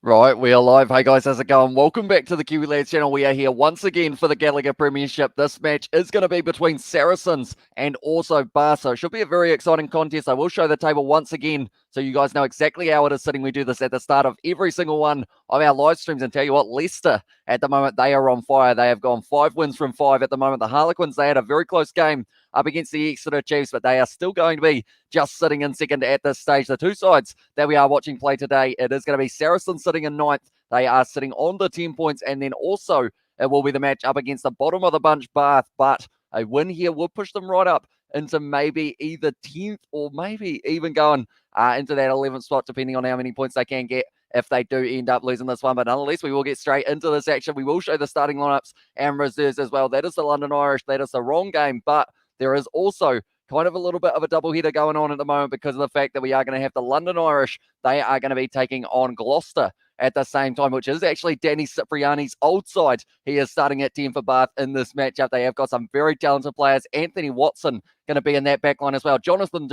Right, we are live. Hey guys, how's it going? Welcome back to the Kiwi Lads channel. We are here once again for the Gallagher Premiership. This match is going to be between Saracens and also Bath, so it should be a very exciting contest. I will show the table once again so you guys know exactly how it is sitting. We do this at the start of every single one of our live streams, and tell you what, Leicester at the moment, they are on fire. They have gone 5 wins from 5 at the moment. The Harlequins, they had a very close game up against the Exeter Chiefs, but they are still going to be just sitting in second at this stage. The two sides that we are watching play today, it is going to be Saracens sitting in ninth. They are sitting on the 10 points, and then also it will be the match up against the bottom of the bunch, Bath, but a win here will push them right up into maybe either 10th or maybe even going into that 11th spot, depending on how many points they can get if they do end up losing this one. But nonetheless, we will get straight into this action. We will show the starting lineups and reserves as well. That is the London Irish. That is the wrong game, but there is also kind of a little bit of a double header going on at the moment because of the fact that we are going to have the London Irish. They are going to be taking on Gloucester at the same time, which is actually Danny Cipriani's old side. He is starting at 10 for Bath in this matchup. They have got some very talented players. Anthony Watson going to be in that back line as well. Jonathan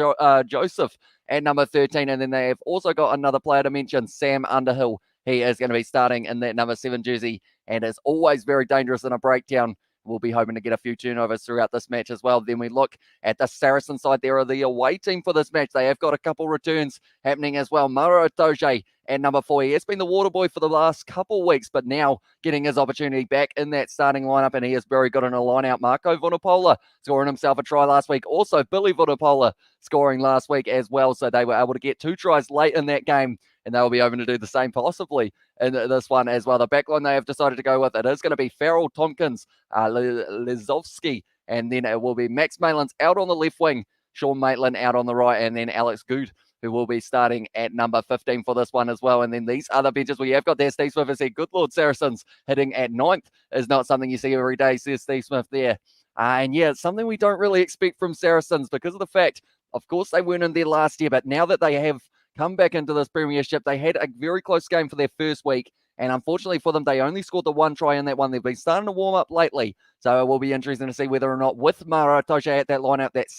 Joseph at number 13. And then they have also got another player to mention, Sam Underhill. He is going to be starting in that number 7 jersey and is always very dangerous in a breakdown. We'll be hoping to get a few turnovers throughout this match as well. Then we look at the Saracen side. There are the away team for this match. They have got a couple returns happening as well. Maro Itoje at number 4. He has been the water boy for the last couple weeks, but now getting his opportunity back in that starting lineup, and he is very good in a line-out. Marco Vunipola scoring himself a try last week. Also, Billy Vunipola scoring last week as well, so they were able to get 2 tries late in that game, and they will be hoping to do the same possibly in this one as well. The backline they have decided to go with, it is going to be Farrell Tompkins, Lizovsky, and then it will be Max Maitland's out on the left wing, Sean Maitland out on the right, and then Alex Good, who will be starting at number 15 for this one as well. And then these other benches, we have got there Steve Smith, as said, good Lord Saracens hitting at 9th is not something you see every day, says Steve Smith there. And yeah, it's something we don't really expect from Saracens because of the fact, of course, they weren't in there last year, but now that they have come back into this Premiership, they had a very close game for their first week. And unfortunately for them, they only scored the 1 try in that one. They've been starting to warm up lately. So it will be interesting to see whether or not with Mara Itoje at that lineup, that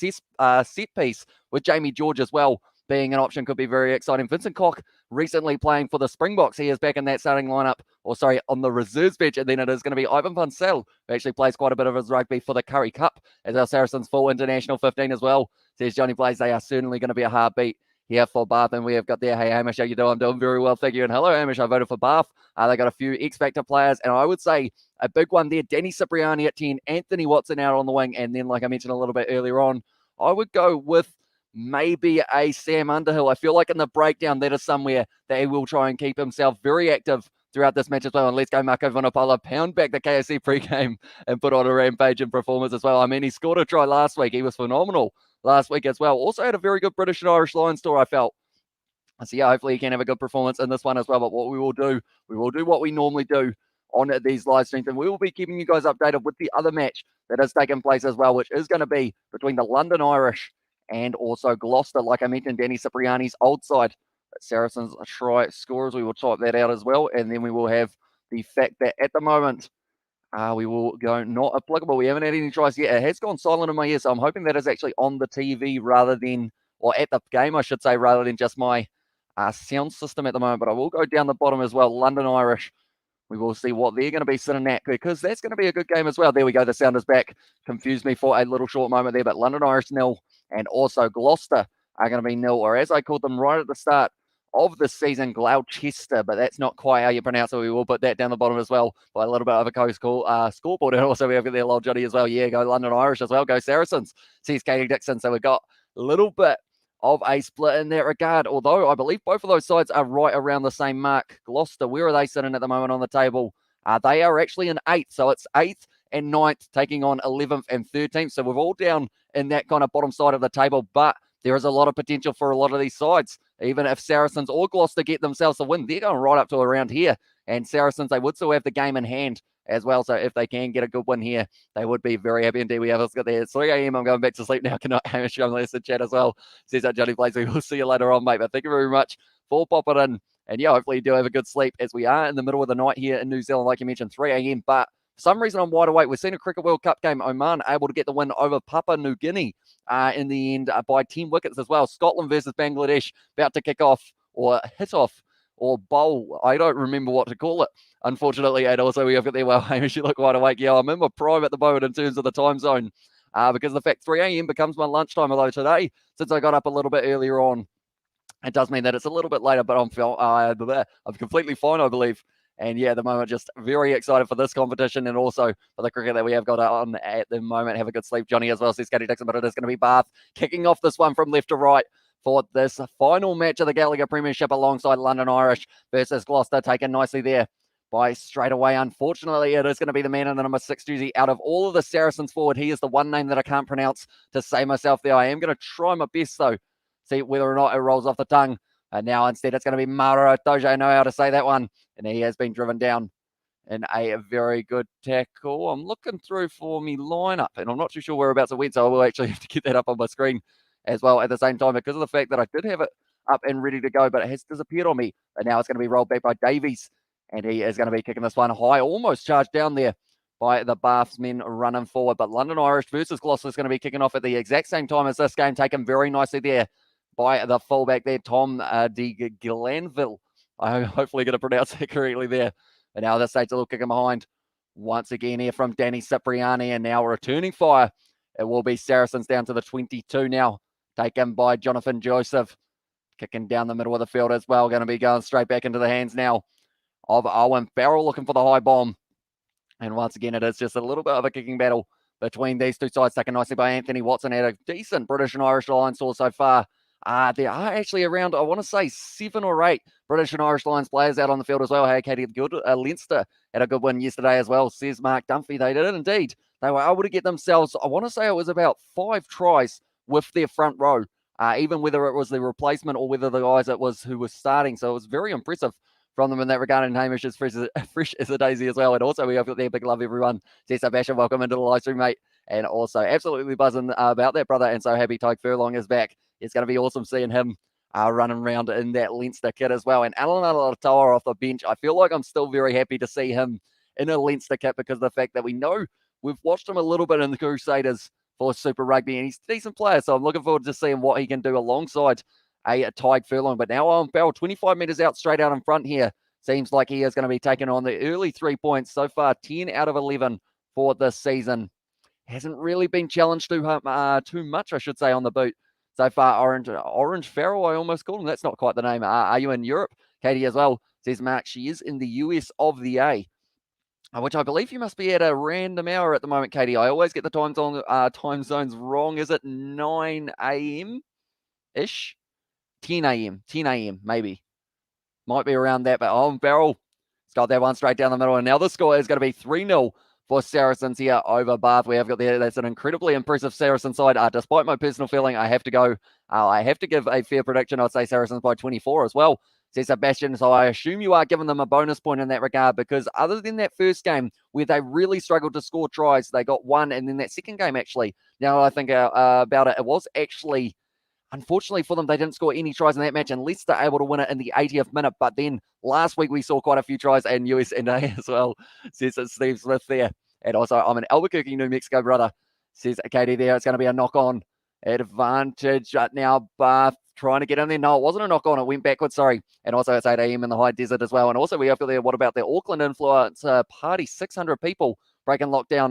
set piece with Jamie George as well being an option could be very exciting. Vincent Koch recently playing for the Springboks. He is back in that starting lineup, on the reserves bench. And then it is going to be Ivan Pansel, who actually plays quite a bit of his rugby for the Curry Cup as our Saracens full international 15 as well. Says Johnny Blaze, they are certainly going to be a hard beat here for Bath, and we have got there, hey Hamish, how you doing? I'm doing very well, thank you. And hello Hamish, I voted for Bath. They got a few X-Factor players, and I would say a big one there, Danny Cipriani at 10, Anthony Watson out on the wing, and then like I mentioned a little bit earlier on, I would go with maybe a Sam Underhill. I feel like in the breakdown, that is somewhere that he will try and keep himself very active throughout this match as well. And let's go Marco Vunipola, pound back the KFC pre-game and put on a rampage in performance as well. I mean, he scored a try last week. He was phenomenal last week as well. Also had a very good British and Irish Lions tour, I felt. So yeah, hopefully he can have a good performance in this one as well. But what we will do what we normally do on these live streams, and we will be keeping you guys updated with the other match that has taken place as well, which is going to be between the London Irish and also Gloucester. Like I mentioned, Danny Cipriani's old side, Saracens try scorers. We will type that out as well, and then we will have the fact that at the moment we will go not applicable. We haven't had any tries yet. It has gone silent in my ear, so I'm hoping that is actually on the TV rather than, or at the game, I should say, rather than just my sound system at the moment. But I will go down the bottom as well. London Irish. We will see what they're going to be sitting at because that's going to be a good game as well. There we go. The sound is back. Confused me for a little short moment there. But London Irish nil and also Gloucester are going to be nil, or as I called them right at the start of the season, Gloucester, but that's not quite how you pronounce it. We will put that down the bottom as well by a little bit of a scoreboard. And also we have there Lol Johnny as well. Yeah, go London Irish as well. Go Saracens. Sees Katie Dixon. So we've got a little bit of a split in that regard, although I believe both of those sides are right around the same mark. Gloucester, where are they sitting at the moment on the table? They are actually in 8th, so it's 8th and 9th taking on 11th and 13th. So we're all down in that kind of bottom side of the table, but there is a lot of potential for a lot of these sides. Even if Saracens or Gloucester get themselves a win, they're going right up to around here. And Saracens, they would still have the game in hand as well. So if they can get a good win here, they would be very happy indeed. We have us got there. It's 3 a.m. I'm going back to sleep now. Can I Hamish unless the chat as well? Says that Johnny Blaze. We'll see you later on, mate. But thank you very much for popping in. And yeah, hopefully you do have a good sleep as we are in the middle of the night here in New Zealand, like you mentioned, 3 a.m. But for some reason I'm wide awake. We've seen a Cricket World Cup game. Oman able to get the win over Papua New Guinea in the end by 10 wickets as well. Scotland versus Bangladesh about to kick off or hit off or bowl. I don't remember what to call it, unfortunately. And also we have got there, well, Hamish, you look wide awake. Yeah, I'm in my prime at the moment in terms of the time zone because the fact 3 a.m. becomes my lunchtime, although today, since I got up a little bit earlier on, it does mean that it's a little bit later, but I'm completely fine, I believe. And yeah, at the moment, just very excited for this competition and also for the cricket that we have got on at the moment. Have a good sleep, Johnny, as well, says Katie Dixon, but it is going to be Bath kicking off this one from left to right for this final match of the Gallagher Premiership alongside London Irish versus Gloucester, taken nicely there by straight away. Unfortunately, it is going to be the man in the number 6 jersey. Out of all of the Saracens forward, he is the one name that I can't pronounce to save myself there. I am going to try my best, though, see whether or not it rolls off the tongue. And now instead it's going to be Mara Doge. I know how to say that one. And he has been driven down in a very good tackle. I'm looking through for me lineup, and I'm not too sure whereabouts it went, so I will actually have to get that up on my screen as well at the same time because of the fact that I did have it up and ready to go, but it has disappeared on me. And now it's going to be rolled back by Davies, and he is going to be kicking this one high, almost charged down there by the Bath's men running forward. But London Irish versus Gloucester is going to be kicking off at the exact same time as this game, taken very nicely there by the fullback there, Tom de Glanville. I'm hopefully going to pronounce it correctly there. But now this stage a little kicking behind. Once again here from Danny Cipriani, and now returning fire. It will be Saracens down to the 22 now, taken by Jonathan Joseph. Kicking down the middle of the field as well. Going to be going straight back into the hands now of Owen Farrell, looking for the high bomb. And once again, it is just a little bit of a kicking battle between these two sides, taken nicely by Anthony Watson. Had a decent British and Irish Lions tour so far. There are actually around, I want to say, 7 or 8 British and Irish Lions players out on the field as well. Hey, Katie, good. Leinster had a good one yesterday as well, says Mark Dunphy. They did indeed. They were able to get themselves, I want to say it was about 5 tries with their front row, even whether it was the replacement or whether the guys it was who was starting. So it was very impressive from them in that regard. And Hamish is fresh as a daisy as well. And also, we have got there, big love, everyone. Tessa Basher, welcome into the live stream, mate. And also, absolutely buzzing about that, brother. And so happy Tyke Furlong is back. It's going to be awesome seeing him running around in that Leinster kit as well. And Alan Alatoa off the bench, I feel like I'm still very happy to see him in a Leinster kit because of the fact that we know we've watched him a little bit in the Crusaders for Super Rugby, and he's a decent player. So I'm looking forward to seeing what he can do alongside a Tyke Furlong. But now on Farrell, 25 metres out, straight out in front here. Seems like he is going to be taking on the early 3 points. So far, 10 out of 11 for this season. Hasn't really been challenged too much, I should say, on the boot. So far, Orange Farrell, I almost called him. That's not quite the name. Are you in Europe? Katie as well, says Mark. She is in the US of the A, which I believe you must be at a random hour at the moment, Katie. I always get the time zones wrong. Is it 9 a.m.-ish? 10 a.m., 10 a.m. maybe. Might be around that, but on Farrell, it's got that one straight down the middle. And now the score is going to be 3-0 for Saracens here over Bath. We have got there. That's an incredibly impressive Saracen side. Despite my personal feeling, I have to go. I have to give a fair prediction. I'd say Saracens by 24 as well, says Sebastian. So I assume you are giving them a bonus point in that regard, because other than that first game where they really struggled to score tries, they got one. And then that second game, actually, now I think about it, it was actually, unfortunately for them, they didn't score any tries in that match, and Leicester able to win it in the 80th minute. But then last week we saw quite a few tries in USA as well, says Steve Smith there. And also, I'm in Albuquerque, New Mexico, brother, says Katie there. It's going to be a knock-on advantage. Now Bath trying to get in there. No, it wasn't a knock-on. It went backwards, sorry. And also it's 8 a.m. in the high desert as well. And also we have got there, what about the Auckland influencer party? 600 people breaking lockdown.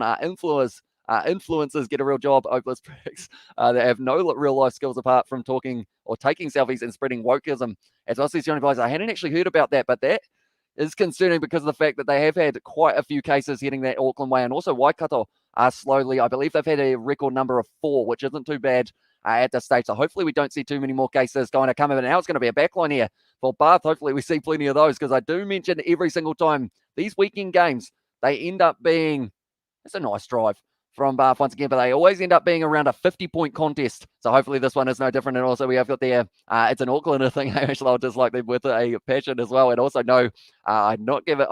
Influencers get a real job, Opeless pricks. They have no real life skills apart from talking or taking selfies and spreading wokeism. As well as these young guys, I hadn't actually heard about that, but that is concerning because of the fact that they have had quite a few cases heading that Auckland way. And also Waikato are slowly, I believe they've had a record number of 4, which isn't too bad at this stage. So hopefully we don't see too many more cases going to come in. And now it's going to be a backline here for Bath. Hopefully we see plenty of those, because I do mention every single time these weekend games, they end up being, it's a nice drive from Bath once again, but they always end up being around a 50-point contest. So hopefully this one is no different. And also we have got there, it's an Auckland thing. Actually, I'll just like them with a passion as well. And also no, I'm not giving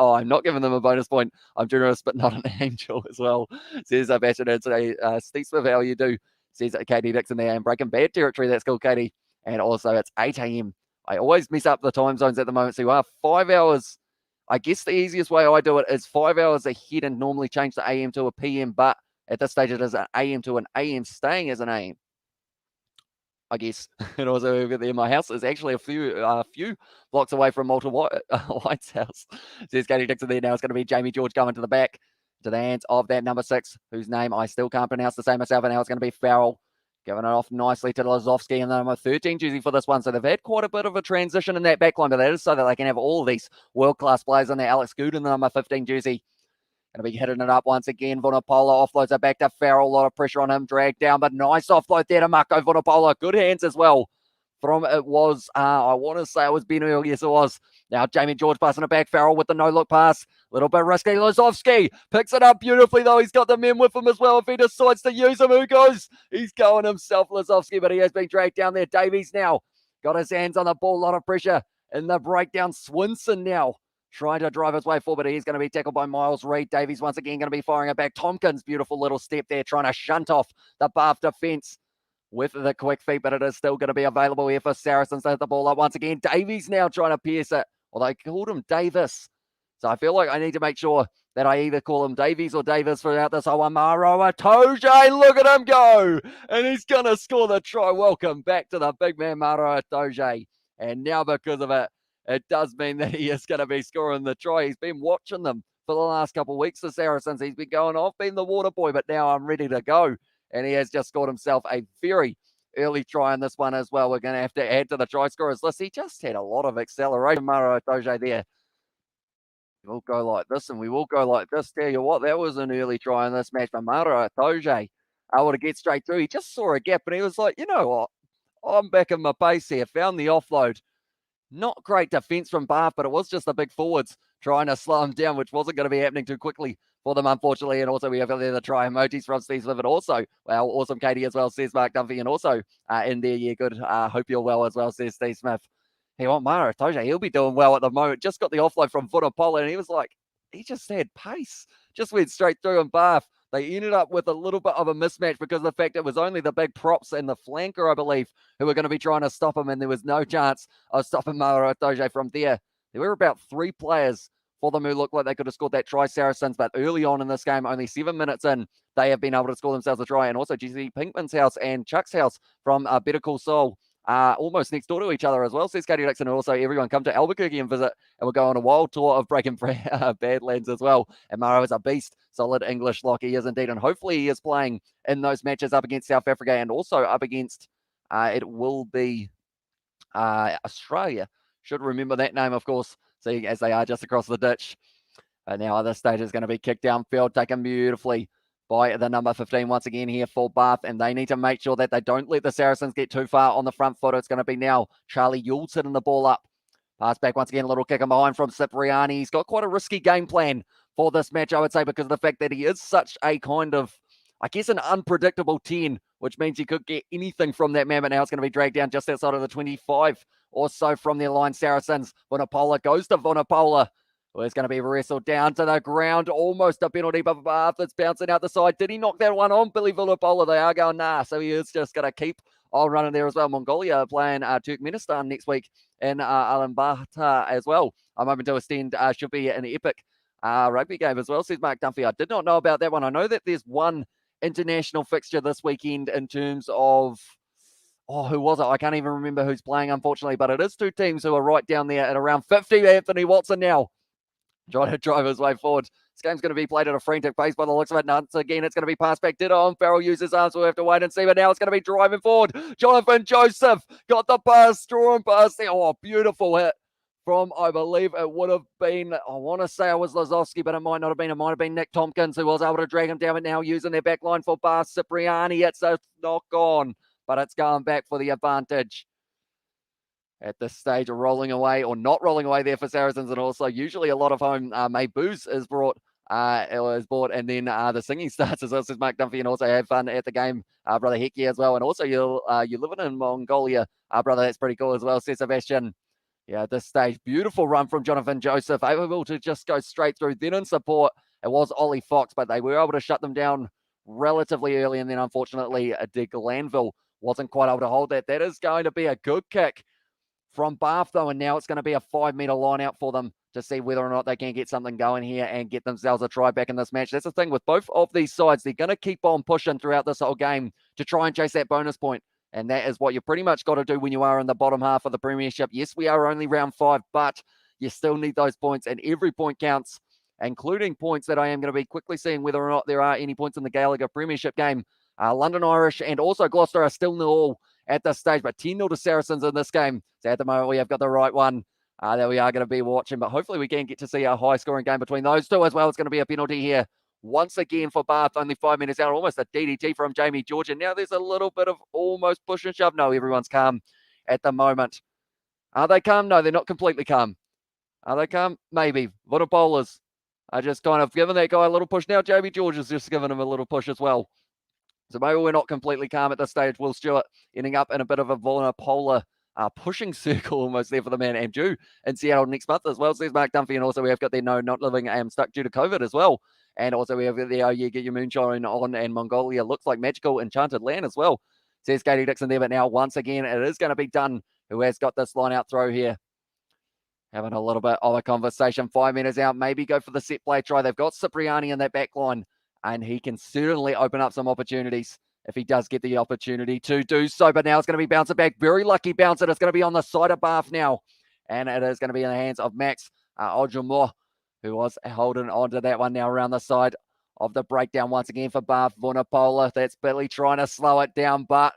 them a bonus point. I'm generous, but not an angel as well, says passion. And say Steve Smith, how you do, says Katie Dixon there, and breaking bad territory. That's cool, Katie. And also it's 8 a.m. I always mess up the time zones at the moment. So you are 5 hours. I guess the easiest way I do it is 5 hours ahead and normally change the AM to a PM, but at this stage, it is an AM to an AM, staying as an AM. I guess. And also over there, my house is actually a few blocks away from Walter White's house. Says Katie Dixon there. Now it's going to be Jamie George going to the back, to the hands of that number 6, whose name I still can't pronounce the same myself. And now it's going to be Farrell, giving it off nicely to Lazowski and the number 13 jersey for this one. So they've had quite a bit of a transition in that backline, but that is so that they can have all of these world-class players in there. Alex Good in the number 15 jersey. Going to be hitting it up once again. Vunipola offloads it back to Farrell. A lot of pressure on him. Dragged down, but nice offload there to Marco Vunipola. Good hands as well. From it was, I want to say it was Ben Earl. Yes, it was. Now Jamie George passing it back. Farrell with the no-look pass. Little bit risky. Lazowski picks it up beautifully, though. He's got the men with him as well. If he decides to use him, who goes? He's going himself, Lazowski, but he has been dragged down there. Davies now got his hands on the ball. A lot of pressure in the breakdown. Swinson now trying to drive his way forward, but he's going to be tackled by Miles Reid. Davies once again going to be firing it back. Tompkins, beautiful little step there, trying to shunt off the Bath defence with the quick feet, but it is still going to be available here for Saracens to hit the ball up once again. Davies now trying to pierce it. Well, they called him Davis. So I feel like I need to make sure that I either call him Davies or Davis throughout this whole one. Maro Itoje, look at him go! And he's going to score the try. Welcome back to the big man, Maro Itoje. And now because of it, it does mean that he is going to be scoring the try. He's been watching them for the last couple of weeks, the Saracens. He's been going, I've been the water boy, but now I'm ready to go. And he has just scored himself a very early try in this one as well. We're going to have to add to the try scorers list. He just had a lot of acceleration, Maro Itoje there. We'll go like this, and we will go like this. Tell you what, that was an early try in this match. But Maro Itoje able to get straight through. He just saw a gap, and he was like, you know what? I'm back in my pace here. Found the offload. Not great defence from Bath, but it was just the big forwards trying to slow him down, which wasn't going to be happening too quickly for them, unfortunately. And also we have there the try emojis from Steve Smith, and also, well, awesome Katie as well, says Mark Dunphy, and also in there, yeah, good. Hope you're well as well, says Steve Smith. Hey, what Maro Itoje, he'll be doing well at the moment. Just got the offload from Vunipola, and he was like, he just had pace. Just went straight through in Bath. They ended up with a little bit of a mismatch because of the fact it was only the big props and the flanker, I believe, who were going to be trying to stop him, and there was no chance of stopping Maro Itoje from there. There were about 3 players for them who looked like they could have scored that try, Saracens, but early on in this game, only 7 minutes in, they have been able to score themselves a try. And also Jesse Pinkman's house and Chuck's house from Better Call Saul, almost next door to each other as well, says Katie Dixon. And also everyone come to Albuquerque and visit, and we'll go on a wild tour of Breaking Badlands as well. And Maro is a beast, solid English lock he is indeed, and hopefully he is playing in those matches up against South Africa and also up against, it will be Australia. Should remember that name, of course, seeing as they are just across the ditch. And now at this stage is going to be kicked downfield, taken beautifully by the number 15 once again here for Bath, and they need to make sure that they don't let the Saracens get too far on the front foot. It's going to be now Charlie Yules hitting the ball up. Pass back once again, a little kick in behind from Cipriani. He's got quite a risky game plan for this match, I would say, because of the fact that he is such a kind of, I guess, an unpredictable 10, which means he could get anything from that man, but now it's going to be dragged down just outside of the 25 or so from their line. Saracens, Vunipola goes to Vunipola. Well, it's going to be wrestled down to the ground. Almost a penalty, but Bath it's bouncing out the side. Did he knock that one on? Billy Vunipola, they are going, nah. So he is just going to keep on running there as well. Mongolia playing Turkmenistan next week in Ulaanbaatar as well. I'm hoping to extend, should be an epic rugby game as well, says Mark Dunphy. I did not know about that one. I know that there's one international fixture this weekend in terms of, who was it? I can't even remember who's playing, unfortunately, but it is 2 teams who are right down there at around 50. Anthony Watson now trying to drive his way forward. This game's going to be played at a frantic pace by the looks of it. Once again, it's going to be passed back. Ditto on Farrell uses his arms. We'll have to wait and see, but now it's going to be driving forward. Jonathan Joseph got the pass, drawing past there. Oh, beautiful hit from, I believe it would have been, I want to say it was Lazowski, but it might not have been. It might have been Nick Tompkins who was able to drag him down, but now using their back line for Bath. Cipriani, it's a knock on, but it's going back for the advantage. At this stage, rolling away or not rolling away there for Saracens, and also usually a lot of home made booze is brought, and then the singing starts as well, says Mark Dunphy, and also have fun at the game, brother Hecky as well, and also you're living in Mongolia, brother, that's pretty cool as well, says Sebastian. Yeah, at this stage, beautiful run from Jonathan Joseph, able to just go straight through. Then in support, it was Ollie Fox, but they were able to shut them down relatively early, and then unfortunately, De Glanville wasn't quite able to hold that. That is going to be a good kick from Bath, though, and now it's going to be a 5-meter line out for them to see whether or not they can get something going here and get themselves a try back in this match. That's the thing with both of these sides. They're going to keep on pushing throughout this whole game to try and chase that bonus point. And that is what you pretty much got to do when you are in the bottom half of the Premiership. Yes, we are only round 5, but you still need those points, and every point counts, including points that I am going to be quickly seeing whether or not there are any points in the Gallagher Premiership game. London Irish and also Gloucester are still 0-0 at this stage, but 10-0 to Saracens in this game. So at the moment, we have got the right one that we are going to be watching, but hopefully we can get to see a high-scoring game between those two as well. It's going to be a penalty here once again for Bath, only 5 minutes out, almost a DDT from Jamie George. And now there's a little bit of almost push and shove. No, everyone's calm at the moment. Are they calm? No, they're not completely calm. Are they calm? Maybe. Vunipolas are just kind of giving that guy a little push. Now Jamie George is just giving him a little push as well. So maybe we're not completely calm at this stage. Will Stewart ending up in a bit of a Vunipola pushing circle almost there for the man Amju in Seattle next month as well. Says Mark Dunphy, and also we have got their no not living stuck due to COVID as well. And also we have the yeah, get your moonshine on, and Mongolia looks like magical enchanted land as well. Says Katie Dixon there, but now once again it is going to be Dunn who has got this line out throw here. Having a little bit of a conversation. 5 minutes out, maybe go for the set play try. They've got Cipriani in that back line, and he can certainly open up some opportunities if he does get the opportunity to do so. But now it's going to be bouncing back. Very lucky bounce, and it's going to be on the side of Bath now. And it is going to be in the hands of Max Ojumor, who was holding on to that one now around the side of the breakdown once again for Bath. Vunipola, that's Billy trying to slow it down, but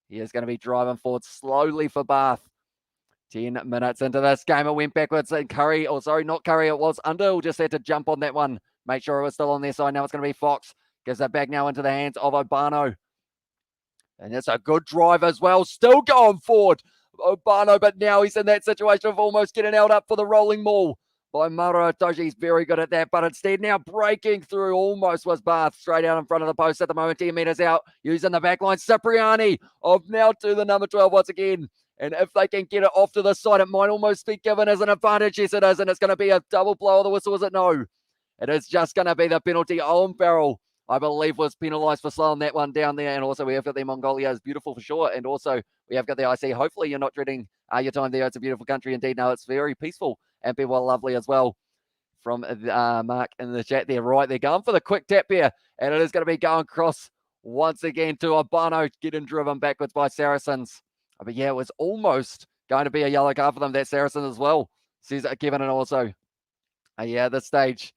he is going to be driving forward slowly for Bath. 10 minutes into this game, it went backwards, and Curry, or sorry, not Curry, it was Underhill, just had to jump on that one, make sure it was still on their side. Now it's going to be Fox, gives that back now into the hands of Obano. And it's a good drive as well, still going forward, Obano, but now he's in that situation of almost getting held up for the rolling maul by Maro Itoje. He's very good at that, but instead now breaking through almost was Bath, straight out in front of the post at the moment, 10 meters out, using the back line. Cipriani of now to the number 12 once again. And if they can get it off to the side, it might almost be given as an advantage. Yes, it is. And it's going to be a double blow of the whistle, is it? No. It is just going to be the penalty. Owen Farrell, I believe, was penalised for slowing that one down there. And also we have got the Mongolia is beautiful for sure. And also we have got the IC. Hopefully you're not dreading your time there. It's a beautiful country indeed. No, it's very peaceful and people are lovely as well. From Mark in the chat there. Right, they're going for the quick tap here. And it is going to be going cross once again to Obano, getting driven backwards by Saracens. But yeah, it was almost going to be a yellow card for them. That Saracen as well, says Kevin. And also, yeah, this stage,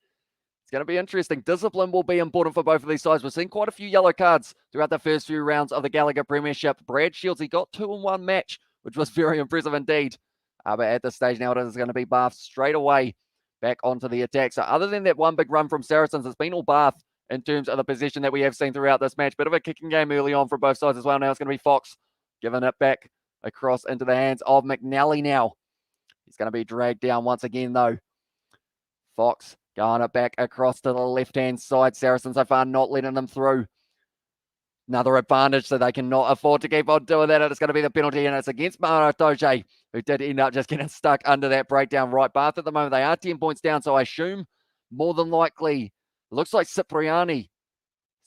it's going to be interesting. Discipline will be important for both of these sides. We've seen quite a few yellow cards throughout the first few rounds of the Gallagher Premiership. Brad Shields, he got 2 in 1 match, which was very impressive indeed. But at this stage now, it is going to be Bath straight away back onto the attack. So other than that one big run from Saracens, it's been all Bath in terms of the position that we have seen throughout this match. Bit of a kicking game early on for both sides as well. Now it's going to be Fox giving it back across into the hands of McNally now. He's going to be dragged down once again, though. Fox going it back across to the left-hand side. Saracens so far not letting them through. Another advantage, so they cannot afford to keep on doing that. It's going to be the penalty, and it's against Maro Itoje, who did end up just getting stuck under that breakdown. Right, Bath at the moment, they are 10 points down, so I assume more than likely, looks like Cipriani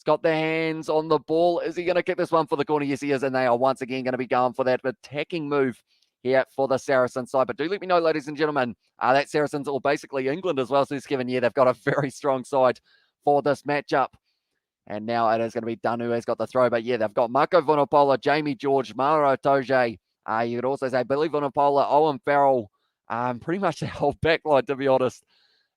got their hands on the ball. Is he going to kick this one for the corner? Yes, he is. And they are once again going to be going for that attacking move here for the Saracens side. But do let me know, ladies and gentlemen, that Saracens, or basically England as well, says Kevin, yeah, they've got a very strong side for this matchup. And now it is going to be Dunn who has got the throw. But yeah, they've got Marco Vunipola, Jamie George, Maro Itoje. You could also say Billy Vunipola, Owen Farrell. Pretty much the whole backline, to be honest.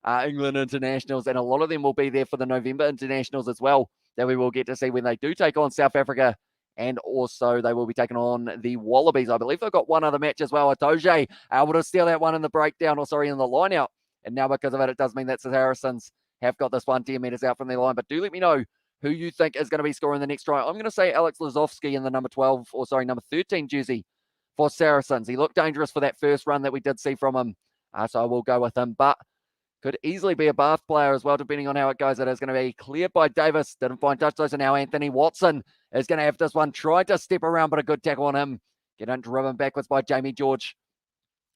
England internationals, and a lot of them will be there for the November internationals as well, that we will get to see when they do take on South Africa, and also they will be taking on the Wallabies. I believe they've got one other match as well. Itoje able to steal that one in the breakdown, or sorry, in the line out. And now because of it, it does mean that the Saracens have got this one 10 meters out from their line. But do let me know who you think is going to be scoring the next try. I'm going to say Alex Lazowski in the number 12, or sorry, number 13 jersey for Saracens. He looked dangerous for that first run that we did see from him. So I will go with him. But could easily be a Bath player as well, depending on how it goes. It is going to be cleared by Davis. Didn't find touch those. And now Anthony Watson is going to have this one. Tried to step around, but a good tackle on him. Getting driven backwards by Jamie George.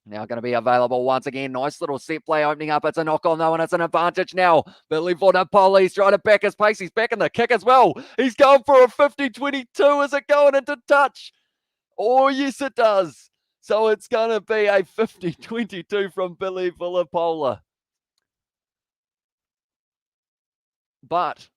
Now going to be available once again. Nice little set play opening up. It's a knock on though, and it's an advantage now. Billy Vunipola, he's trying to back his pace. He's back in the kick as well. He's going for a 50-22. Is it going into touch? Oh, yes, it does. So it's going to be a 50-22 from Billy Vunipola. But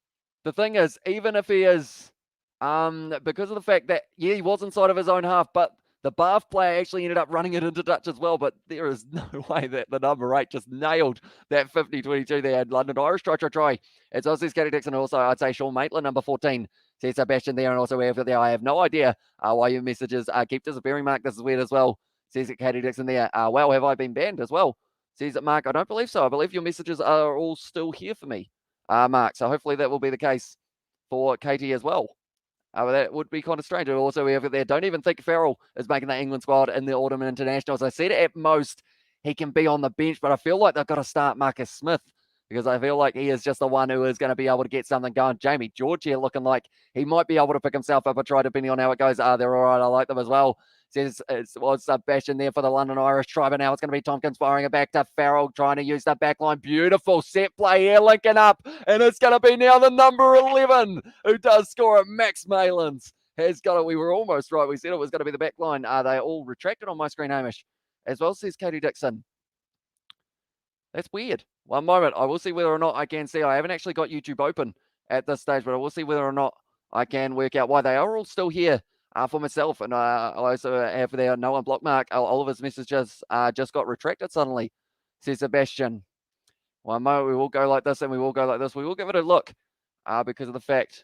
the thing is, even if he is Because of the fact that, yeah, he was inside of his own half, but the Bath player actually ended up running it into touch as well. But there is no way that the number 8 just nailed that 50-22 there. London Irish try. It's also Scotty Dixon, also I'd say Sean Maitland, number 14. Says Sebastian there, and also we have there. I have no idea why your messages keep disappearing, Mark. This is weird as well. Says it, Katie Dixon there. Well, have I been banned as well? Says it, Mark. I don't believe so. I believe your messages are all still here for me, Mark. So hopefully that will be the case for Katie as well. That would be kind of strange. Also, we have it there. Don't even think Farrell is making the England squad in the Autumn Internationals. I said at most he can be on the bench, but I feel like they've got to start Marcus Smith because I feel like he is just the one who is going to be able to get something going. Jamie George here looking like he might be able to pick himself up a try depending on how it goes. They're all right. I like them as well. Says it was Sebastian there for the London Irish try, but now it's going to be Tompkins firing it back to Farrell, trying to use the back line. Beautiful set play here, linking up, and it's going to be now the number 11 who does score it. Max Malins has got it. We were almost right. We said it was going to be the back line. They all retracted on my screen, Hamish, as well, says Katie Dixon. That's weird. One moment. I will see whether or not I can see. I haven't actually got YouTube open at this stage, but I will see whether or not I can work out why they are all still here for myself. And I also have there no one block mark. Oliver's messages just got retracted suddenly, says Sebastian. One moment. We will go like this and we will go like this. We will give it a look because of the fact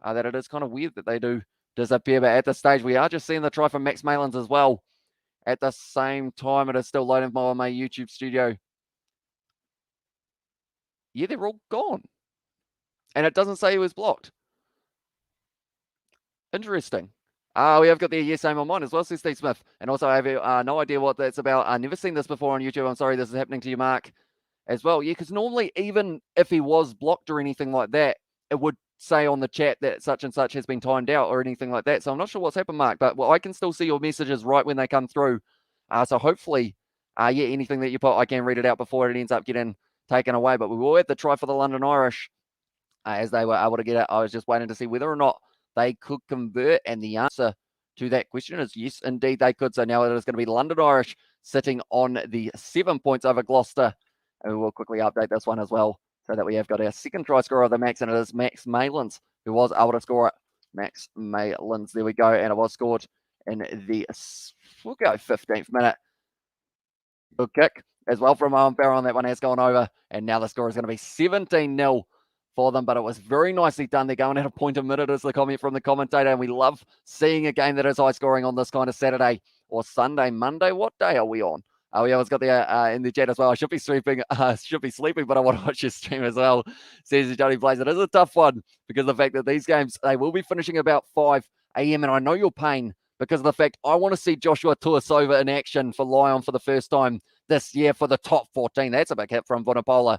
that it is kind of weird that they do disappear. But at this stage, we are just seeing the try from Max Malins as well. At the same time, it is still loading on my YouTube studio. Yeah, they're all gone. And it doesn't say he was blocked. Interesting. We have got the yes aim on mine as well, says Steve Smith. And also I have no idea what that's about. I've never seen this before on YouTube. I'm sorry this is happening to you, Mark, as well. Yeah, because normally even if he was blocked or anything like that, it would say on the chat that such and such has been timed out or anything like that. So I'm not sure what's happened, Mark, but I can still see your messages right when they come through. So hopefully, yeah, anything that you put, I can read it out before it ends up getting taken away. But we will have the try for the London Irish as they were able to get it. I was just waiting to see whether or not they could convert, and the answer to that question is yes, indeed they could. So now it is going to be London Irish sitting on the 7 points over Gloucester, and we will quickly update this one as well so that we have got our second try scorer of the match, and it is Max Malins who was able to score it. Max Malins, there we go, and it was scored in the, we'll go 15th minute. Good kick as well from Owen Farrell, and that one has gone over, and now the score is going to be 17-0 for them, but it was very nicely done. They're going at a point a minute as the comment from the commentator, and we love seeing a game that is high scoring on this kind of Saturday or Sunday, Monday. What day are we on? We always got the in the chat as well. I should be sleeping, but I want to watch your stream as well. Says Johnny Blaze. It is a tough one because of the fact that these games, they will be finishing about 5 a.m. and I know your pain because of the fact I want to see Joshua Tuasova in action for Lyon for the first time this year for the top 14. That's a big hit from Vunipola.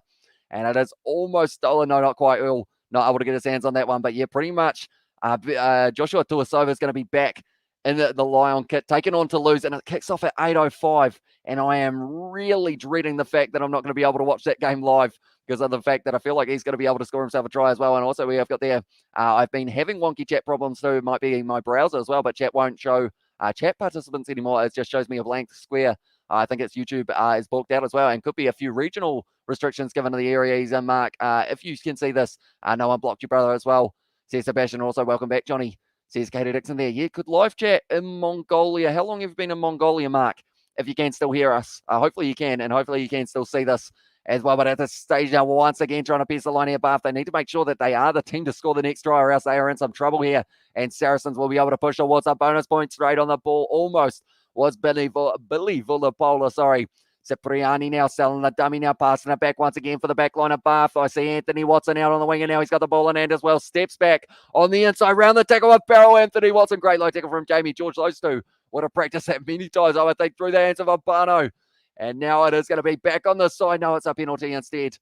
And it is almost stolen. No, not quite. Earl not able to get his hands on that one. But yeah, pretty much Joshua Tuasova is going to be back in the Lyon kit, taken on to lose. And it kicks off at 8:05. And I am really dreading the fact that I'm not going to be able to watch that game live because of the fact that I feel like he's going to be able to score himself a try as well. And also we have got there, I've been having wonky chat problems too. It might be my browser as well, but chat won't show chat participants anymore. It just shows me a blank square. I think it's YouTube is booked out as well, and could be a few regional restrictions given to the area he's in, Mark. If you can see this, no one blocked your brother as well, says Sebastian. Also, welcome back, Johnny, says Katie Dixon there. Yeah, good live chat in Mongolia. How long have you been in Mongolia, Mark? If you can still hear us, hopefully you can, and hopefully you can still see this as well. But at this stage now, once again, trying to pierce the line here, Bath. They need to make sure that they are the team to score the next try, or else they are in some trouble here. And Saracens will be able to push towards a bonus point straight on the ball. Almost was Billy Vunipola, sorry. Cipriani now selling the dummy, now passing it back once again for the back line of Bath. I see Anthony Watson out on the wing, and now he's got the ball in hand as well. Steps back on the inside, round the tackle with Farrell. Anthony Watson, great low tackle from Jamie George. Those two would have practiced that many times, I would think, through the hands of Urbano. And now it is going to be back on the side. No, it's a penalty instead.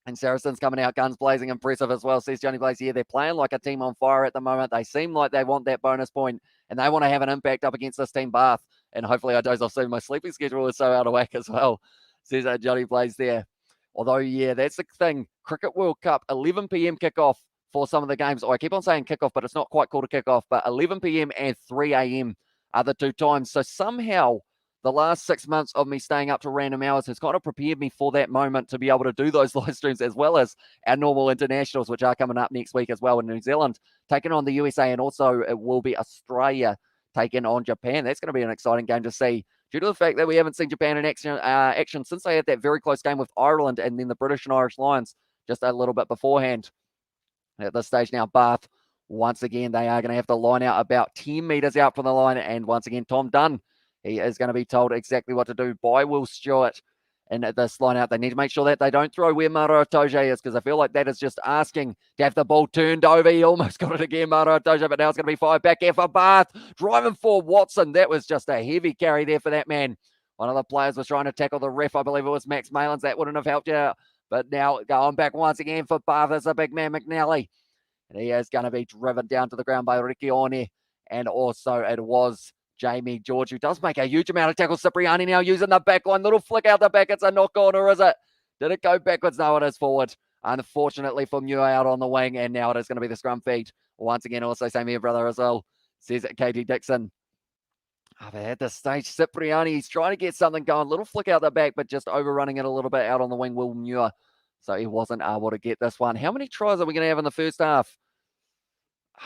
And Saracens coming out, guns blazing, impressive as well, says Johnny Blaze. Yeah, they're playing like a team on fire at the moment. They seem like they want that bonus point, and they want to have an impact up against this team, Bath. And hopefully I doze off soon. My sleeping schedule is so out of whack as well, says Johnny Blaze there. Although, yeah, that's the thing. Cricket World Cup, 11 p.m. kickoff for some of the games. I keep on saying kickoff, but it's not quite called a kickoff. But 11 p.m. and 3 a.m. are the two times. So somehow the last 6 months of me staying up to random hours has kind of prepared me for that moment to be able to do those live streams, as well as our normal internationals, which are coming up next week as well in New Zealand, taking on the USA, and also it will be Australia taking on Japan. That's going to be an exciting game to see, due to the fact that we haven't seen Japan in action since they had that very close game with Ireland and then the British and Irish Lions just a little bit beforehand. At this stage now, Bath, once again, they are going to have to line out about 10 metres out from the line. And once again, Tom Dunn, he is going to be told exactly what to do by Will Stewart. And at this line out, they need to make sure that they don't throw where Maro Itoje is, because I feel like that is just asking to have the ball turned over. He almost got it again, Maro Itoje, but now it's going to be fired back here for Bath. Driving for Watson. That was just a heavy carry there for that man. One of the players was trying to tackle the ref. I believe it was Max Malins. That wouldn't have helped you out. But now going back once again for Bath is a big man, McNally. And he is going to be driven down to the ground by Rikione. And also it was Jamie George, who does make a huge amount of tackles. Cipriani now using the back line. Little flick out the back. It's a knock on, or is it? Did it go backwards? No, it is forward. Unfortunately for Muir out on the wing. And now it is going to be the scrum feed. Once again, also same here, brother, as well. Says it, Katie Dixon. But at this stage, Cipriani, he's trying to get something going. Little flick out the back, but just overrunning it a little bit out on the wing, Will Muir. So he wasn't able to get this one. How many tries are we going to have in the first half?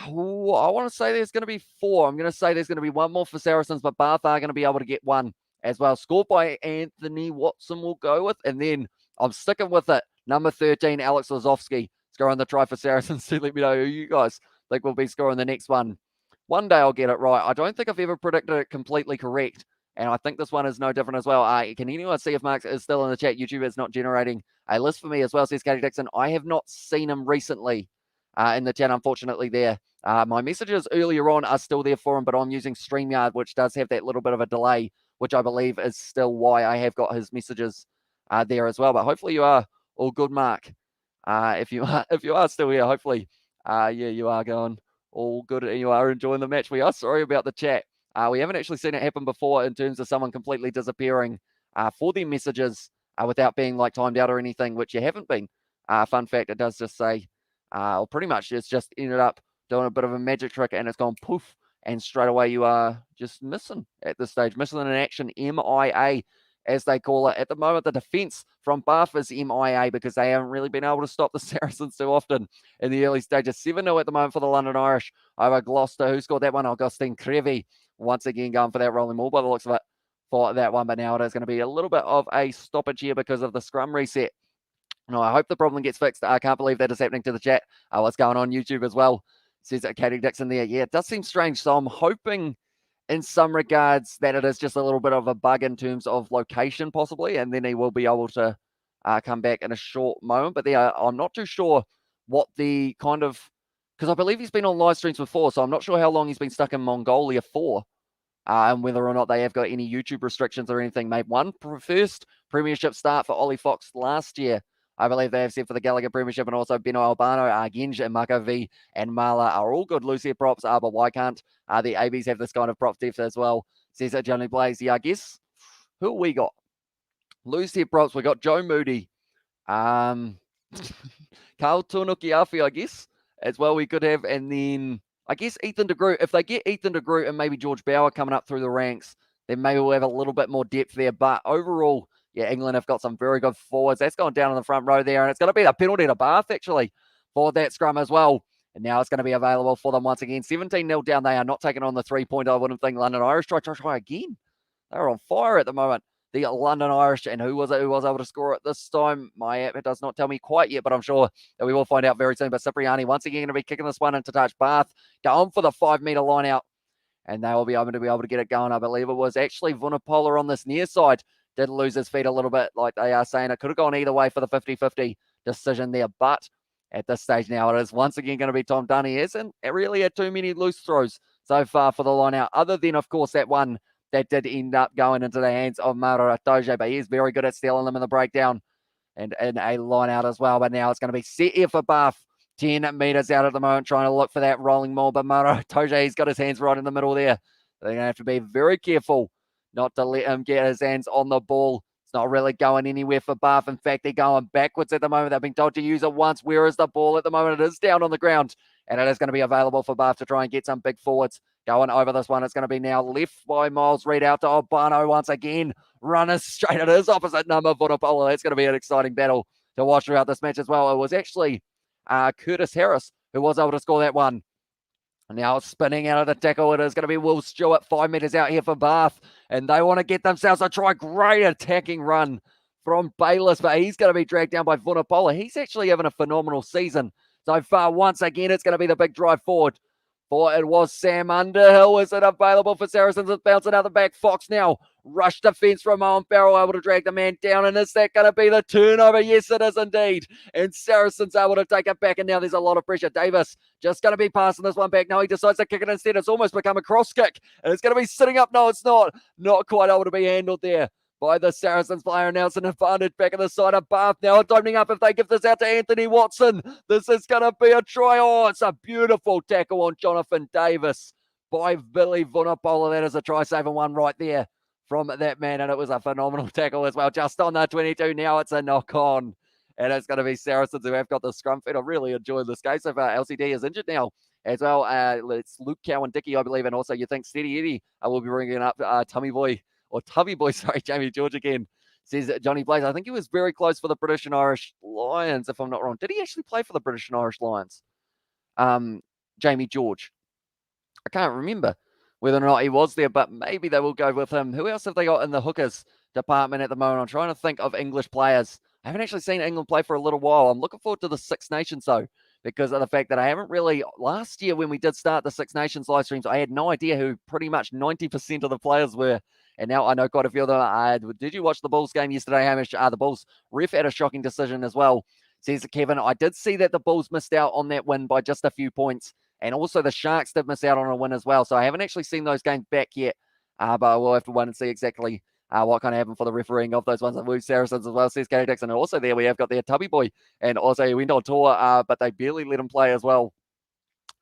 Oh, I want to say there's going to be 4. I'm going to say there's going to be 1 more for Saracens, but Bath are going to be able to get 1 as well. Scored by Anthony Watson, we'll go with. And then I'm sticking with it. Number 13, Alex Lazowski, scoring the try for Saracens. So let me know who you guys think will be scoring the next one. One day I'll get it right. I don't think I've ever predicted it completely correct. And I think this one is no different as well. Can anyone see if Mark is still in the chat? YouTube is not generating a list for me as well, says Katie Dixon. I have not seen him recently in the chat, unfortunately, there. My messages earlier on are still there for him, but I'm using StreamYard, which does have that little bit of a delay, which I believe is still why I have got his messages there as well. But hopefully you are all good, Mark. If you are still here, hopefully, yeah, you are going all good and you are enjoying the match. We are sorry about the chat. We haven't actually seen it happen before in terms of someone completely disappearing for their messages without being like timed out or anything, which you haven't been. Fun fact, it does just say, or pretty much it's just ended up doing a bit of a magic trick and it's gone poof, and straight away you are just missing at this stage. Missing in action, MIA, as they call it. At the moment, the defence from Bath is MIA because they haven't really been able to stop the Saracens too often in the early stages. 7-0 at the moment for the London Irish over Gloucester. Who scored that one? Augustine Crevi. Once again going for that rolling ball by the looks of it for that one. But now it is going to be a little bit of a stoppage here because of the scrum reset. No, I hope the problem gets fixed. I can't believe that is happening to the chat. What's going on YouTube as well? Says Katie Dixon there. Yeah, it does seem strange. So I'm hoping in some regards that it is just a little bit of a bug in terms of location possibly, and then he will be able to come back in a short moment. But I'm not too sure what the kind of, because I believe he's been on live streams before, so I'm not sure how long he's been stuck in Mongolia for, and whether or not they have got any YouTube restrictions or anything. Made one first Premiership start for Ollie Fox last year. I believe they have said for the Gallagher Premiership, and also Beno Albano, Genj, and Marco V, and Mala are all good loose hair props, but why can't the ABs have this kind of prop depth as well? Says that Johnny Blaze. Yeah, I guess, who we got? Loose hair props, we got Joe Moody, Carl Tunukiafi, I guess, as well we could have, and then I guess Ethan de Groot. If they get Ethan de Groot and maybe George Bauer coming up through the ranks, then maybe we'll have a little bit more depth there, but overall, yeah, England have got some very good forwards. That's gone down on the front row there, and it's going to be a penalty to Bath, actually, for that scrum as well. And now it's going to be available for them once again. 17-0 down. They are not taking on the 3-point. I wouldn't think. London Irish try again. They're on fire at the moment. The London Irish, and who was it who was able to score it this time? My app does not tell me quite yet, but I'm sure that we will find out very soon. But Cipriani once again going to be kicking this one into touch. Bath going for the 5-metre line out, and they will be able to get it going. I believe it was actually Vunapola on this near side. Did lose his feet a little bit, like they are saying. It could have gone either way for the 50-50 decision there. But at this stage now, it is once again going to be Tom Dunn. He hasn't really had too many loose throws so far for the line out, other than, of course, that one that did end up going into the hands of Maro Itoje. But he is very good at stealing them in the breakdown and in a line out as well. But now it's going to be set here for Bath. 10 metres out at the moment, trying to look for that rolling maul. But Maro Itoje, he's got his hands right in the middle there. They're going to have to be very careful not to let him get his hands on the ball. It's not really going anywhere for Bath. In fact, they're going backwards at the moment. They've been told to use it once. Where is the ball at the moment? It is down on the ground, and it is going to be available for Bath to try and get some big forwards Going over this one, it's going to be now left by Miles Reid out to Obano once again. Running straight at his opposite number, Vunipola. That's going to be an exciting battle to watch throughout this match as well. It was actually Curtis Harris who was able to score that one. Now spinning out of the tackle, it is going to be Will Stewart, 5 metres out here for Bath. And they want to get themselves a try. Great attacking run from Bayliss, but he's going to be dragged down by Vunipola. He's actually having a phenomenal season so far. Once again, it's going to be the big drive forward. For it was Sam Underhill. Is it available for Saracens? It's bouncing out the back. Fox now. Rush defense from Owen Farrell, able to drag the man down. And is that going to be the turnover? Yes, it is indeed. And Saracens able to take it back. And now there's a lot of pressure. Davis just going to be passing this one back. No, he decides to kick it instead. It's almost become a cross kick. And it's going to be sitting up. No, it's not. Not quite able to be handled there by the Saracens player. Now it's an advantage back at the side of Bath. Now it's opening up if they give this out to Anthony Watson. This is going to be a try. Oh, it's a beautiful tackle on Jonathan Davis by Billy Vunipola. That is a try-saving one right there from that man, and it was a phenomenal tackle as well. Just on the 22, now it's a knock-on, and it's going to be Saracens who have got the scrum feed. I really enjoyed this game so far. LCD is injured now as well. It's Luke Cowan, Dickey, I believe, and also you think Steady Eddie will be bringing up Tubby Boy, sorry, Jamie George again, says Johnny Blaze. I think he was very close for the British and Irish Lions, if I'm not wrong. Did he actually play for the British and Irish Lions? Jamie George. I can't remember whether or not he was there, but maybe they will go with him. Who else have they got in the hookers department at the moment? I'm trying to think of English players. I haven't actually seen England play for a little while. I'm looking forward to the Six Nations, though, because of the fact that I haven't really... Last year when we did start the Six Nations live streams, I had no idea who pretty much 90% of the players were. And now I know quite a few of them. Did you watch the Bulls game yesterday, Hamish? The Bulls ref had a shocking decision as well, says Kevin. I did see that the Bulls missed out on that win by just a few points. And also the Sharks did miss out on a win as well. So I haven't actually seen those games back yet. But we'll have to wait and see exactly what kind of happened for the refereeing of those ones. With Saracens as well, says Gary Dixon. And also there we have got their Tubby Boy. And also he went on tour, but they barely let him play as well.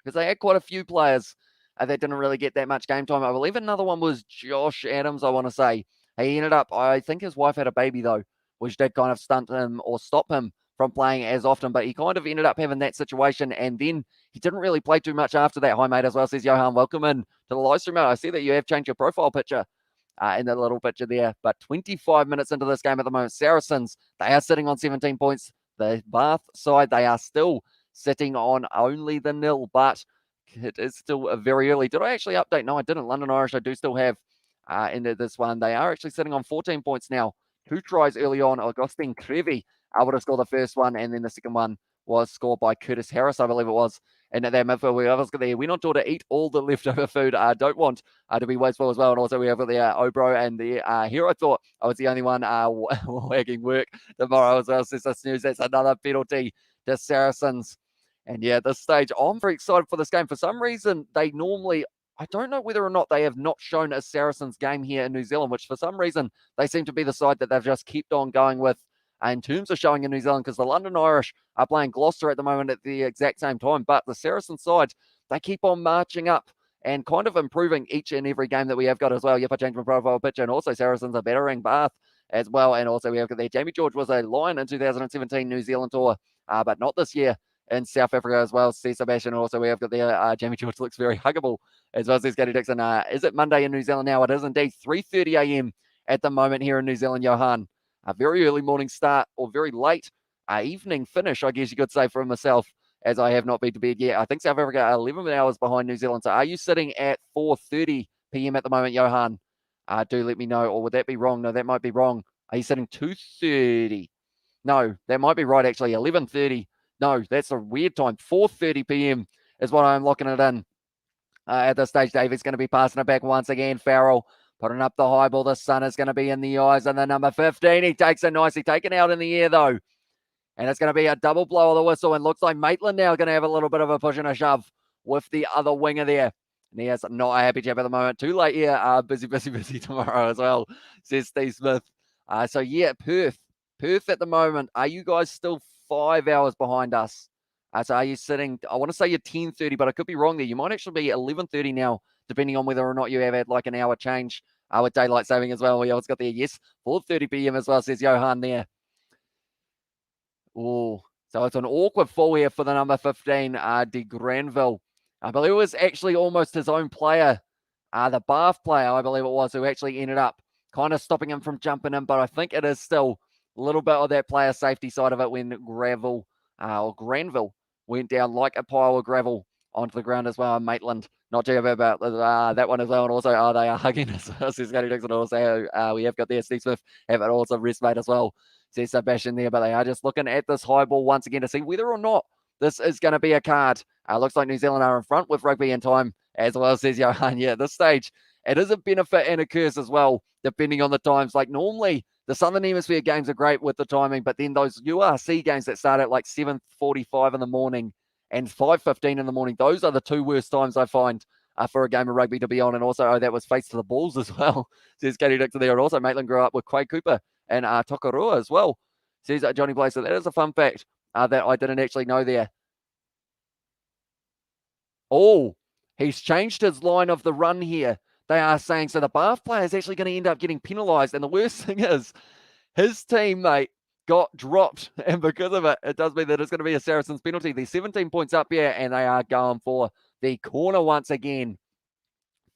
Because they had quite a few players that didn't really get that much game time. I believe another one was Josh Adams, I want to say. He ended up, I think his wife had a baby though, which did kind of stunt him or stop him from playing as often, but he kind of ended up having that situation, and then he didn't really play too much after that. Hi, mate, as well, says Johan. Welcome in to the live stream. I see that you have changed your profile picture in the little picture there, but 25 minutes into this game at the moment, Saracens, they are sitting on 17 points. The Bath side, they are still sitting on only the nil, but it is still very early. Did I actually update? No, I didn't. London Irish, I do still have into this one. They are actually sitting on 14 points now. 2 tries early on. Augustine Creevy able to score the first one, and then the second one was scored by Curtis Harris, I believe it was. And at that midfield, we have there. We're not told to eat all the leftover food. Don't want to be wasteful as well. And also we have the Obro and the Hero. I thought I was the only one wagging work tomorrow as well. Says this news. That's another penalty to Saracens. And yeah, at this stage, I'm very excited for this game. For some reason, they normally... I don't know whether or not they have not shown a Saracens game here in New Zealand, which for some reason, they seem to be the side that they've just kept on going with in terms of showing in New Zealand, because the London Irish are playing Gloucester at the moment at the exact same time. But the Saracens side, they keep on marching up and kind of improving each and every game that we have got as well. Yep, I changed my profile picture, and also Saracens are bettering Bath as well. And also we have got there. Jamie George was a Lion in 2017 New Zealand tour, but not this year in South Africa as well. See Sebastian. Also we have got there. Jamie George looks very huggable as well, says Gary Dixon. Is it Monday in New Zealand now? It is indeed 3:30 a.m. at the moment here in New Zealand, Johan. A very early morning start, or very late evening finish, I guess you could say, for myself, as I have not been to bed yet. I think South Africa are 11 hours behind New Zealand. So are you sitting at 4:30 p.m. at the moment, Johan? Do let me know. Or would that be wrong? No, that might be wrong. Are you sitting 2:30? No, that might be right, actually. 11:30. No, that's a weird time. 4:30 p.m. is what I'm locking it in. At this stage, David's going to be passing it back once again. Farrell putting up the high ball. The sun is going to be in the eyes. And the number 15, he takes it nicely. Taken out in the air, though. And it's going to be a double blow of the whistle. And looks like Maitland now going to have a little bit of a push and a shove with the other winger there. And he has not a happy chap at the moment. Too late here. Busy tomorrow as well, says Steve Smith. So, yeah, Perth at the moment. Are you guys still 5 hours behind us? So are you sitting, I want to say you're 10:30, but I could be wrong there. You might actually be 11:30 now, depending on whether or not you have had like an hour change with daylight saving as well. We always got there, yes, 4:30 p.m. as well, says Johan there. Oh, so it's an awkward fall here for the number 15, De Granville. I believe it was actually almost his own player, the Bath player, I believe it was, who actually ended up kind of stopping him from jumping in. But I think it is still a little bit of that player safety side of it when Granville went down like a pile of gravel onto the ground as well. Maitland, not too bad about that one as well. And also, they are hugging us. Says Scotty Dixon. Also, we have got there Steve Smith, have it also wrist mate as well. Says Sebastian there, but they are just looking at this high ball once again to see whether or not this is going to be a card. Looks like New Zealand are in front with rugby in time, as well, says Johan. Yeah, at this stage, it is a benefit and a curse as well, depending on the times. Like normally, the Southern Hemisphere games are great with the timing, but then those URC games that start at like 7:45 in the morning and 5:15 in the morning, those are the two worst times I find for a game of rugby to be on. And also, that was face to the balls as well, says Katie Dixon there. And also, Maitland grew up with Quade Cooper and Tokarua as well, says Johnny Blaze. So that is a fun fact that I didn't actually know there. Oh, he's changed his line of the run here. They are saying so the Bath player is actually going to end up getting penalised. And the worst thing is, his teammate got dropped. And because of it, it does mean that it's going to be a Saracens penalty. They're 17 points up here, and they are going for the corner once again.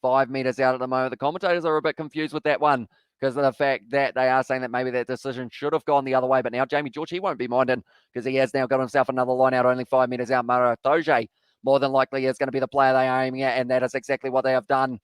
5 metres out at the moment. The commentators are a bit confused with that one because of the fact that they are saying that maybe that decision should have gone the other way. But now Jamie George, he won't be minding because he has now got himself another line out only 5 metres out. Mara Toje more than likely is going to be the player they are aiming at, and that is exactly what they have done.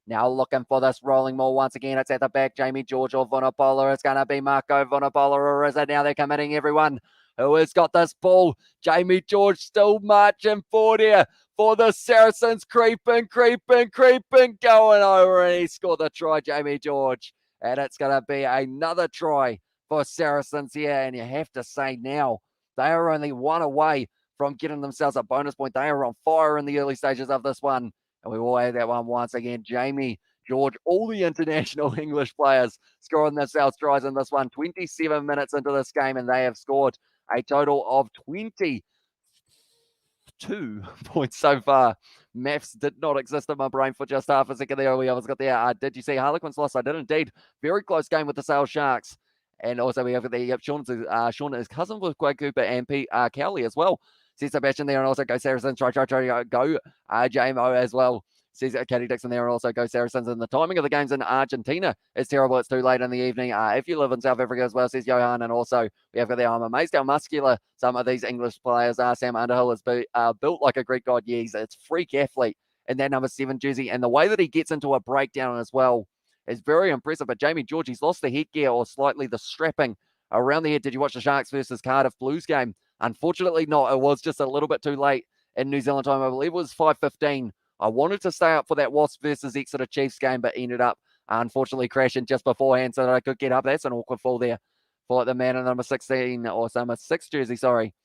Now looking for this rolling ball once again. It's at the back. Jamie George or Vunipola. It's going to be Marco Vunipola, or is it now they're committing everyone who has got this ball? Jamie George still marching forward here for the Saracens, creeping, going over, and he scored the try, Jamie George. And it's going to be another try for Saracens here. And you have to say now, they are only one away from getting themselves a bonus point. They are on fire in the early stages of this one. And we will have that one once again. Jamie George, all the international English players scoring themselves tries in this one. 27 minutes into this game, and they have scored a total of 22 points so far. Maths did not exist in my brain for just half a second there. We always got there. Did you see Harlequins lost? I did indeed. Very close game with the Sale Sharks. And also we have the Sean is cousin with Quade Cooper and Pete Cowley as well. Says Sebastian there, and also go Saracens. Try, go JMO as well. Says Katie Dixon there, and also go Saracens. And the timing of the games in Argentina is terrible. It's too late in the evening. If you live in South Africa as well, says Johan. And also we have got there. I'm amazed how muscular some of these English players are. Sam Underhill is built like a Greek god. Yeah, he's a freak athlete in that number 7 jersey. And the way that he gets into a breakdown as well is very impressive. But Jamie George, he's lost the headgear or slightly the strapping around the head. Did you watch the Sharks versus Cardiff Blues game? Unfortunately not. It was just a little bit too late in New Zealand time. I believe it was 5:15. I wanted to stay up for that Wasps versus Exeter Chiefs game, but ended up unfortunately crashing just beforehand so that I could get up. That's an awkward fall there for the man in number 16 or number 6 jersey, sorry.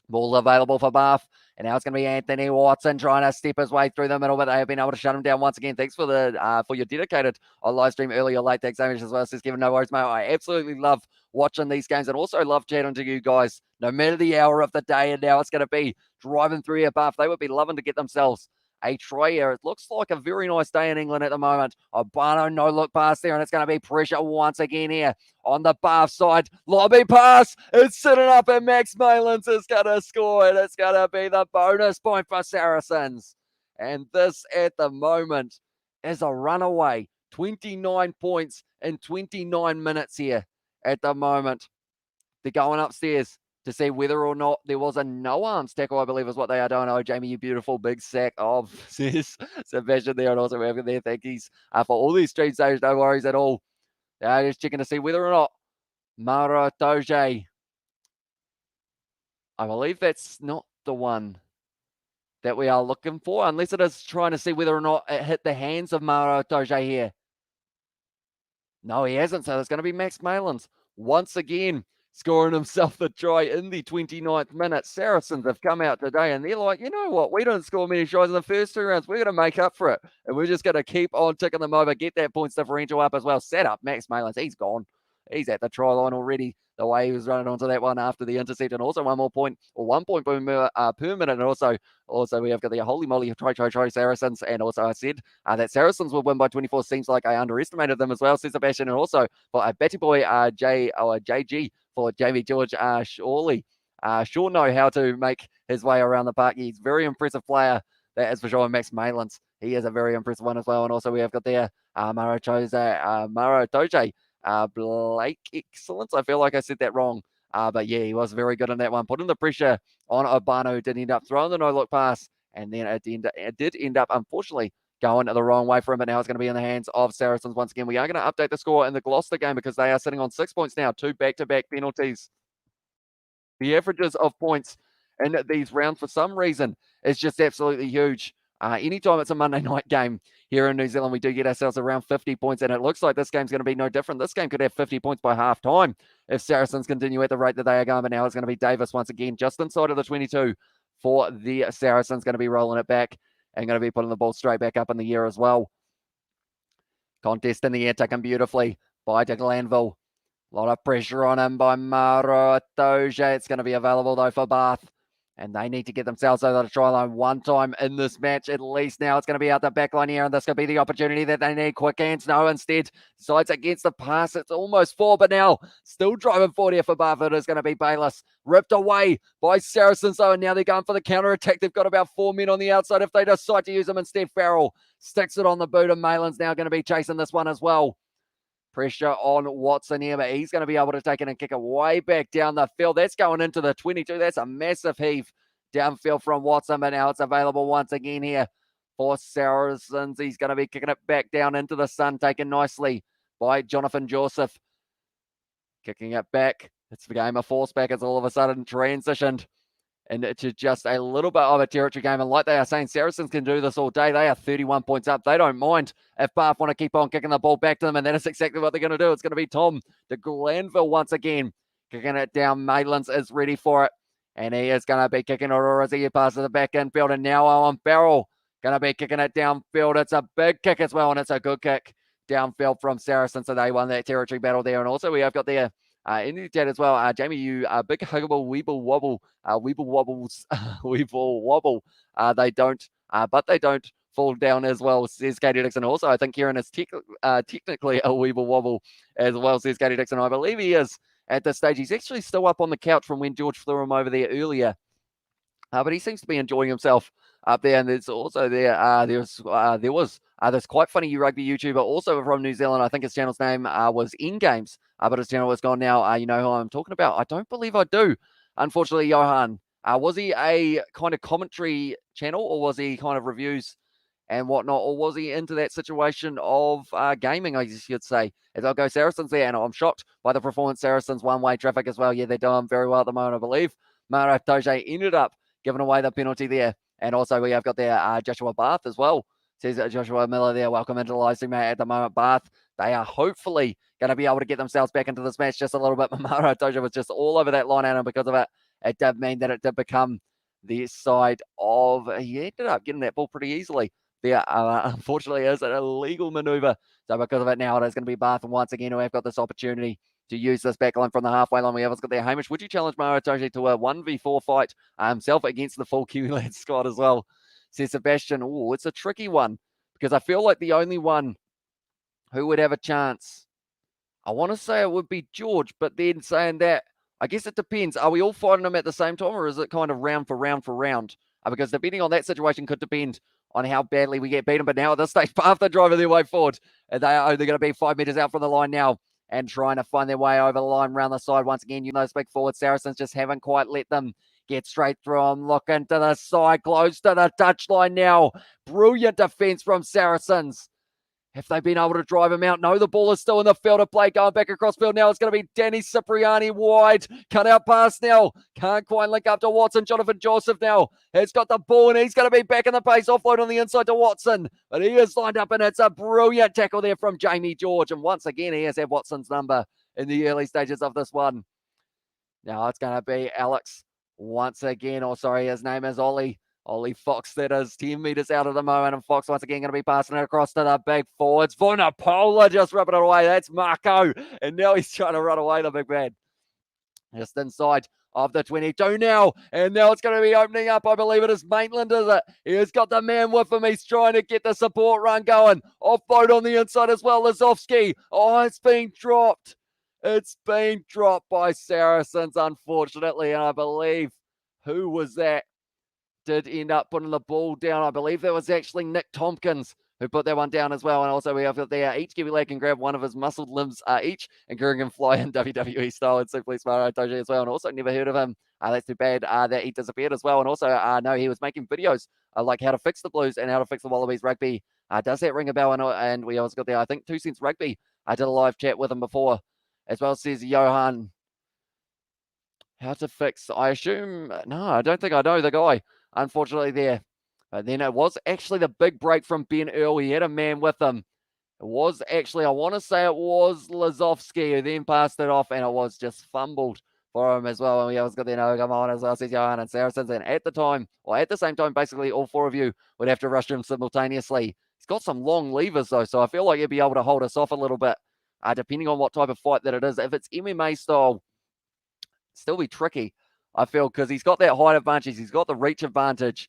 Ball available for Bath. And now it's going to be Anthony Watson trying to step his way through the middle, but they have been able to shut him down once again. Thanks for the for your dedicated on live stream early or late. Thanks so much as well. Says Kevin, no worries, mate. I absolutely love watching these games and also love chatting to you guys, no matter the hour of the day. And now it's going to be driving through here, Bath. They would be loving to get themselves a try here. It looks like a very nice day in England at the moment. Obano, no look pass there, and it's going to be pressure once again here on the Bath side. Lobby pass. It's sitting up, and Max Malins is going to score, and it's going to be the bonus point for Saracens. And this at the moment is a runaway. 29 points in 29 minutes here at the moment. They're going upstairs to see whether or not there was a no-arms tackle, I believe is what they are doing. Oh, Jamie, you beautiful big sack of, says Sebastian there, and also we have there. Thank yous for all these stream saves. No worries at all. They're just checking to see whether or not Mara Toje, I believe that's not the one that we are looking for, unless it is trying to see whether or not it hit the hands of Mara Toje here. No, he hasn't, so it's going to be Max Malins once again scoring himself the try in the 29th minute. Saracens have come out today and they're like, you know what? We didn't score many tries in the first 2 rounds. We're going to make up for it. And we're just going to keep on ticking them over, get that points differential up as well. Set up Max Malins. He's gone. He's at the try line already. The way he was running onto that one after the intercept, and also 1 more point, or 1 point per minute. And also we have got the holy moly try Saracens. And also I said that Saracens will win by 24. Seems like I underestimated them as well, says Sebastian. And also for Betty Boy JG for Jamie George, surely sure know how to make his way around the park. He's a very impressive player That is for sure. Max Malins, he is a very impressive one as well. And also we have got there Maro Toje Blake Excellence. I feel like I said that wrong. But yeah, he was very good in that one. Putting the pressure on Obano, who did end up throwing the no-look pass. And then it did end up, unfortunately, going the wrong way for him. But now it's going to be in the hands of Saracens once again. We are going to update the score in the Gloucester game because they are sitting on 6 points now. 2 back-to-back penalties. The averages of points in these rounds, for some reason, is just absolutely huge. Anytime it's a Monday night game here in New Zealand, we do get ourselves around 50 points, and it looks like this game's going to be no different. This game could have 50 points by half time if Saracens continue at the rate that they are going, but now it's going to be Davis once again, just inside of the 22 for the Saracens, going to be rolling it back and going to be putting the ball straight back up in the air as well. Contest in the air, taken beautifully by De Glanville. A lot of pressure on him by Maro Toje. It's going to be available, though, for Bath. And they need to get themselves over the try line one time in this match, at least. Now it's going to be out the back line here, and this could be the opportunity that they need. Quick hands, no, instead. Sides against the pass. It's almost 4, but now still driving forward here for Bath. It is going to be Bayless. Ripped away by Saracens, though, and now they're going for the counter-attack. They've got about 4 men on the outside if they decide to use them instead. Farrell sticks it on the boot, and Malin's now going to be chasing this one as well. Pressure on Watson here, but he's going to be able to take it and kick it way back down the field. That's going into the 22. That's a massive heave downfield from Watson, but now it's available once again here for Saracens. He's going to be kicking it back down into the sun, taken nicely by Jonathan Joseph. Kicking it back. It's the game of force back. It's all of a sudden transitioned into just a little bit of a territory game. And like they are saying, Saracens can do this all day. They are 31 points up. They don't mind if Bath want to keep on kicking the ball back to them, and that is exactly what they're going to do. It's going to be Tom de Glanville once again kicking it down. Maitlands is ready for it, and he is going to be kicking it, or as he passes the back infield, and now Owen Farrell going to be kicking it downfield. It's a big kick as well, and it's a good kick downfield from Saracens, so they won that territory battle there. And also we have got there in the chat as well, Jamie, you big huggable Weeble Wobble, Weeble Wobbles, Weeble Wobble. They don't, but they don't fall down as well, says Katie Dixon. Also, I think Kieran is technically a Weeble Wobble as well, says Katie Dixon. I believe he is at this stage. He's actually still up on the couch from when George threw him over there earlier. But he seems to be enjoying himself up there. And there's also there was this quite funny rugby YouTuber also from New Zealand. I think his channel's name was In Games, but his channel is gone now. You know who I'm talking about? I don't believe I do. Unfortunately, Johan. Was he a kind of commentary channel, or was he kind of reviews and whatnot, or was he into that situation of gaming, I guess you'd say? As I'll go Saracens there, and I'm shocked by the performance. Saracens one-way traffic as well. Yeah, they're doing very well at the moment, I believe. Maro Toje ended up giving away the penalty there. And also we have got there Joshua Bath as well. Says Joshua Miller there. Welcome into the live stream at the moment. Bath, they are hopefully going to be able to get themselves back into this match just a little bit. Maro Toje was just all over that line, and because of it, it did mean that it did become the side of, he ended up getting that ball pretty easily. There, unfortunately, is an illegal maneuver. So because of it now, it is going to be Bath, and once again, we have got this opportunity to use this back line from the halfway line. We have got there. Hamish, would you challenge Maro Toje to a 1v4 fight himself against the full Kiwi Lads squad as well? Says Sebastian. Oh, it's a tricky one because I feel like the only one who would have a chance, I want to say it would be George, but then saying that, I guess it depends. Are we all fighting them at the same time, or is it kind of round for round for round? Because depending on that situation could depend on how badly we get beaten. But now at this stage, Bath are driving their way forward. And they are only going to be 5 meters out from the line now and trying to find their way over the line around the side. Once again, you know, those big forward Saracens just haven't quite let them get straight through them. Look into the side, close to the touchline now. Brilliant defense from Saracens. Have they been able to drive him out? No, the ball is still in the field of play. Going back across field now. It's going to be Danny Cipriani wide. Cut out pass now. Can't quite link up to Watson. Jonathan Joseph now has got the ball, and he's going to be back in the pace. Offload on the inside to Watson. But he is lined up, and it's a brilliant tackle there from Jamie George. And once again, he has had Watson's number in the early stages of this one. Now it's going to be Alex once again. Oh, sorry, his name is Ollie. Ollie Fox, that is 10 meters out of the moment, and Fox once again going to be passing it across to the big forwards. Vunapola just ripping it away. That's Marco, and now he's trying to run away, the big man. Just inside of the 22 now, and now it's going to be opening up. I believe it is Maitland, is it? He has got the man with him. He's trying to get the support run going. Offload on the inside as well. Lazowski. Oh, it's being dropped. It's been dropped by Saracens, unfortunately, and I believe, who was that? did end up putting the ball down. I believe that was actually Nick Tompkins who put that one down as well. And also we have got there, each Kiwi lad can grab one of his muscled limbs each, encouraging him fly in WWE style and simply smart Doji as well. And also never heard of him. That's too bad that he disappeared as well. And also, no, he was making videos like how to fix the Blues and how to fix the Wallabies rugby. Does that ring a bell? And we also got there, I think, 2 Cents Rugby. I did a live chat with him before as well. Says Johan, how to fix, I assume, no, I don't think I know the guy, unfortunately, there. But then it was actually the big break from Ben Earl. He had a man with him. It was actually, I want to say it was Lazowski who then passed it off, and it was just fumbled for him as well. And we always got the no, come on, as well, says Johan and Saracens. And at the time, or at the same time, basically all 4 of you would have to rush to him simultaneously. He's got some long levers, though, so I feel like he'd be able to hold us off a little bit, depending on what type of fight that it is. If it's MMA style, still be tricky, I feel, because he's got that height advantage, he's got the reach advantage,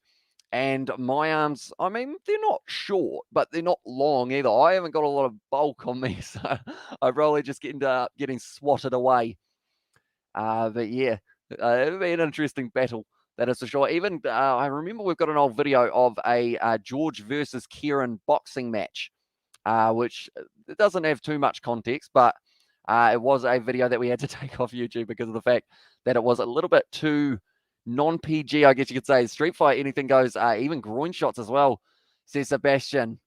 and my arms, I mean, they're not short, but they're not long either. I haven't got a lot of bulk on me, so I probably just end up getting swatted away. But yeah, it'll be an interesting battle, that is for sure. Even I remember we've got an old video of a George versus Kieran boxing match, which it doesn't have too much context, but it was a video that we had to take off YouTube because of the fact that it was a little bit too non-PG, I guess you could say. Street fight, anything goes, even groin shots as well, says Sebastian.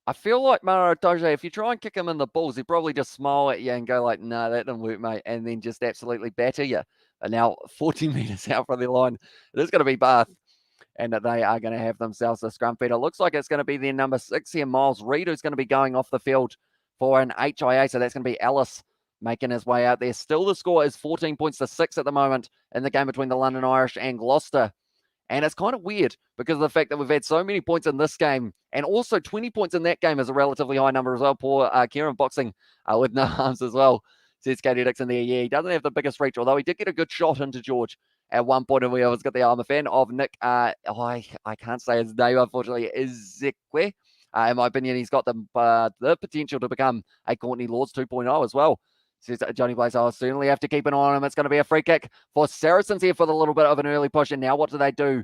I feel like Maro Doge, if you try and kick him in the balls, he'd probably just smile at you and go like, no, that didn't work, mate, and then just absolutely batter you. And now 40 metres out from the line, it is going to be Bath, and that they are going to have themselves a scrum feed. It looks like it's going to be their number 6 here, Miles Reid, who's going to be going off the field for an HIA, so that's going to be Ellis making his way out there. Still, the score is 14 points to 6 at the moment in the game between the London Irish and Gloucester. And it's kind of weird because of the fact that we've had so many points in this game, and also 20 points in that game is a relatively high number as well. Poor Kieran boxing with no arms as well, says Katie Dixon there. Yeah, he doesn't have the biggest reach, although he did get a good shot into George at one point, and we always got there. I'm a fan of Nick. I can't say his name, unfortunately, Ezekwe. In my opinion, he's got the potential to become a Courtney Lords 2.0 as well. Says Johnny Blaze, I'll certainly have to keep an eye on him. It's going to be a free kick for Saracens here for the little bit of an early push. And now what do?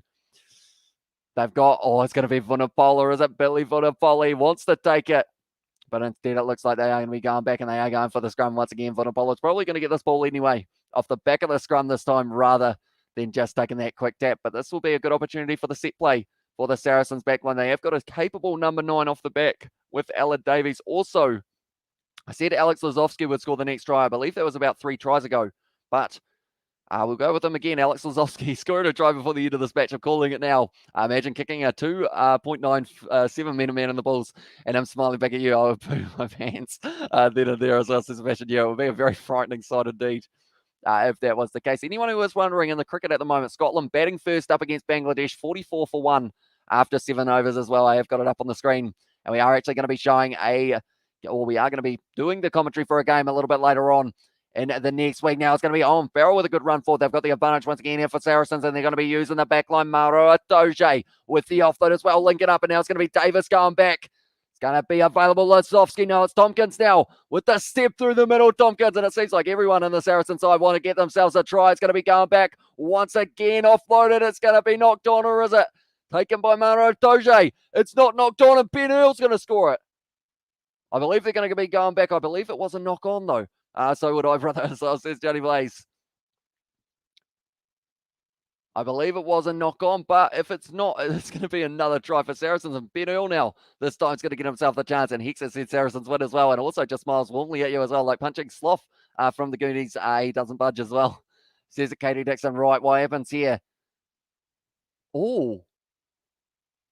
They've got, it's going to be Vunipola. Is it Billy Vunipola? He wants to take it. But instead, it looks like they are going to be going back, and they are going for the scrum once again. Vunipola's probably going to get this ball anyway off the back of the scrum this time rather than just taking that quick tap. But this will be a good opportunity for the set play for the Saracens back line. They have got a capable number 9 off the back with Alan Davies. Also, I said Alex Lazowski would score the next try. I believe that was about 3 tries ago. But we'll go with him again. Alex Lazowski scored a try before the end of this match. I'm calling it now. Imagine kicking a 2.97 meter man in the balls, and I'm smiling back at you. I would put my pants then and there as well, says Sebastian. Yeah, it would be a very frightening sight indeed. If that was the case. Anyone who was wondering, in the cricket at the moment, Scotland batting first up against Bangladesh, 44 for 1 after 7 overs as well. I have got it up on the screen, and we are actually going to be showing we are going to be doing the commentary for a game a little bit later on in the next week. Now it's going to be Owen Farrell with a good run forward. They've got the advantage once again here for Saracens, and they're going to be using the backline. Maro Doge with the offload as well, linking up, and now it's going to be Davis going back. It's going to be available. Lazowski. No, it's Tompkins now with the step through the middle. Tompkins, and it seems like everyone on the Saracen side want to get themselves a try. It's going to be going back once again, offloaded. It's going to be knocked on, or is it taken by Maro Doge? It's not knocked on, and Ben Earl's going to score it. I believe they're going to be going back. I believe it was a knock on, though. So would I, brother. So says Johnny Blaze. I believe it was a knock on, but if it's not, it's going to be another try for Saracens. And Ben Earl now, this time, is going to get himself the chance. And Hexa said Saracens win as well. And also just smiles warmly at you as well, like punching Sloth from the Goonies. He doesn't budge as well. Says it, Katie Dixon. Right, what happens here? Oh,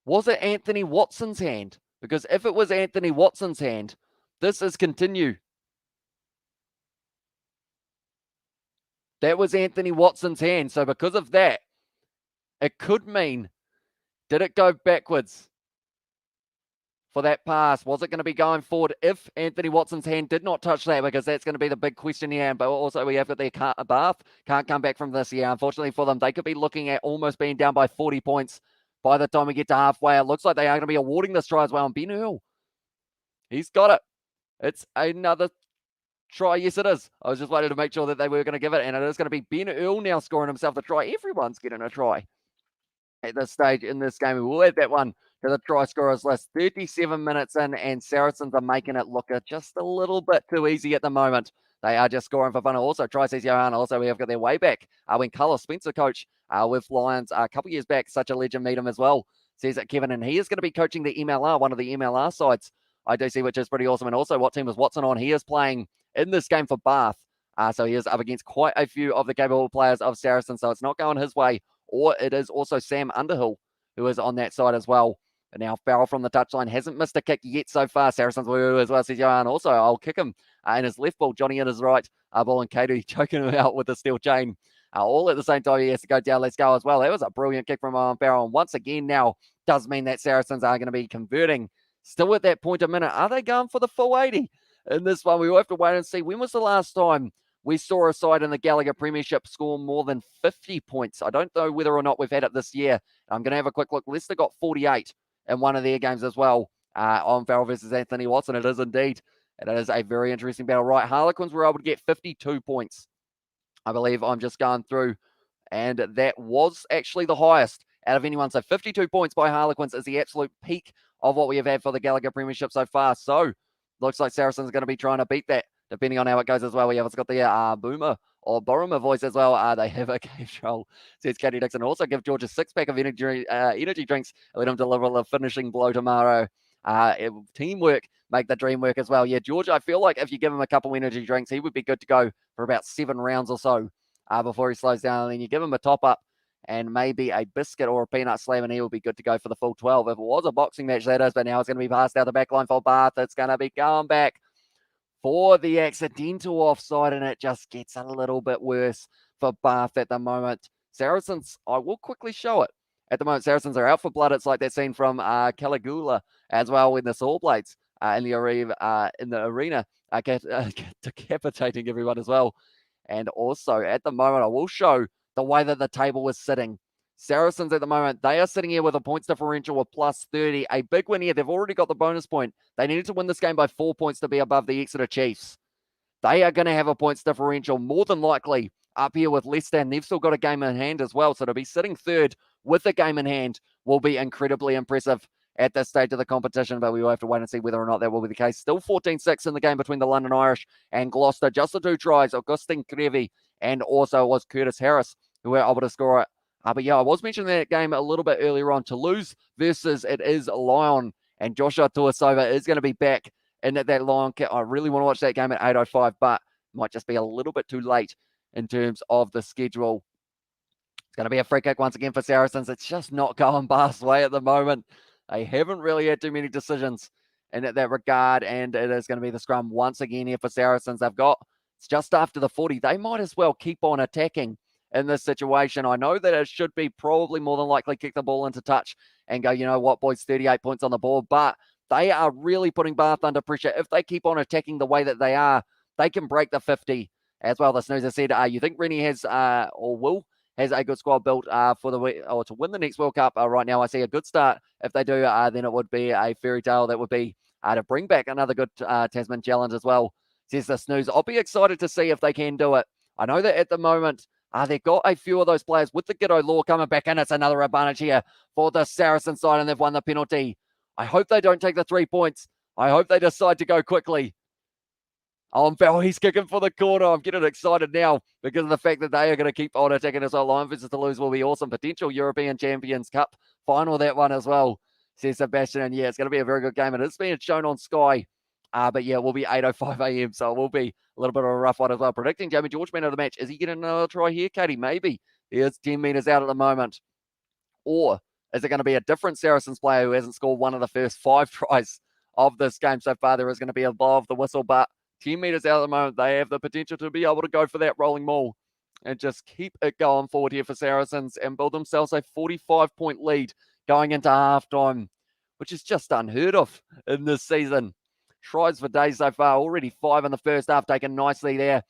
was it Anthony Watson's hand? Because if it was Anthony Watson's hand, this is continue. That was Anthony Watson's hand. So because of that, it could mean, did it go backwards for that pass? Was it going to be going forward if Anthony Watson's hand did not touch that? Because that's going to be the big question here. But also we have got their Bath can't come back from this. Yeah, unfortunately for them, they could be looking at almost being down by 40 points by the time we get to halfway. It looks like they are going to be awarding this try as well. And Ben Earl, he's got it. It's another try. Yes, it is. I was just waiting to make sure that they were going to give it. And it is going to be Ben Earl now scoring himself the try. Everyone's getting a try. at this stage in this game. We will add that one to the try scorers list. 37 minutes in, and Saracens are making it look just a little bit too easy at the moment. They are just scoring for fun. Also, try says Johanna. Also, we have got their way back when Carlos Spencer coach with Lions a couple years back. Such a legend, meet him as well, says that Kevin. And he is going to be coaching the MLR, one of the MLR sides, I do see, which is pretty awesome. And also, what team is Watson on? He is playing in this game for Bath. So he is up against quite a few of the capable players of Saracens. So it's not going his way. Or it is also Sam Underhill who is on that side as well. But now Farrell from the touchline hasn't missed a kick yet so far. Saracens will as well, says Johan. Also, I'll kick him in his left ball. Johnny in his right ball, and Katie choking him out with the steel chain. All at the same time, he has to go down. Let's go as well. That was a brilliant kick from Farrell. And once again now does mean that Saracens are going to be converting. Still at that point a minute. Are they going for the full 80 in this one? We will have to wait and see. When was the last time we saw a side in the Gallagher Premiership score more than 50 points? I don't know whether or not we've had it this year. I'm going to have a quick look. Leicester got 48 in one of their games as well on Farrell versus Anthony Watson. It is indeed. And it is a very interesting battle. Right, Harlequins were able to get 52 points. I believe I'm just going through. And that was actually the highest out of anyone. So 52 points by Harlequins is the absolute peak of what we have had for the Gallagher Premiership so far. So looks like Saracens are going to be trying to beat that, depending on how it goes as well. We have got the Boomer or Boromer voice as well. They have a cave troll, says Katie Dixon. Also give George a 6-pack of energy drinks. Let him deliver the finishing blow tomorrow. Teamwork make the dream work as well. Yeah, George, I feel like if you give him a couple energy drinks, he would be good to go for about 7 rounds or so before he slows down. And then you give him a top-up and maybe a biscuit or a peanut slam, and he will be good to go for the full 12. If it was a boxing match, that is, but now it's going to be passed out the back line for Bath. It's going to be going back for the accidental offside, and it just gets a little bit worse for Bath at the moment. Saracens, I will quickly show it. At the moment, Saracens are out for blood. It's like that scene from Caligula as well, when the Saw Blades in the arena decapitating everyone as well. And also, at the moment, I will show the way that the table is sitting. Saracens at the moment, they are sitting here with a points differential of plus 30. A big win here. They've already got the bonus point. They needed to win this game by 4 points to be above the Exeter Chiefs. They are going to have a points differential more than likely up here with Leicester, and they've still got a game in hand as well. So to be sitting third with a game in hand will be incredibly impressive at this stage of the competition, but we will have to wait and see whether or not that will be the case. Still 14-6 in the game between the London Irish and Gloucester. Just the 2 tries, Augustine Creevy and also was Curtis Harris, who were able to score it. But yeah, I was mentioning that game a little bit earlier on. Toulouse versus it is Lyon, and Joshua Tuasova is going to be back in that Lyon kit. I really want to watch that game at 8:05, but might just be a little bit too late in terms of the schedule. It's going to be a free kick once again for Saracens. It's just not going Bath's way at the moment. They haven't really had too many decisions in that regard, and it is going to be the scrum once again here for Saracens. It's just after the 40. They might as well keep on attacking in this situation. I know that it should be probably more than likely kick the ball into touch and go, you know what, boys, 38 points on the board, but they are really putting Bath under pressure. If they keep on attacking the way that they are, they can break the 50 as well. The snoozer said, you think Rennie has a good squad built to win the next World Cup? Right now, I see a good start. If they do, then it would be a fairy tale. That would be to bring back another good Tasman challenge as well, says the snooze. I'll be excited to see if they can do it. I know that at the moment, they've got a few of those players with the Giddo Law coming back in. It's another advantage here for the Saracen side, and they've won the penalty. I hope they don't take the 3 points. I hope they decide to go quickly. Bell, he's kicking for the corner. I'm getting excited now because of the fact that they are going to keep on attacking as well. Lion versus Toulouse will be awesome. Potential European Champions Cup final, that one as well, says Sebastian. And yeah, it's going to be a very good game. And it's being shown on Sky. But yeah, it will be 8:05 a.m. So it will be a little bit of a rough one as well. Predicting Jamie George man of the match. Is he getting another try here, Katie? Maybe. He is 10 meters out at the moment. Or is it going to be a different Saracens player who hasn't scored one of the first 5 tries of this game so far? There is going to be a blow off the whistle, but 10 meters out at the moment, they have the potential to be able to go for that rolling maul and just keep it going forward here for Saracens and build themselves a 45-point lead going into halftime, which is just unheard of in this season. Tries for days so far, already 5 in the first half, taken nicely there.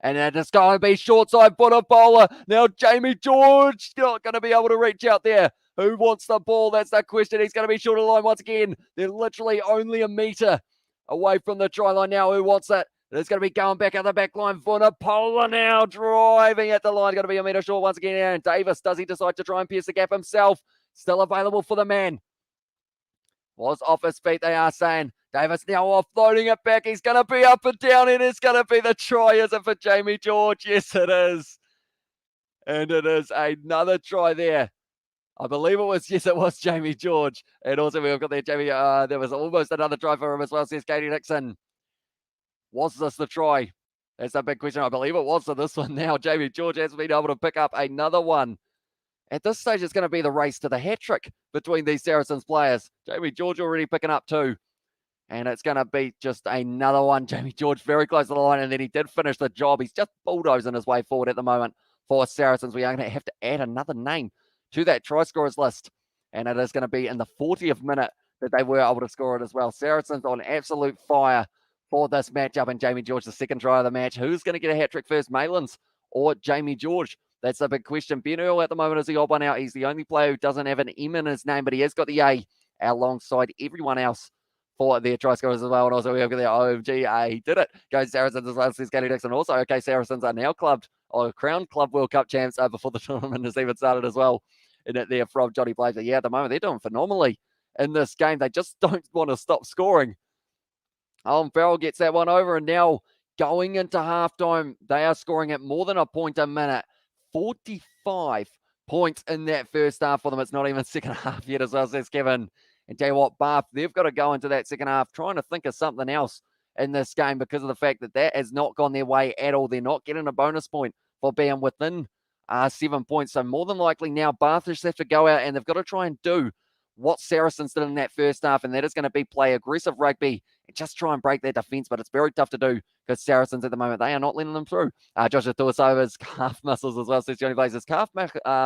And it's going to be short side footer bowler. Now Jamie George not going to be able to reach out there. Who wants the ball? That's the question. He's going to be short of line once again. They're literally only a meter away from the try line now. Who wants it? It's going to be going back out the back line. Vunipola now driving at the line. Going to be a metre short once again. Aaron Davis, does he decide to try and pierce the gap himself? Still available for the man. Was off his feet, they are saying. Davis now offloading it back. He's going to be up and down. And it's going to be the try, is it, for Jamie George? Yes, it is. And it is another try there. I believe it was Jamie George. And also we've got there Jamie, there was almost another try for him as well, says Katie Dixon. Was this the try? That's a big question. I believe it was for this one now. Jamie George has been able to pick up another one. At this stage, it's going to be the race to the hat-trick between these Saracens players. Jamie George already picking up 2. And it's going to be just another one. Jamie George very close to the line, and then he did finish the job. He's just bulldozing his way forward at the moment for Saracens. We are going to have to add another name to that try scorers list. And it is going to be in the 40th minute that they were able to score it as well. Saracens on absolute fire for this matchup, and Jamie George, the second try of the match. Who's going to get a hat-trick first, Malins or Jamie George? That's a big question. Ben Earl at the moment is the odd one out. He's the only player who doesn't have an M in his name, but he has got the A alongside everyone else for their try scorers as well. And also we have got the OMG. He did it. Goes Saracens as well, says Katie Dixon. Also, okay, Saracens are now crowned Club World Cup champs before the tournament has even started as well. In it there from Johnny Blazer. Yeah, at the moment, they're doing phenomenally in this game. They just don't want to stop scoring. Farrell gets that one over, and now going into halftime, they are scoring at more than a point a minute. 45 points in that first half for them. It's not even second half yet as well, says Kevin. And tell you what, Bath, they've got to go into that second half trying to think of something else in this game because of the fact that that has not gone their way at all. They're not getting a bonus point for being within 7 points. So more than likely now, Bath just have to go out and they've got to try and do what Saracens did in that first half, and that is going to be play aggressive rugby and just try and break their defence, but it's very tough to do because Saracens at the moment, they are not letting them through. Joshua Tuasova's calf muscles as well, says Johnny Blaze. His calf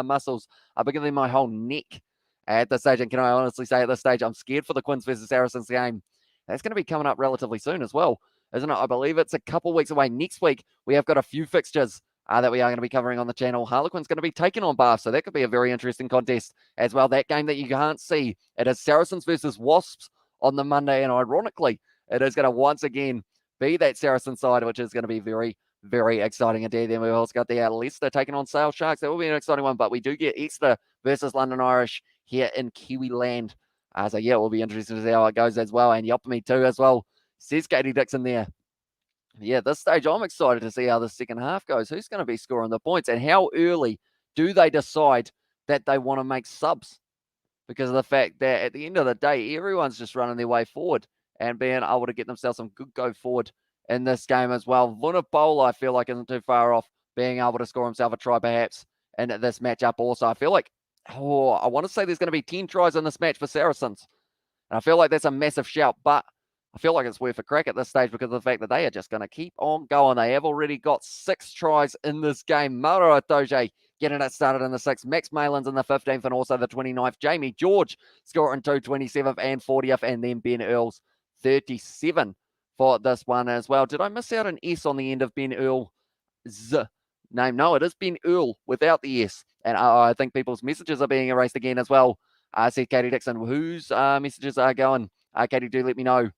muscles are bigger than my whole neck at this stage, and can I honestly say at this stage, I'm scared for the Quins versus Saracens game. That's going to be coming up relatively soon as well, isn't it? I believe it's a couple weeks away. Next week, we have got a few fixtures that we are going to be covering on the channel. Harlequin's going to be taking on Bath, so that could be a very interesting contest as well. That game that you can't see, it is Saracens versus Wasps on the Monday, and ironically, it is going to once again be that Saracen side, which is going to be very, very exciting indeed. Then we've also got the Leicester taking on Sale Sharks. That will be an exciting one, but we do get Exeter versus London Irish here in Kiwi land. So yeah, it will be interesting to see how it goes as well, and Yopami too as well, says Katie Dixon there. Yeah, at this stage, I'm excited to see how the second half goes. Who's going to be scoring the points and how early do they decide that they want to make subs? Because of the fact that at the end of the day, everyone's just running their way forward and being able to get themselves some good go forward in this game as well. Vunipola, I feel like, isn't too far off being able to score himself a try perhaps in this matchup also. I feel like, I want to say there's going to be 10 tries in this match for Saracens. And I feel like that's a massive shout, but I feel like it's worth a crack at this stage because of the fact that they are just going to keep on going. They have already got 6 tries in this game. Maro Atoje getting it started in the 6th. Max Malins in the 15th and also the 29th. Jamie George scoring 2, 27th and 40th. And then Ben Earl's 37 for this one as well. Did I miss out an S on the end of Ben Earl's name? No, it is Ben Earl without the S. And I think people's messages are being erased again as well. Said Katie Dixon. Whose messages are going? Katie, do let me know.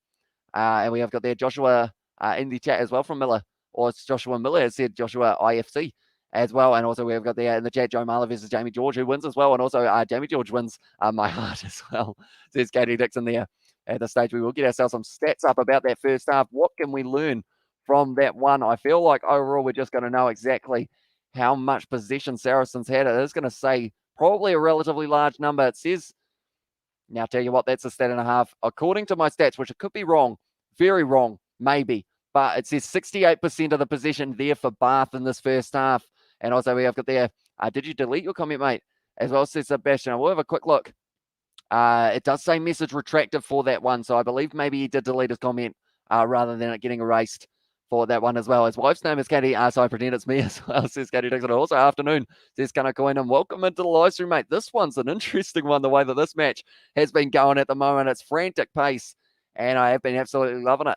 And we have got there Joshua in the chat as well from Miller, or it's Joshua Miller has said Joshua IFC as well. And also we have got there in the chat Joe Marler versus Jamie George, who wins as well. And also Jamie George wins my heart as well, says Katie Dixon there. At the stage, we will get ourselves some stats up about that first half. What can we learn from that one? I feel like overall we're just going to know exactly how much possession Saracens had. It is going to say probably a relatively large number. It says, now, tell you what, that's a stat and a half. According to my stats, which it could be wrong, very wrong, maybe, but it says 68% of the possession there for Bath in this first half. And also we have got there, did you delete your comment, mate? As well, says Sebastian. I will have a quick look. It does say message retracted for that one, so I believe maybe he did delete his comment rather than it getting erased for that one as well. His wife's name is Katie, so I pretend it's me as well, says Katie Dixon. Also, afternoon, says Kana Coin, and welcome into the live stream, mate. This one's an interesting one, the way that this match has been going at the moment. It's frantic pace, and I have been absolutely loving it.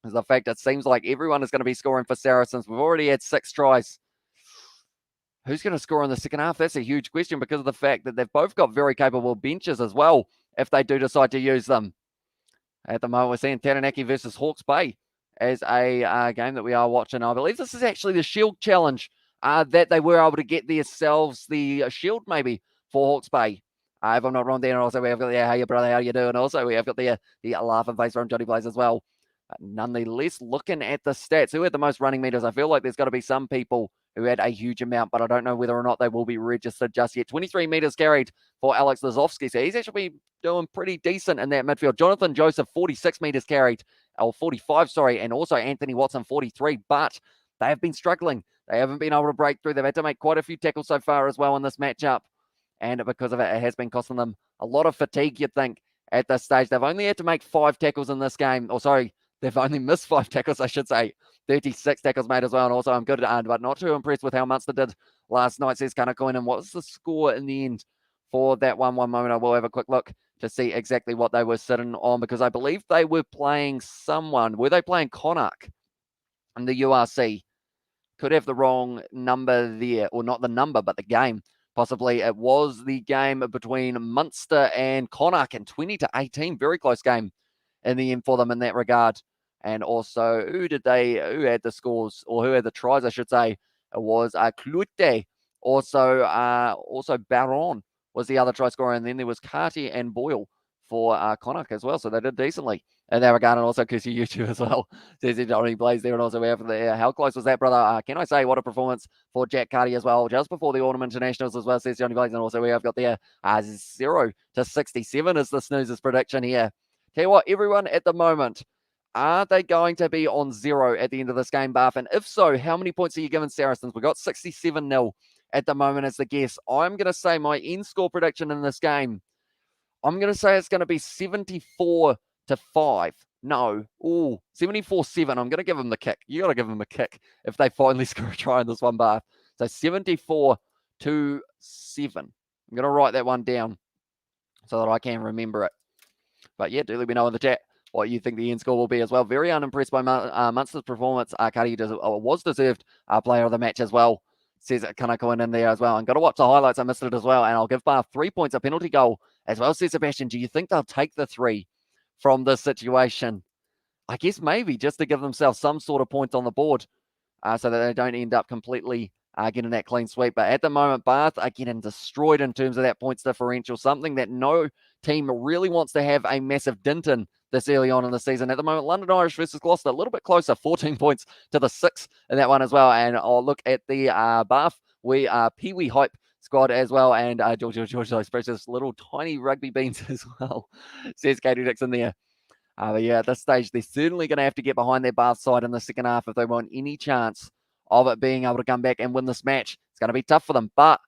As the fact it seems like everyone is going to be scoring for Saracens. We've already had 6 tries. Who's going to score in the second half? That's a huge question because of the fact that they've both got very capable benches as well, if they do decide to use them. At the moment, we're seeing Taranaki versus Hawke's Bay as a game that we are watching. I believe this is actually the Shield Challenge that they were able to get themselves the Shield maybe for Hawke's Bay. If I'm not wrong there, and also we have got the hey brother, how you doing? Also we have got the laughing face from Johnny Blaze as well. Nonetheless, looking at the stats, who had the most running meters? I feel like there's got to be some people who had a huge amount, but I don't know whether or not they will be registered just yet. 23 meters carried for Alex Lazowski, so he's actually doing pretty decent in that midfield. Jonathan Joseph, 46 meters carried, or 45, sorry, and also Anthony Watson, 43, but they have been struggling. They haven't been able to break through. They've had to make quite a few tackles so far as well in this matchup, and because of it, it has been costing them a lot of fatigue, you'd think, at this stage. They've only had to make 5 tackles in this game, or sorry, they've only missed 5 tackles, I should say. 36 tackles made as well, and also I'm good at but not too impressed with how Munster did last night, says Kanakoin. And what was the score in the end for that 1-1 moment? I will have a quick look to see exactly what they were sitting on, because I believe they were playing someone. Were they playing Connacht in the URC? Could have the wrong number there, or not the number, but the game. Possibly it was the game between Munster and Connacht, and 20-18, very close game in the end for them in that regard. And also, who had the scores, or who had the tries, I should say? It was Klute. Also Baron was the other try scorer, and then there was Carty and Boyle for Connacht as well. So they did decently in that regard, and also Kusi YouTube as well. Says Johnny Blaze there, and also we have the how close was that, brother? Can I say what a performance for Jack Carty as well, just before the Autumn Internationals as well, says Johnny Blaze, and also we have got there 0-67 is the Snoozer's prediction here. Tell you what, everyone at the moment, are they going to be on 0 at the end of this game, Bath? And if so, how many points are you giving Saracens? We've got 67-0 at the moment as the guess. I'm going to say my end score prediction in this game, I'm going to say it's going to be 74-5. No. 74-7. I'm going to give them the kick. You got to give them a kick if they finally score a try in this one, Bath. So 74-7. I'm going to write that one down so that I can remember it. But yeah, do let me know in the chat what you think the end score will be as well. Very unimpressed by Munster's performance. Carty was deserved player of the match as well, says Kanako in there as well. I'm going to watch the highlights. I missed it as well. And I'll give Bath 3 points, a penalty goal as well, says Sebastian. Do you think they'll take the 3 from this situation? I guess maybe just to give themselves some sort of point on the board so that they don't end up completely getting that clean sweep. But at the moment, Bath are getting destroyed in terms of that points differential, something that no team really wants to have a massive dint in this early on in the season. At the moment, London Irish versus Gloucester, a little bit closer, 14 points to the 6 in that one as well. And I'll look at the Bath, we are Pee-wee Hype squad as well, and George those precious little tiny rugby beans as well, says Katie Dixon there. But yeah, at this stage, they're certainly going to have to get behind their Bath side in the second half if they want any chance of it being able to come back and win this match. It's going to be tough for them, but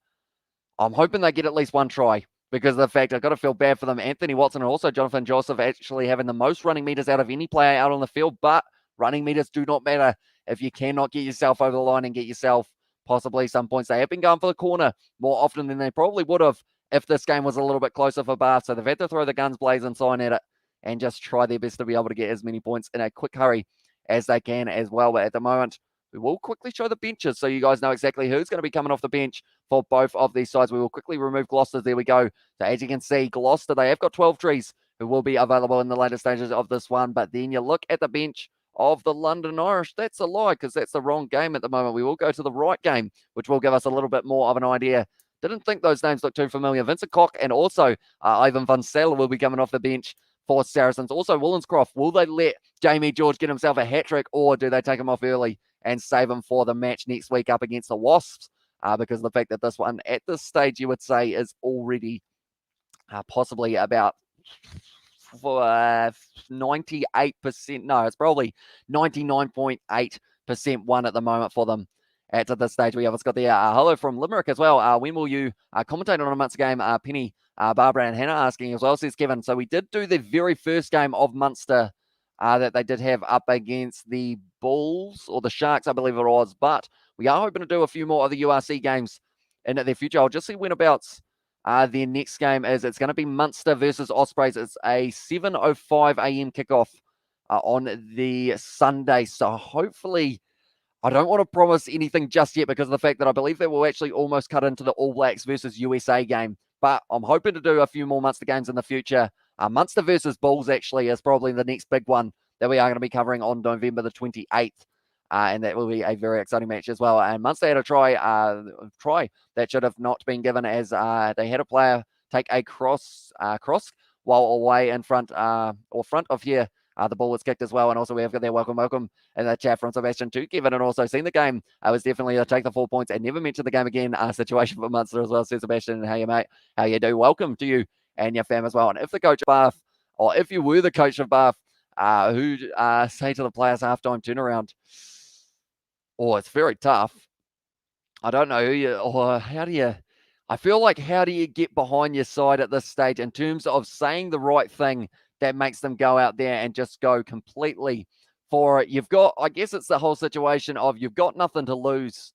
I'm hoping they get at least one try, because of the fact I've got to feel bad for them. Anthony Watson and also Jonathan Joseph actually having the most running meters out of any player out on the field, but running meters do not matter if you cannot get yourself over the line and get yourself possibly some points. They have been going for the corner more often than they probably would have if this game was a little bit closer for Bath, so they've had to throw the guns blazing sign at it and just try their best to be able to get as many points in a quick hurry as they can as well. But at the moment, we will quickly show the benches so you guys know exactly who's going to be coming off the bench for both of these sides. We will quickly remove Gloucester. There we go. So as you can see, Gloucester, they have got 12 trees who will be available in the later stages of this one. But then you look at the bench of the London Irish. That's a lie, because that's the wrong game at the moment. We will go to the right game, which will give us a little bit more of an idea. Didn't think those names looked too familiar. Vincent Koch and also Ivan Van Sel will be coming off the bench for Saracens. Also, Wollenscroft, will they let Jamie George get himself a hat-trick, or do they take him off early and save him for the match next week up against the Wasps? Because of the fact that this one, at this stage, you would say is already possibly about 98%. No, it's probably 99.8% won at the moment for them. At this stage, we have got the hello from Limerick as well. When will you commentate on a Munster game? Penny, Barbara, and Hannah asking as well, says Kevin. So we did do the very first game of Munster that they did have up against the Bulls or the Sharks, I believe it was. But we are hoping to do a few more of the URC games in their future. I'll just see when about their next game is. It's going to be Munster versus Ospreys. It's a 7:05 a.m. kickoff on the Sunday. So hopefully, I don't want to promise anything just yet because of the fact that I believe that we'll actually almost cut into the All Blacks versus USA game. But I'm hoping to do a few more Munster games in the future. Munster versus Bulls actually is probably the next big one that we are going to be covering on November the 28th. And that will be a very exciting match as well. And Munster had a try that should have not been given, as they had a player take a cross while away in front of here. The ball was kicked as well. And also we have got their welcome in the chat from Sebastian to Kevin, and also seen the game. I was definitely a take the 4 points and never mention the game again situation for Munster as well, says Sebastian. Hey, mate, how you do? Welcome to you and your fam as well. And if the coach of Bath, or if you were the coach of Bath, who say to the players halftime turnaround, it's very tough. I don't know who you, or how do you, I feel like how do you get behind your side at this stage in terms of saying the right thing that makes them go out there and just go completely for it? You've got, I guess it's the whole situation of you've got nothing to lose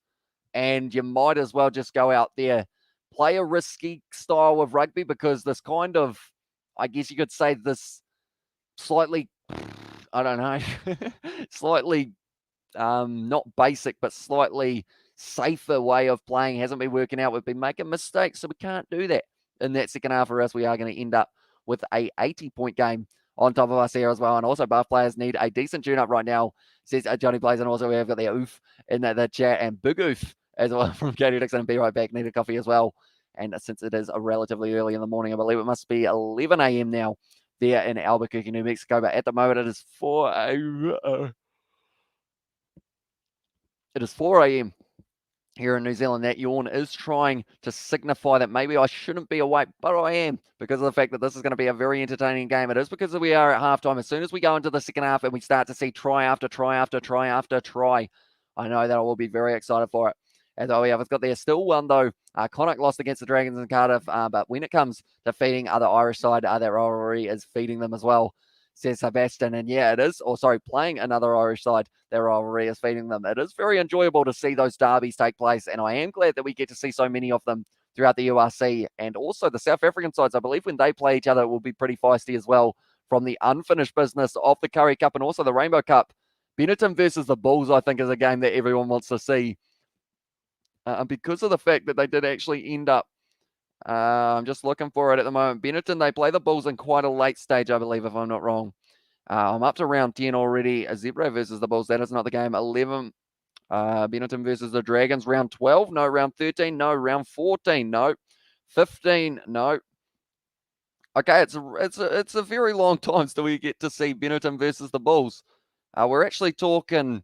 and you might as well just go out there, play a risky style of rugby, because this kind of, I guess you could say this slightly, I don't know, slightly not basic, but slightly safer way of playing hasn't been working out. We've been making mistakes, so we can't do that in that second half, or else we are going to end up with a 80-point game on top of us here as well. And also Bath players need a decent tune-up right now, says Johnny Blaze. And also we have got the oof in the chat, and big oof as well from Katie Dixon, and Be Right Back, need a coffee as well. And since it is a relatively early in the morning, I believe it must be 11 a.m. now there in Albuquerque, New Mexico, but at the moment it is 4 a.m. here in New Zealand. That yawn is trying to signify that maybe I shouldn't be awake, but I am, because of the fact that this is going to be a very entertaining game. It is because we are at halftime. As soon as we go into the second half and we start to see try after try after try after try, I know that I will be very excited for it. As we have got there still one, though. Connacht lost against the Dragons in Cardiff, but when it comes to feeding other Irish side, that rivalry is feeding them as well, says Sebastian. And yeah, it is, playing another Irish side, their rivalry is feeding them. It is very enjoyable to see those derbies take place, and I am glad that we get to see so many of them throughout the URC. And also the South African sides, I believe when they play each other, it will be pretty feisty as well from the unfinished business of the Curry Cup and also the Rainbow Cup. Benetton versus the Bulls, I think, is a game that everyone wants to see. Because of the fact that they did actually end up, I'm just looking for it at the moment. Benetton, they play the Bulls in quite a late stage, I believe, if I'm not wrong. I'm up to round 10 already. Zebra versus the Bulls, that is not the game. 11, Benetton versus the Dragons. Round 12, no. Round 13, no. Round 14, no. 15, no. Okay, it's a very long time till we get to see Benetton versus the Bulls. We're actually talking,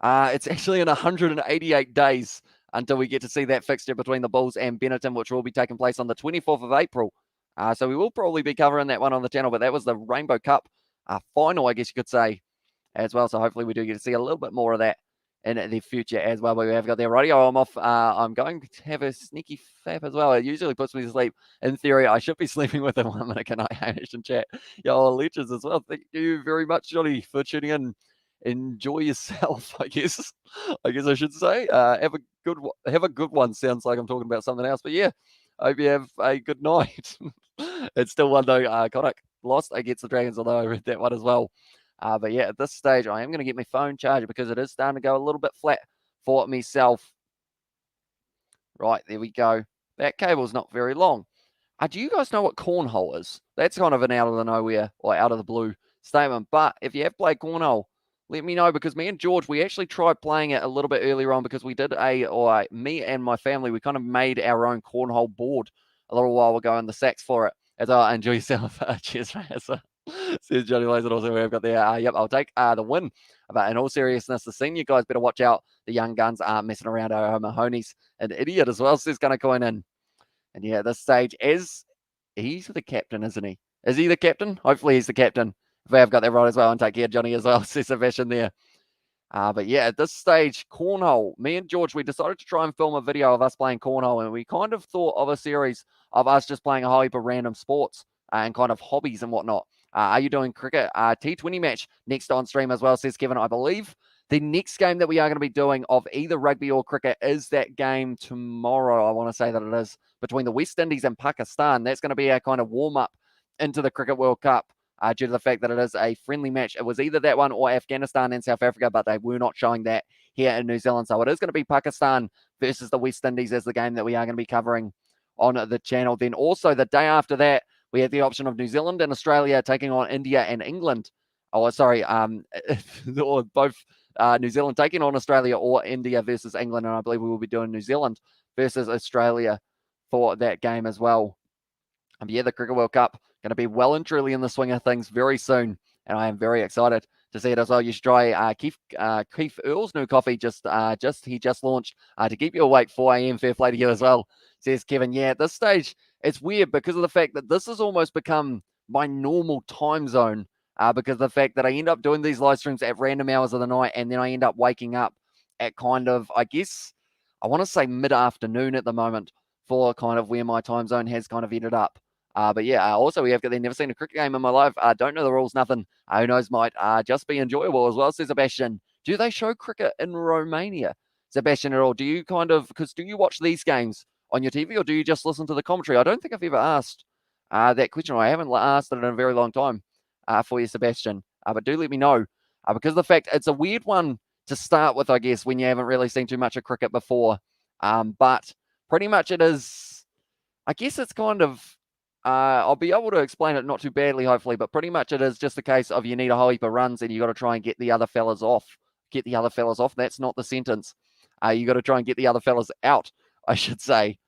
it's actually in 188 days until we get to see that fixture between the Bulls and Benetton, which will be taking place on the 24th of April. So we will probably be covering that one on the channel, but that was the Rainbow Cup final, I guess you could say, as well. So hopefully we do get to see a little bit more of that in the future as well. But we have got there. Radio, I'm off. I'm going to have a sneaky fap as well. It usually puts me to sleep. In theory, I should be sleeping with a 1 minute. Can I, Hamish, and chat? Yo, legends as well. Thank you very much, Johnny, for tuning in. Enjoy yourself, I guess. I should say. Have a good one. Sounds like I'm talking about something else, but yeah. Hope you have a good night. It's still one though. Connacht lost against the Dragons, although I read that one as well. But yeah, at this stage, I am going to get my phone charged because it is starting to go a little bit flat for myself. Right, there we go. That cable's not very long. Do you guys know what cornhole is? That's kind of an out of the nowhere or out of the blue statement. But if you have played cornhole, let me know, because me and George, we actually tried playing it a little bit earlier on, because we did me and my family, we kind of made our own cornhole board a little while ago in the sacks for it. As I enjoy yourself. Cheers, Razor. Says Johnny Laser. Also, we've got there. Yep, I'll take the win. But in all seriousness, the senior guys better watch out. The young guns aren't messing around. Mahoney's an idiot as well, says Gunnar Coin in. And yeah, at this stage, as he's the captain, isn't he? Is he the captain? Hopefully he's the captain. If I've got that right as well, and take care, Johnny, as well, says Sebastian there. But yeah, at this stage, cornhole, me and George, we decided to try and film a video of us playing cornhole, and we kind of thought of a series of us just playing a whole heap of random sports and kind of hobbies and whatnot. Are you doing cricket? T20 match next on stream as well, says Kevin. I believe the next game that we are going to be doing of either rugby or cricket is that game tomorrow. I want to say that it is between the West Indies and Pakistan. That's going to be our kind of warm-up into the Cricket World Cup. Due to the fact that it is a friendly match. It was either that one or Afghanistan and South Africa, but they were not showing that here in New Zealand. So it is going to be Pakistan versus the West Indies as the game that we are going to be covering on the channel. Then also the day after that, we have the option of New Zealand and Australia taking on India and England Oh, sorry. Or both New Zealand taking on Australia or India versus England. And I believe we will be doing New Zealand versus Australia for that game as well. Yeah, the Cricket World Cup going to be well and truly in the swing of things very soon. And I am very excited to see it as well. You should try Keith Earl's new coffee. He just launched to keep you awake 4 a.m. Fair play to you as well, says Kevin. Yeah, at this stage, it's weird because of the fact that this has almost become my normal time zone because of the fact that I end up doing these live streams at random hours of the night and then I end up waking up at kind of, I guess, I want to say mid-afternoon at the moment for kind of where my time zone has kind of ended up. But yeah, also we have never seen a cricket game in my life. Don't know the rules, nothing. Who knows, might just be enjoyable as well, says Sebastian. Do they show cricket in Romania? Sebastian, at all? Do you because do you watch these games on your TV or do you just listen to the commentary? I don't think I've ever asked that question. I haven't asked it in a very long time for you, Sebastian. But do let me know because of the fact it's a weird one to start with, I guess, when you haven't really seen too much of cricket before. But pretty much it is, I guess it's kind of, I'll be able to explain it not too badly, hopefully, but pretty much it is just a case of you need a whole heap of runs and you got to try and get the other fellas off. Get the other fellas off. That's not the sentence. You got to try and get the other fellas out, I should say.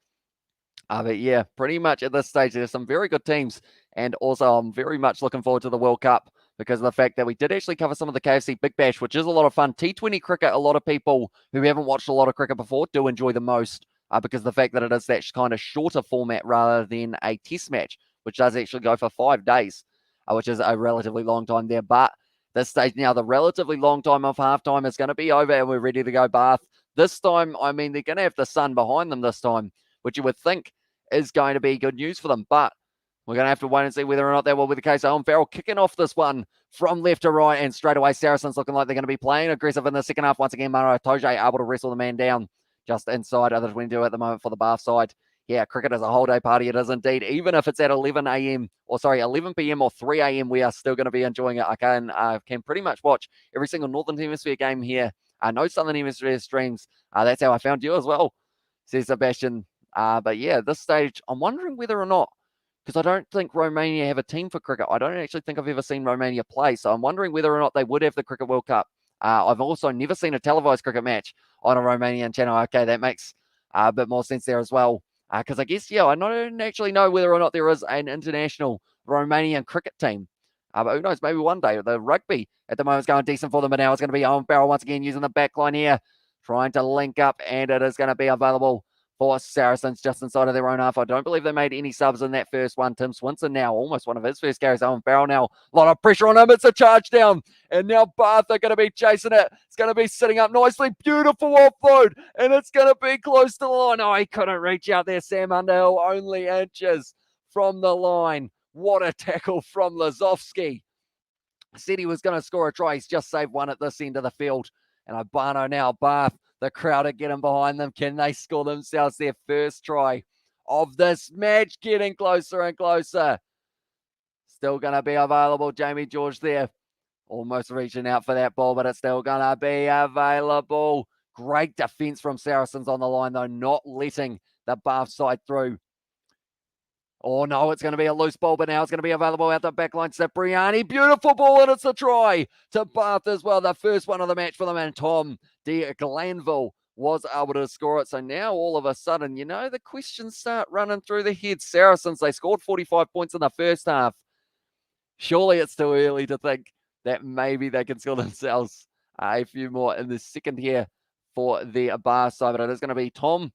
But yeah, pretty much at this stage, there's some very good teams. And also, I'm very much looking forward to the World Cup because of the fact that we did actually cover some of the KFC Big Bash, which is a lot of fun. T20 cricket, a lot of people who haven't watched a lot of cricket before do enjoy the most. Because of the fact that it is that kind of shorter format rather than a test match, which does actually go for 5 days, which is a relatively long time there. But this stage now, the relatively long time of halftime is going to be over and we're ready to go Bath. This time, I mean, they're going to have the sun behind them this time, which you would think is going to be good news for them. But we're going to have to wait and see whether or not that will be the case. Owen Farrell kicking off this one from left to right, and straight away, Saracens looking like they're going to be playing aggressive in the second half. Once again, Maro Toje able to wrestle the man down just inside of the 22 at the moment for the Bath side. Yeah, cricket is a whole day party. It is indeed. Even if it's at 11 a.m. or 11 p.m. or 3 a.m., we are still going to be enjoying it. I can pretty much watch every single Northern Hemisphere game here. No Southern Hemisphere streams. That's how I found you as well, says Sebastian. But yeah, this stage, I'm wondering whether or not, because I don't think Romania have a team for cricket. I don't actually think I've ever seen Romania play. So I'm wondering whether or not they would have the Cricket World Cup. I've also never seen a televised cricket match on a Romanian channel. Okay, that makes a bit more sense there as well. Because I guess, yeah, I don't actually know whether or not there is an international Romanian cricket team. But who knows, maybe one day. The rugby at the moment is going decent for them, but now it's going to be Owen Farrell once again using the back line here, trying to link up, and it is going to be available for Saracens just inside of their own half. I don't believe they made any subs in that first one. Tim Swinson now, almost one of his first carries. Owen Farrell now, a lot of pressure on him. It's a charge down. And now Bath are going to be chasing it. It's going to be sitting up nicely. Beautiful offload. And it's going to be close to the line. Oh, he couldn't reach out there. Sam Underhill only inches from the line. What a tackle from Lazowski. Said he was going to score a try. He's just saved one at this end of the field. And Obano now, Bath. The crowd are getting behind them. Can they score themselves their first try of this match? Getting closer and closer. Still going to be available. Jamie George there. Almost reaching out for that ball, but it's still going to be available. Great defense from Saracens on the line, though, not letting the Bath side through. Oh, no, it's going to be a loose ball, but now it's going to be available out the back line. Cipriani, beautiful ball, and it's a try to Bath as well. The first one of the match for them, and Tom de Glanville was able to score it. So now all of a sudden, the questions start running through the head. Saracens, they scored 45 points in the first half. Surely it's too early to think that maybe they can score themselves a few more in the second here for the Bath side, but it is going to be Tom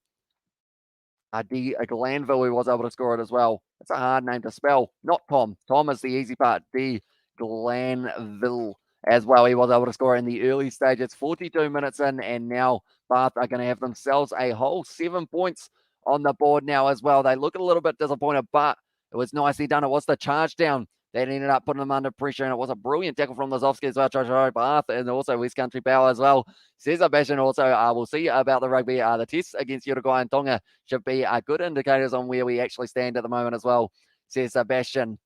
de Glanville who was able to score it as well. It's a hard name to spell. Not Tom. Tom is the easy part. De Glanville as well. He was able to score in the early stage. It's 42 minutes in, and now Bath are going to have themselves a whole 7 points on the board now as well. They look a little bit disappointed, but it was nicely done. It was the charge down that ended up putting them under pressure, and it was a brilliant tackle from Lazowski as well. Bath and also West Country Power as well. Says Sebastian also, we'll see about the rugby. The tests against Uruguay and Tonga should be good indicators on where we actually stand at the moment as well, says Sebastian.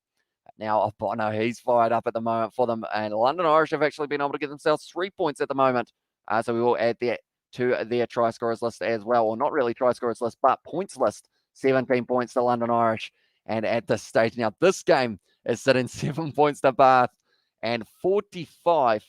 Now, Bono, he's fired up at the moment for them, and London Irish have actually been able to get themselves 3 points at the moment. So we will add that to their try scorers list as well, or not really try scorers list, but points list. 17 points to London Irish. And at this stage now, this game is sitting 7 points to Bath. and 45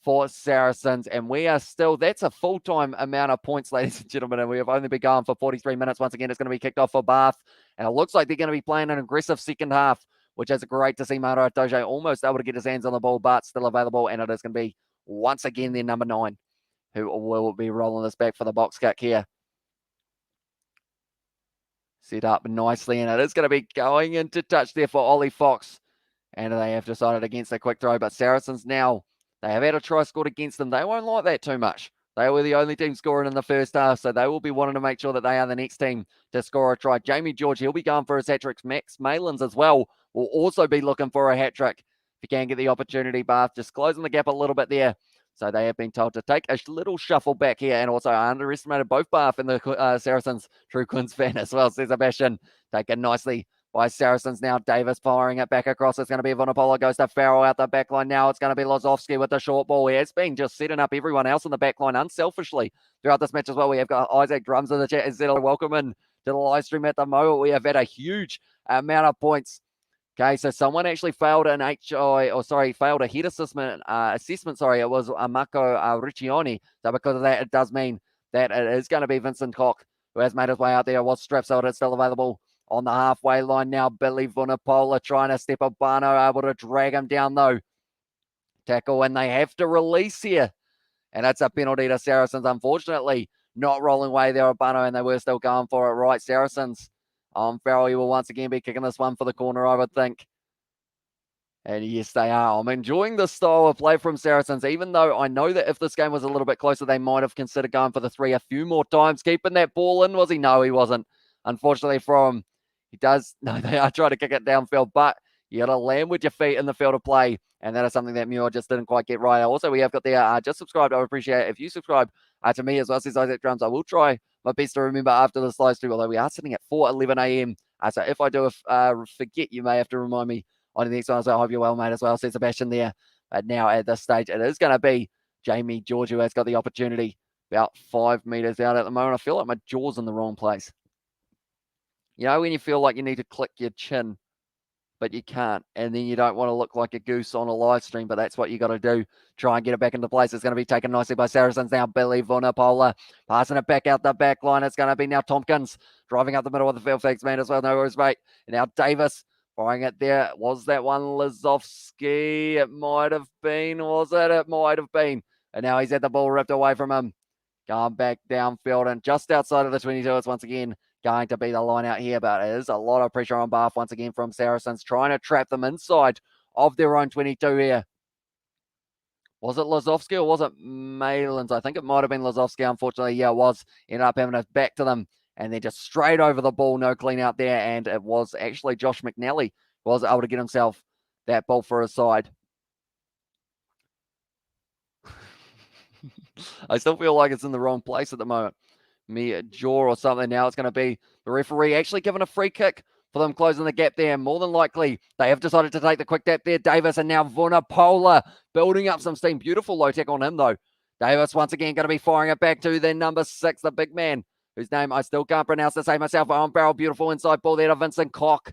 for Saracens. And we are still, that's a full-time amount of points, ladies and gentlemen, and we have only been going for 43 minutes. Once again, it's going to be kicked off for Bath, and it looks like they're going to be playing an aggressive second half, which is great to see. Maro Itoje almost able to get his hands on the ball, but still available, and it is going to be once again their number 9 who will be rolling this back for the box kick here. Set up nicely, and it is going to be going into touch there for Ollie Fox. And they have decided against a quick throw, but Saracens now, they have had a try scored against them. They won't like that too much. They were the only team scoring in the first half, so they will be wanting to make sure that they are the next team to score a try. Jamie George, he'll be going for his hat-trick. Max Malins as well will also be looking for a hat-trick. If you can get the opportunity, Bath just closing the gap a little bit there. So they have been told to take a little shuffle back here, and also I underestimated both Bath and the Saracens. True Quins fan as well, says Sebastian. Taken nicely by Saracens now. Davis firing it back across. It's going to be Vunipola, goes to Farrell out the back line now. It's going to be Lozovsky with the short ball. He has been just setting up everyone else in the back line unselfishly throughout this match as well. We have got Isaac Drums in the chat. Welcome in to the live stream at the moment. We have had a huge amount of points. Okay, so someone actually failed an failed a head assessment. It was Marco Riccioni. So because of that, it does mean that it is going to be Vincent Koch who has made his way out there. It was Strapsold. It's still available on the halfway line now. Billy Vunipola trying to step up. Bano able to drag him down though. Tackle, and they have to release here. And that's a penalty to Saracens, unfortunately. Not rolling away there at Bano, and they were still going for it. Right, Saracens. Farrell, you will once again be kicking this one for the corner, I would think. And yes, they are. I'm enjoying the style of play from Saracens, even though I know that if this game was a little bit closer, they might have considered going for the 3 a few more times. Keeping that ball in, was he? No, he wasn't. Unfortunately for him, they are trying to kick it downfield, but you got to land with your feet in the field of play, and that is something that Muir just didn't quite get right. Also, we have got there, just subscribed. I would appreciate it if you subscribe to me as well, says Isaac Drums. I will try my best to remember after this live stream, although we are sitting at 4:11 a.m. So if I do forget, you may have to remind me on the next one. So I hope you're well, mate, as well, says Sebastian there. But now at this stage, it is going to be Jamie George who has got the opportunity about 5 meters out at the moment. I feel like my jaw's in the wrong place. You know, when you feel like you need to click your chin, but you can't, and then you don't want to look like a goose on a live stream, but that's what you got to do. Try and get it back into place. It's going to be taken nicely by Saracens now. Billy Vunipola passing it back out the back line. It's going to be now Tompkins driving up the middle of the field. Thanks, man, as well. No worries, mate. And now Davis firing it there. Was that one Lozovsky? It might have been, was it? It might have been. And now he's had the ball ripped away from him. Going back downfield and just outside of the 22. It's once again going to be the line out here, but it is a lot of pressure on Bath once again from Saracens, trying to trap them inside of their own 22 here. Was it Lozovsky or was it Malins? I think it might have been Lozovsky, unfortunately. Yeah, it was. Ended up having it back to them, and then just straight over the ball, no clean out there, and it was actually Josh McNally who was able to get himself that ball for his side. I still feel like it's in the wrong place at the moment. Jaw or something. Now it's going to be the referee actually giving a free kick for them closing the gap there. More than likely, they have decided to take the quick tap there. Davis and now Vunipola building up some steam. Beautiful low tech on him, though. Davis once again going to be firing it back to their number 6, the big man, whose name I still can't pronounce to save myself. On barrel, beautiful inside ball there to Vincent Koch.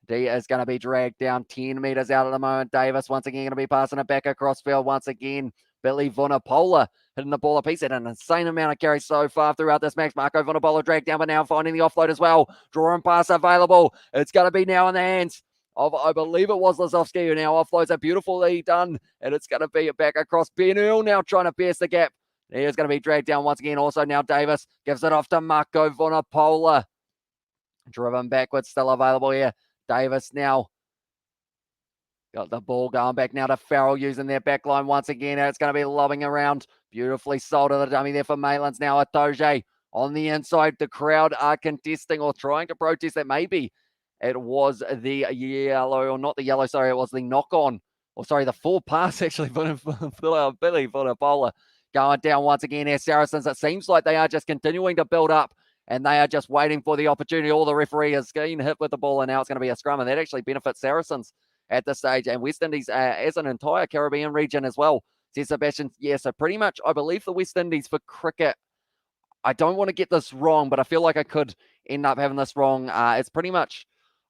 D is going to be dragged down 10 meters out at the moment. Davis once again going to be passing it back across field once again. Billy Vunipola hitting the ball a piece. Had an insane amount of carries so far throughout this match. Marco Vunipola dragged down, but now finding the offload as well. Draw and pass available. It's going to be now in the hands of, I believe it was Lozovsky, who now offloads it. Beautifully done. And it's going to be back across Ben Earl now trying to pierce the gap. He is going to be dragged down once again. Also now Davis gives it off to Marco Vunipola. Driven backwards, still available here. Davis now got the ball going back now to Farrell using their back line once again. It's going to be lobbing around. Beautifully sold to the dummy there for Malins. Now Itoje on the inside. The crowd are contesting or trying to protest that maybe it was the yellow, or not the yellow, sorry, it was the knock-on. Or sorry, the full pass actually for Billy Vunipola going down once again here. Saracens, it seems like they are just continuing to build up, and they are just waiting for the opportunity. All the referee is getting hit with the ball, and now it's going to be a scrum, and that actually benefits Saracens at this stage, and West Indies as an entire Caribbean region as well, says Sebastian. Yeah, so pretty much, I believe the West Indies for cricket, I don't want to get this wrong, but I feel like I could end up having this wrong. It's pretty much,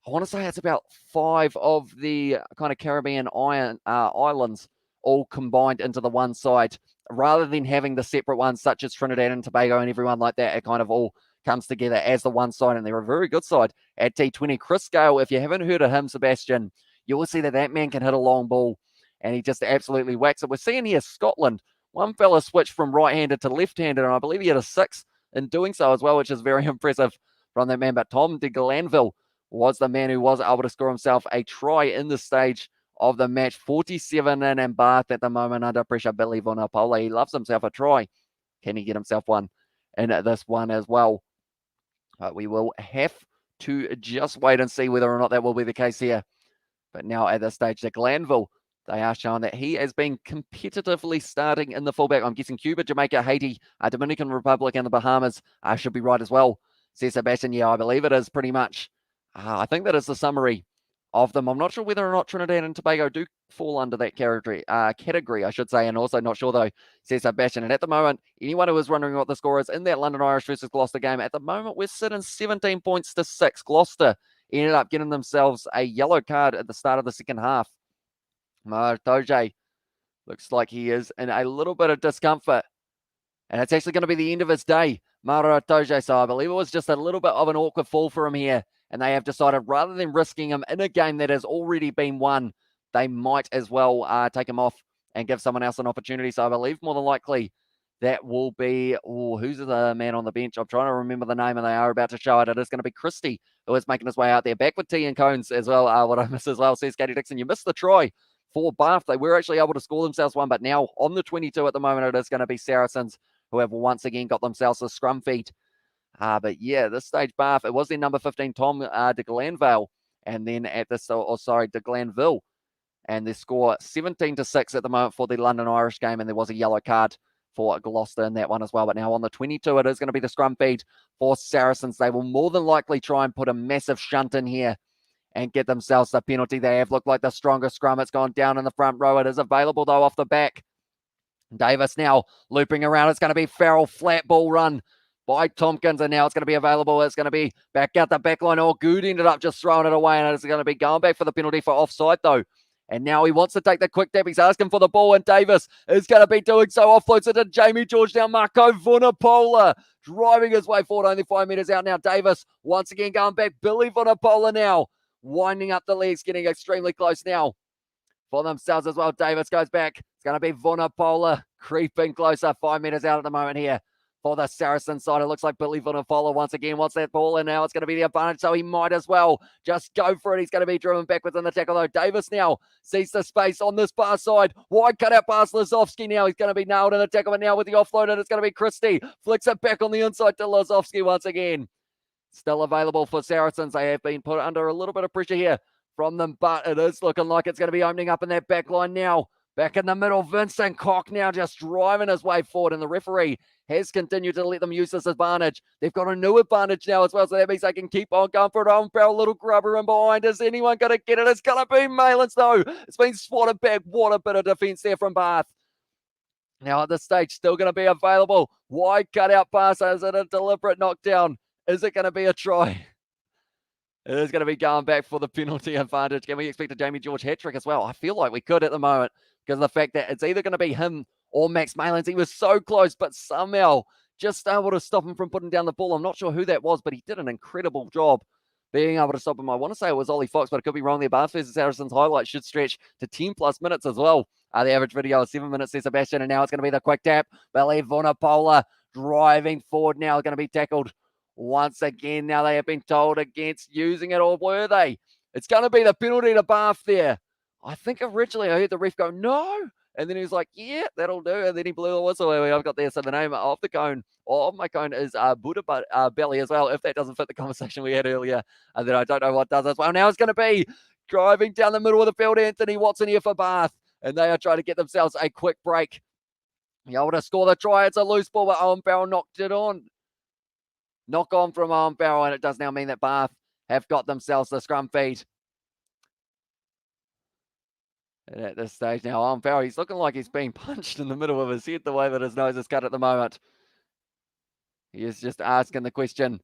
I want to say it's about 5 of the kind of Caribbean islands all combined into the one side, rather than having the separate ones such as Trinidad and Tobago and everyone like that. It kind of all comes together as the one side, and they're a very good side at T20. Chris Gale, if you haven't heard of him, Sebastian, you will see that that man can hit a long ball, and he just absolutely whacks it. We're seeing here Scotland, one fella switched from right-handed to left-handed, and I believe he had a 6 in doing so as well, which is very impressive from that man. But Tom de Glanville was the man who was able to score himself a try in the stage of the match. 47 in and Bath at the moment under pressure. Billy Vunipola, he loves himself a try. Can he get himself one in this one as well? But we will have to just wait and see whether or not that will be the case here. But now at this stage, the Glanville, they are showing that he has been competitively starting in the fullback. I'm guessing Cuba, Jamaica, Haiti, Dominican Republic, and the Bahamas should be right as well. Says Sebastian, yeah, I believe it is pretty much. I think that is the summary of them. I'm not sure whether or not Trinidad and Tobago do fall under that category, I should say, and also not sure, though, says Sebastian. And at the moment, anyone who is wondering what the score is in that London Irish versus Gloucester game, at the moment, we're sitting 17 points to 6. Gloucester ended up getting themselves a yellow card at the start of the second half. Martoje looks like he is in a little bit of discomfort, and it's actually going to be the end of his day, Martoje. So I believe it was just a little bit of an awkward fall for him here, and they have decided rather than risking him in a game that has already been won, they might as well take him off and give someone else an opportunity. So I believe more than likely that will be, who's the man on the bench? I'm trying to remember the name, and they are about to show it. It is going to be Christie, who is making his way out there. Back with tea and cones as well. What I miss as well, says Katie Dixon. You missed the try for Bath. They were actually able to score themselves one, but now on the 22 at the moment, it is going to be Saracens, who have once again got themselves a scrum feed. But yeah, this stage, Bath, it was their number 15, Tom de Glanville, and then at this, de Glanville, and they score 17-6 at the moment for the London Irish game, and there was a yellow card for Gloucester in that one as well. But now on the 22, it is going to be the scrum feed for Saracens. They will more than likely try and put a massive shunt in here and get themselves the penalty. They have looked like the strongest scrum. It's gone down in the front row. It is available, though, off the back. Davis now looping around. It's going to be Farrell, flat ball run by Tompkins, and now it's going to be available. It's going to be back out the back line. Oh, Good ended up just throwing it away, and it's going to be going back for the penalty for offside, though. And now he wants to take the quick tap. He's asking for the ball, and Davis is going to be doing so. Offloads it to Jamie George. Now Marco Vunipola driving his way forward, only 5 metres out now. Davis once again going back. Billy Vunipola now winding up the legs, getting extremely close now for themselves as well. Davis goes back. It's going to be Vunipola creeping closer. 5 metres out at the moment here for the Saracen side. It looks like Billy Vunipola once again wants that ball, and now it's going to be the advantage, so he might as well just go for it. He's going to be driven backwards in the tackle, though. Davis now sees the space on this far side. Wide cut out past Lazowski now. He's going to be nailed in the tackle, but now with the offload, and it's going to be Christie. Flicks it back on the inside to Lazowski once again. Still available for Saracens. They have been put under a little bit of pressure here from them, but it is looking like it's going to be opening up in that back line now. Back in the middle, Vincent Koch now just driving his way forward, and the referee has continued to let them use this advantage. They've got a new advantage now as well, so that means they can keep on going for it. Barrel, little grubber in behind. Is anyone going to get it? It's going to be Malins, though. It's been swatted back. What a bit of defence there from Bath. Now at this stage, still going to be available. Wide cutout pass. Is it a deliberate knockdown? Is it going to be a try? It is going to be going back for the penalty advantage. Can we expect a Jamie George hat-trick as well? I feel like we could at the moment because of the fact that it's either going to be him or Max Malins. He was so close, but somehow just able to stop him from putting down the ball. I'm not sure who that was, but he did an incredible job being able to stop him. I want to say it was Ollie Fox, but I could be wrong there. Bath versus Saracens highlights should stretch to 10+ minutes as well. The average video is 7 minutes, says Sebastian, and now it's going to be the quick tap. Billy Vunipola driving forward now, going to be tackled once again. Now they have been told against using it, or were they? It's going to be the penalty to Bath there. I think originally I heard the ref go, no. And then he was like, yeah, that'll do. And then he blew the whistle. I've got there. So the name of the cone, or of my cone, is Buddha Belly as well. If that doesn't fit the conversation we had earlier, and then I don't know what does as well. Now it's going to be driving down the middle of the field, Anthony Watson here for Bath. And they are trying to get themselves a quick break. Be able to score the try. It's a loose ball, but Owen Barrel knocked it on. Knock on from Owen Barrel, and it does now mean that Bath have got themselves the scrum feed. And at this stage now, Owen Barrel, he's looking like he's being punched in the middle of his head the way that his nose is cut at the moment. He is just asking the question.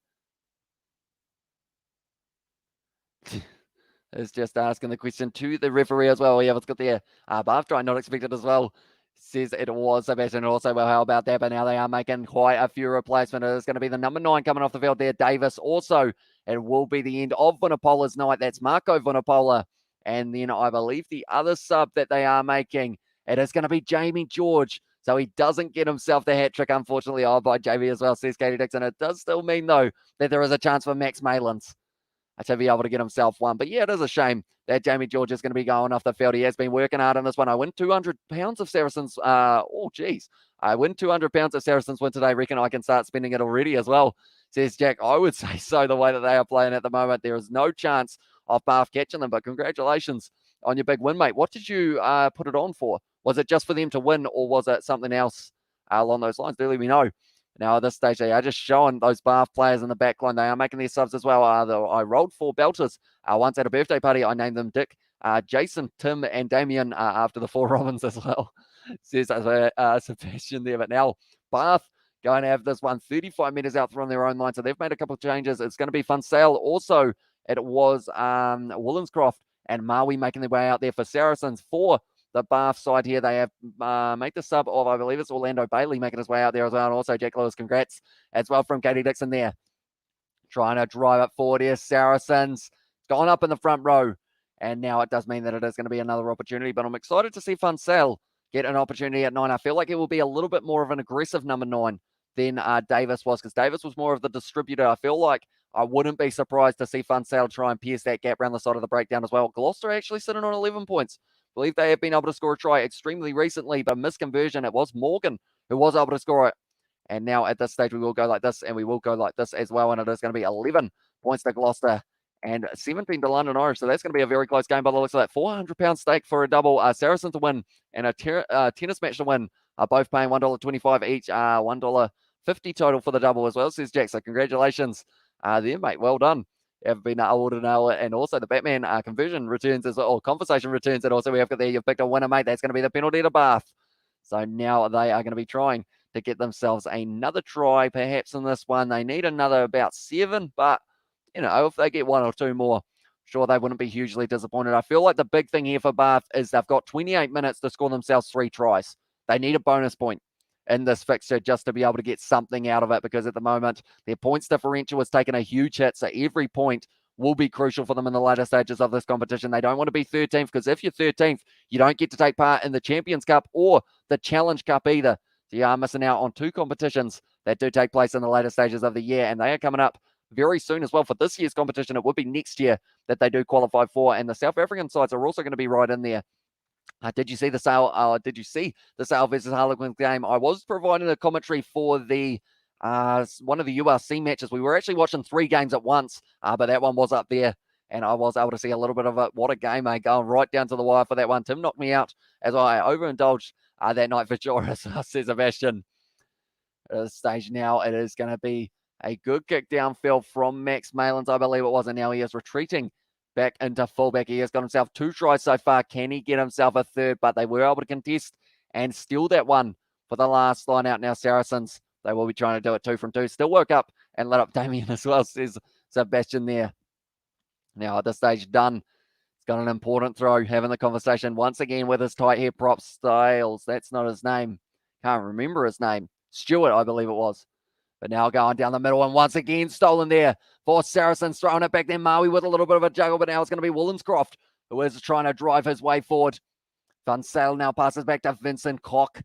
is just asking the question to the referee as well. Yeah, let's get there. Bath try not expected as well. Says it was Sebastian also. Well, how about that? But now they are making quite a few replacements. It is going to be the number 9 coming off the field there, Davis. Also, it will be the end of Vunipola's night. That's Marco Vunipola. And then I believe the other sub that they are making, it is going to be Jamie George. So he doesn't get himself the hat trick, unfortunately. Oh, by JV as well, says Katie Dixon. It does still mean, though, that there is a chance for Max Malins to be able to get himself one. But yeah, it is a shame that Jamie George is going to be going off the field. He has been working hard on this one. I win 200 pounds of Saracens. I win 200 pounds of Saracens win today. Reckon I can start spending it already as well, says Jack. I would say so, the way that they are playing at the moment. There is no chance of Bath catching them, but congratulations on your big win, mate. What did you put it on for? Was it just for them to win, or was it something else along those lines? Do let me know. Now, at this stage, they are just showing those Bath players in the back line. They are making their subs as well. I rolled 4 belters once at a birthday party. I named them Dick, Jason, Tim, and Damien after the 4 Robins as well, says Sebastian there. But now, Bath going to have this one 35 metres out from their own line. So they've made a couple of changes. It's going to be Funsale. Also, it was Wollenscroft and Maui making their way out there for Saracens. For the Bath side here, they have made the sub of, I believe it's Orlando Bailey making his way out there as well. And also Jack Lewis, congrats as well from Katie Dixon there. Trying to drive it forward here. Saracens gone up in the front row. And now it does mean that it is going to be another opportunity. But I'm excited to see Funsell get an opportunity at 9. I feel like it will be a little bit more of an aggressive number 9 than Davis was, because Davis was more of the distributor. I feel like I wouldn't be surprised to see Funsell try and pierce that gap around the side of the breakdown as well. Gloucester actually sitting on 11 points. I believe they have been able to score a try extremely recently, but misconversion, it was Morgan who was able to score it. And now at this stage, we will go like this, and we will go like this as well. And it is going to be 11 points to Gloucester and 17 to London Irish. So that's going to be a very close game by the looks of that. £400 stake for a double. Saracen to win and a tennis match to win. Both paying $1.25 each. $1.50 total for the double as well, says Jack. So congratulations there, mate. Well done. Have been able to nail it. And also the Batman conversion returns as well, or conversation returns. And also we have got there, you've picked a winner, mate. That's going to be the penalty to Bath. So now they are going to be trying to get themselves another try, perhaps in this one. They need another about 7, but, you know, if they get 1 or 2 more, sure, they wouldn't be hugely disappointed. I feel like the big thing here for Bath is they've got 28 minutes to score themselves 3 tries. They need a bonus point in this fixture just to be able to get something out of it, because at the moment their points differential has taken a huge hit, so every point will be crucial for them in the later stages of this competition. They don't want to be 13th, because if you're 13th, you don't get to take part in the Champions Cup or the Challenge Cup either. So you are missing out on 2 competitions that do take place in the later stages of the year, and they are coming up very soon as well. For this year's competition, it would be next year that they do qualify for, and the South African sides are also going to be right in there. Did you see the Sale? Did you see the Sale versus Harlequins game? I was providing a commentary for the one of the URC matches. We were actually watching 3 games at once, but that one was up there, and I was able to see a little bit of it. What a game, mate! Going right down to the wire for that one. Tim knocked me out as I overindulged that night for Joris, says Sebastian. At this stage now, it is going to be a good kick downfield from Max Malins, I believe it was, and now he is retreating back into fullback. He has got himself 2 tries so far. Can he get himself a 3rd? But they were able to contest and steal that one for the last line out. Now Saracens, they will be trying to do it 2 from 2. Still woke up and let up Damien as well, says Sebastian there. Now at this stage, Dunn has got an important throw, having the conversation once again with his tight head prop Styles. That's not his name. Can't remember his name. Stewart, I believe it was. But now going down the middle, and once again stolen there for Saracens, throwing it back there. Maui with a little bit of a juggle, but now it's going to be Wollenscroft, who is trying to drive his way forward. Funsale now passes back to Vincent Koch,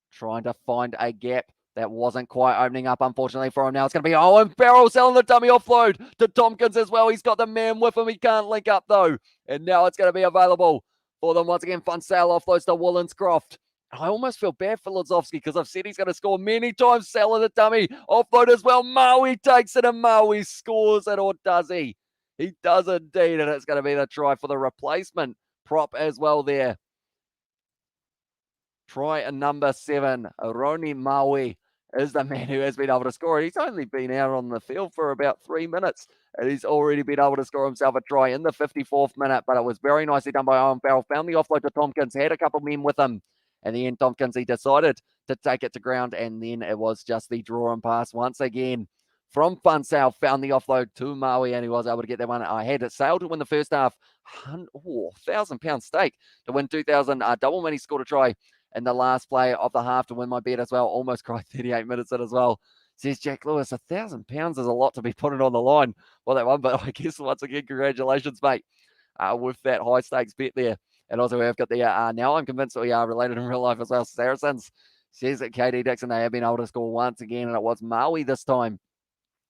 trying to find a gap that wasn't quite opening up, unfortunately, for him. Now it's going to be Owen Farrell selling the dummy offload to Tompkins as well. He's got the man with him. He can't link up, though. And now it's going to be available for them once again. Funsale offloads to Wollenscroft. I almost feel bad for Lozovsky, because I've said he's going to score many times. Selling the dummy offload as well. Maui takes it, and Maui scores it, or does he? He does indeed, and it's going to be the try for the replacement prop as well there. Try number 7, Roni Maui is the man who has been able to score it. He's only been out on the field for about 3 minutes, and he's already been able to score himself a try in the 54th minute, but it was very nicely done by Owen Farrell. Found the offload to Tompkins, had a couple men with him. In the end, Tompkins, he decided to take it to ground, and then it was just the draw and pass once again from Funsale, found the offload to Maui, and he was able to get that one. I had it sailed to win the first half. £1,000 stake to win 2,000. Double money, scored a try in the last play of the half to win my bet as well. Almost cried 38 minutes in as well. Says Jack Lewis, £1,000 is a lot to be putting on the line for that one, but I guess once again, congratulations, mate, with that high stakes bet there. And also we've got the, now I'm convinced we are related in real life as well, Saracens. Says that KD Dixon, they have been able to score once again, and it was Maui this time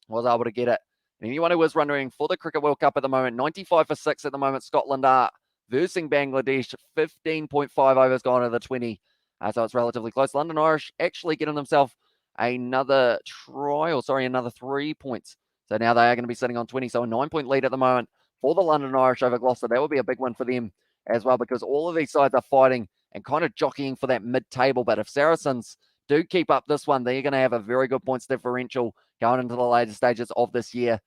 was able to get it. And anyone who was wondering, for the Cricket World Cup at the moment, 95 for 6 at the moment, Scotland are versing Bangladesh, 15.5 overs gone to the 20. So it's relatively close. London Irish actually getting themselves another try, or sorry, another 3 points. So now they are going to be sitting on 20. So a 9-point lead at the moment for the London Irish over Gloucester. That would be a big one for them as well, because all of these sides are fighting and kind of jockeying for that mid-table. But if Saracens do keep up this one, they're going to have a very good points differential going into the later stages of this year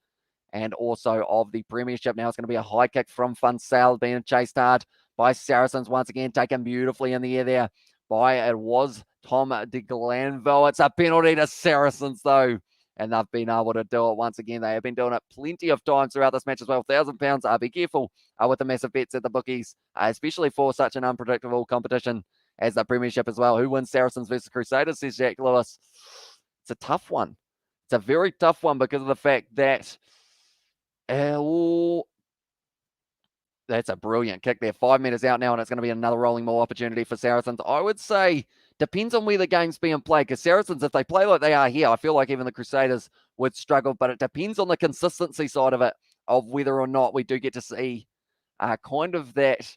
and also of the Premiership. Now it's going to be a high kick from Funsale, being chased hard by Saracens once again, taken beautifully in the air there by, it was Tom de Glanville. It's a penalty to Saracens though, and they've been able to do it once again. They have been doing it plenty of times throughout this match as well. £1,000. Be careful with the massive bets at the bookies, especially for such an unpredictable competition as the Premiership as well. Who wins Saracens versus Crusaders, says Jack Lewis. It's a tough one. It's a very tough one because of the fact that that's a brilliant kick there. 5 meters out now, and it's going to be another rolling maul opportunity for Saracens. I would say depends on where the game's being played, because Saracens, if they play like they are here, I feel like even the Crusaders would struggle, but it depends on the consistency side of it, of whether or not we do get to see kind of that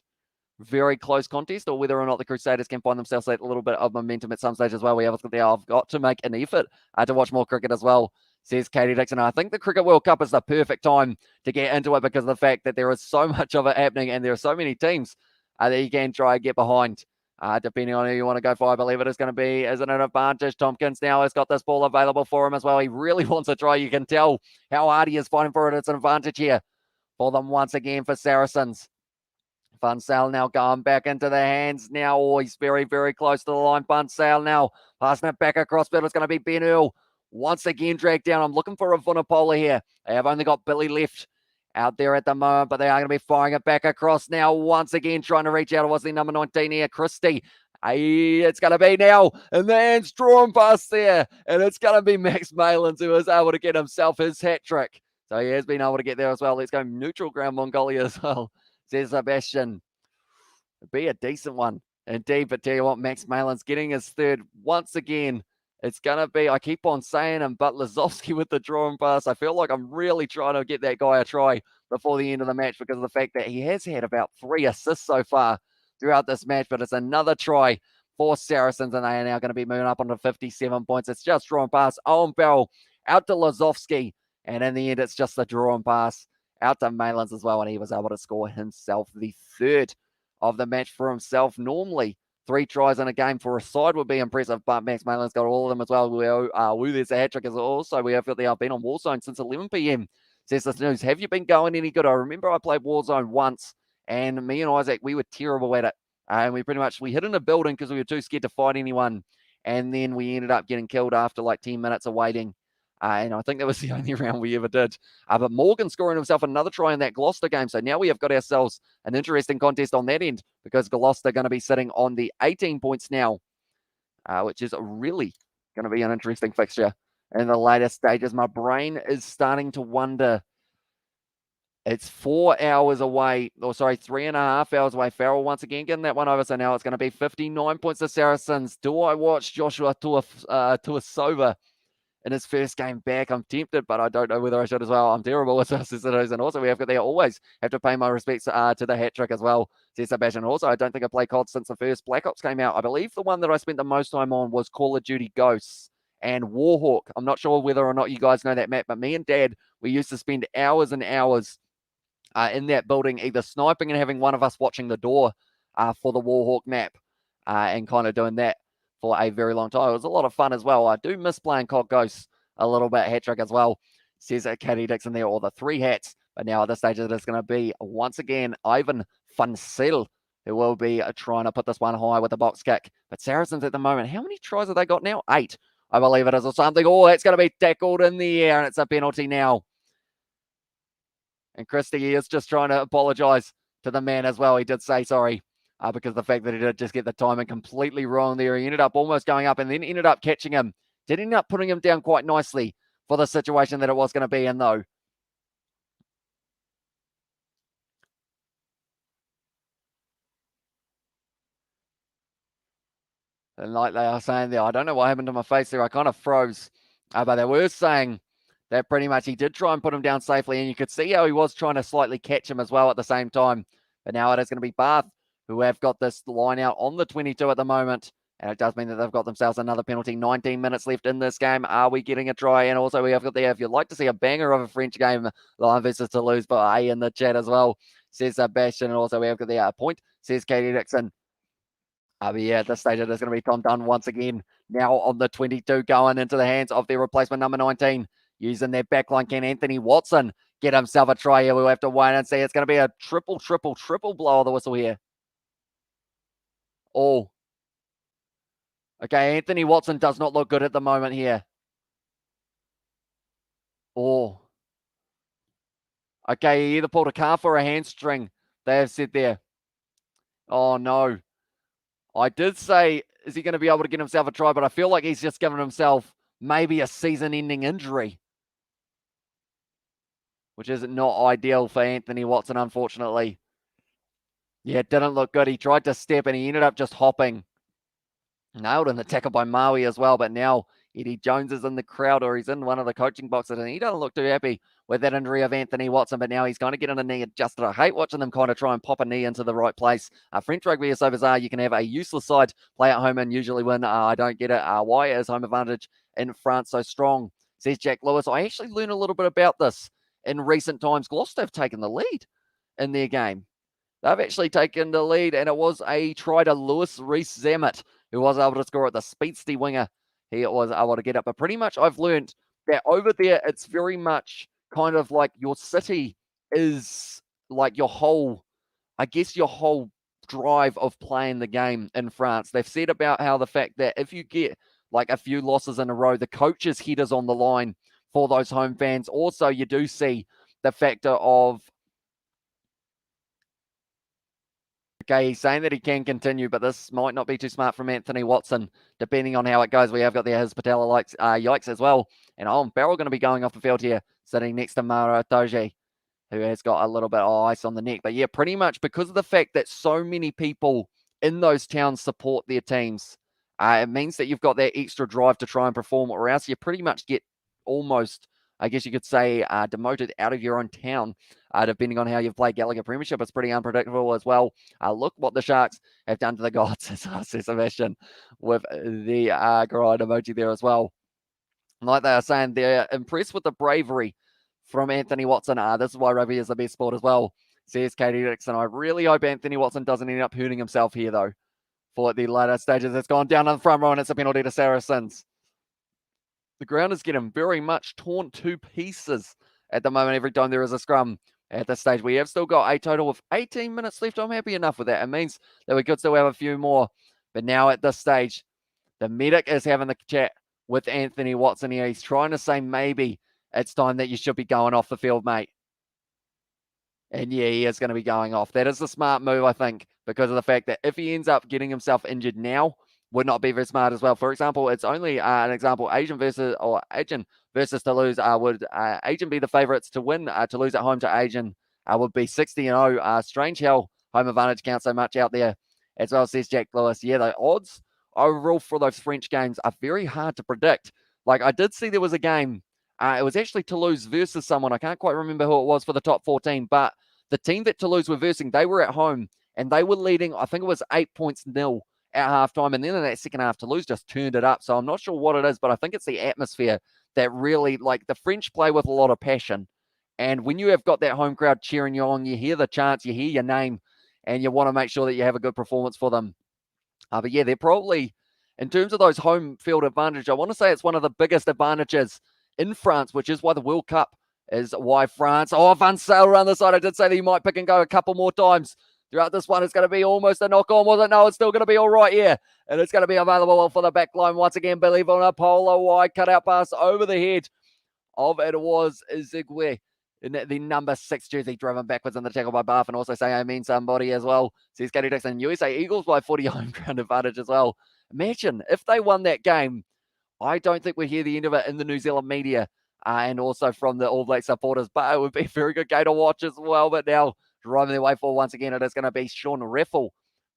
very close contest, or whether or not the Crusaders can find themselves a little bit of momentum at some stage as well. I've got to make an effort to watch more cricket as well, says Katie Dixon. I think the Cricket World Cup is the perfect time to get into it because of the fact that there is so much of it happening and there are so many teams that you can try and get behind. Depending on who you want to go for, I believe it is going to be, isn't it, an advantage? Tompkins now has got this ball available for him as well. He really wants to try. You can tell how hard he is fighting for it. It's an advantage here for them once again for Saracens. Funsale now going back into the hands now. Oh, he's very, very close to the line. Funsale now passing it back across field. It's going to be Ben Earl once again dragged down. I'm looking for a Vunipola here. They have only got Billy left out there at the moment, but they are going to be firing it back across now. Once again, trying to reach out. It was the number 19 here, Christie. It's going to be now, and the hands drawn past there, and it's going to be Max Malins who is able to get himself his hat trick. So he has been able to get there as well. Let's go neutral ground Mongolia as well, says Sebastian. It'd be a decent one indeed, but tell you what, Max Malins getting his third once again. It's going to be, I keep on saying him, but Lazowski with the drawing pass. I feel like I'm really trying to get that guy a try before the end of the match because of the fact that he has had about 3 assists so far throughout this match, but it's another try for Saracens, and they are now going to be moving up onto 57 points. It's just drawn pass. Owen Farrell out to Lazowski, and in the end, it's just the drawn pass out to Malins as well, and he was able to score himself the third of the match for himself. Normally, 3 tries in a game for a side would be impressive, but Max Malins got all of them as well. There's a hat-trick as also. We have got the been on Warzone since 11 p.m. Says this news. Have you been going any good? I remember I played Warzone once, and me and Isaac, we were terrible at it. And we hid in a building because we were too scared to fight anyone. And then we ended up getting killed after like 10 minutes of waiting. And I think that was the only round we ever did. But Morgan scoring himself another try in that Gloucester game. So now we have got ourselves an interesting contest on that end, because Gloucester are going to be sitting on the 18 points now, which is really going to be an interesting fixture in the later stages. My brain is starting to wonder. It's 4 hours away, 3.5 hours away. Farrell once again getting that one over. So now it's going to be 59 points to Saracens. Do I watch Joshua Tuasova in his first game back? I'm tempted, but I don't know whether I should as well. I'm terrible with this. And also, we have got there. Always have to pay my respects to the hat trick as well, says Sebastian. Also, I don't think I played COD since the first Black Ops came out. I believe the one that I spent the most time on was Call of Duty Ghosts and Warhawk. I'm not sure whether or not you guys know that map, but me and Dad, we used to spend hours and hours in that building, either sniping and having one of us watching the door for the Warhawk map and kind of doing that for a very long time. It was a lot of fun as well. I do miss playing COD Ghosts a little bit. Hat trick as well, says Katie Dixon there, or the 3 hats. But now at this stage, it is going to be once again Ivan Funsale who will be trying to put this one high with a box kick. But Saracens at the moment, how many tries have they got now? 8 I believe it is, or something. Oh, that's going to be tackled in the air, and it's a penalty now. And Christie is just trying to apologise to the man as well. He did say sorry because of the fact that he did just get the timing completely wrong there. He ended up almost going up and then ended up catching him. Did end up putting him down quite nicely for the situation that it was going to be in, though. And like they are saying there, I don't know what happened to my face there. I kind of froze. But they were saying that pretty much he did try and put him down safely. And you could see how he was trying to slightly catch him as well at the same time. But now it is going to be Bath who have got this line out on the 22 at the moment. And it does mean that they've got themselves another penalty. 19 minutes left in this game. Are we getting a try? And also we have got there, if you'd like to see a banger of a French game, Lion versus Toulouse by A in the chat as well, says Sebastian. And also we have got the point, says Katie Dixon. But yeah, at this stage, it is going to be Tom Dunn once again. Now on the 22, going into the hands of their replacement number 19. Using their backline, can Anthony Watson get himself a try here? We'll have to wait and see. It's going to be a triple blow of the whistle here. Oh. Okay, Anthony Watson does not look good at the moment here. Oh. Okay, he either pulled a calf or a hamstring, they have said there. Oh, no. I did say, is he going to be able to get himself a try? But I feel like he's just given himself maybe a season-ending injury, which is not ideal for Anthony Watson, unfortunately. Yeah, it didn't look good. He tried to step and he ended up just hopping. Nailed in the tackle by Maui as well, but now Eddie Jones is in the crowd, or he's in one of the coaching boxes, and he doesn't look too happy with that injury of Anthony Watson, but now he's going to get in a knee adjusted. I hate watching them kind of try and pop a knee into the right place. French rugby is so bizarre. You can have a useless side play at home and usually win. I don't get it. Why is home advantage in France so strong? Says Jack Lewis. I actually learned a little bit about this in recent times. Gloucester have taken the lead in their game. They've actually taken the lead, and it was a try to Lewis Rees-Zammit, who was able to score at the speedsy winger. He was able to get up. But pretty much I've learned that over there, it's very much kind of like your city is like your whole, I guess, your whole drive of playing the game in France. They've said about how the fact that if you get like a few losses in a row, the coach's head is on the line for those home fans. Also, you do see the factor of, okay, he's saying that he can continue, but this might not be too smart from Anthony Watson, depending on how it goes. We have got there his patella yikes as well. And Barrel going to be going off the field here, sitting next to Mara Toji, who has got a little bit of ice on the neck. But yeah, pretty much because of the fact that so many people in those towns support their teams, it means that you've got that extra drive to try and perform, or else you pretty much get almost, I guess you could say, demoted out of your own town, depending on how you've played Gallagher Premiership. It's pretty unpredictable as well. Look what the Sharks have done to the gods, says Sebastian, with the grind emoji there as well. Like they are saying, they're impressed with the bravery from Anthony Watson. This is why rugby is the best sport as well, says Katie Dixon. I really hope Anthony Watson doesn't end up hurting himself here, though, for the later stages. It's gone down on the front row, and it's a penalty to Saracens. The ground is getting very much torn to pieces at the moment every time there is a scrum at this stage. We have still got a total of 18 minutes left. I'm happy enough with that. It means that we could still have a few more. But now at this stage, the medic is having the chat with Anthony Watson here. He's trying to say maybe it's time that you should be going off the field, mate. And yeah, he is going to be going off. That is the smart move, I think, because of the fact that if he ends up getting himself injured now, would not be very smart as well. For example, it's only an example, Agen versus Toulouse. Would Agen be the favourites to win? Toulouse at home to Agen would be 60-0. Strange how home advantage counts so much out there as well, says Jack Lewis. Yeah, the odds overall for those French games are very hard to predict. Like, I did see there was a game. It was actually Toulouse versus someone. I can't quite remember who it was for the top 14, but the team that Toulouse were versing, they were at home, and they were leading, I think it was 8-0 at halftime, and then in that second half, Toulouse just turned it up. So I'm not sure what it is, but I think it's the atmosphere that really, like, the French play with a lot of passion. And when you have got that home crowd cheering you on, you hear the chants, you hear your name, and you want to make sure that you have a good performance for them. But yeah, they're probably, in terms of those home field advantage, I want to say it's one of the biggest advantages in France, which is why the World Cup is why France. Oh, Van Sale around the side. I did say that he might pick and go a couple more times. throughout this one. It's going to be almost a knock-on, was it? No, it's still going to be all right here. And it's going to be available for the back line once again. Believe on a polar wide cutout pass over the head of it was Zigwe. In the number 6 jersey driven backwards in the tackle by Bath, and also saying I mean somebody as well. Says Katie Dixon. USA Eagles by 40 home ground advantage as well. Imagine if they won that game. I don't think we'd hear the end of it in the New Zealand media and also from the All Black supporters, but it would be a very good game to watch as well. But now driving their way forward once again, it is going to be Sean Reffel.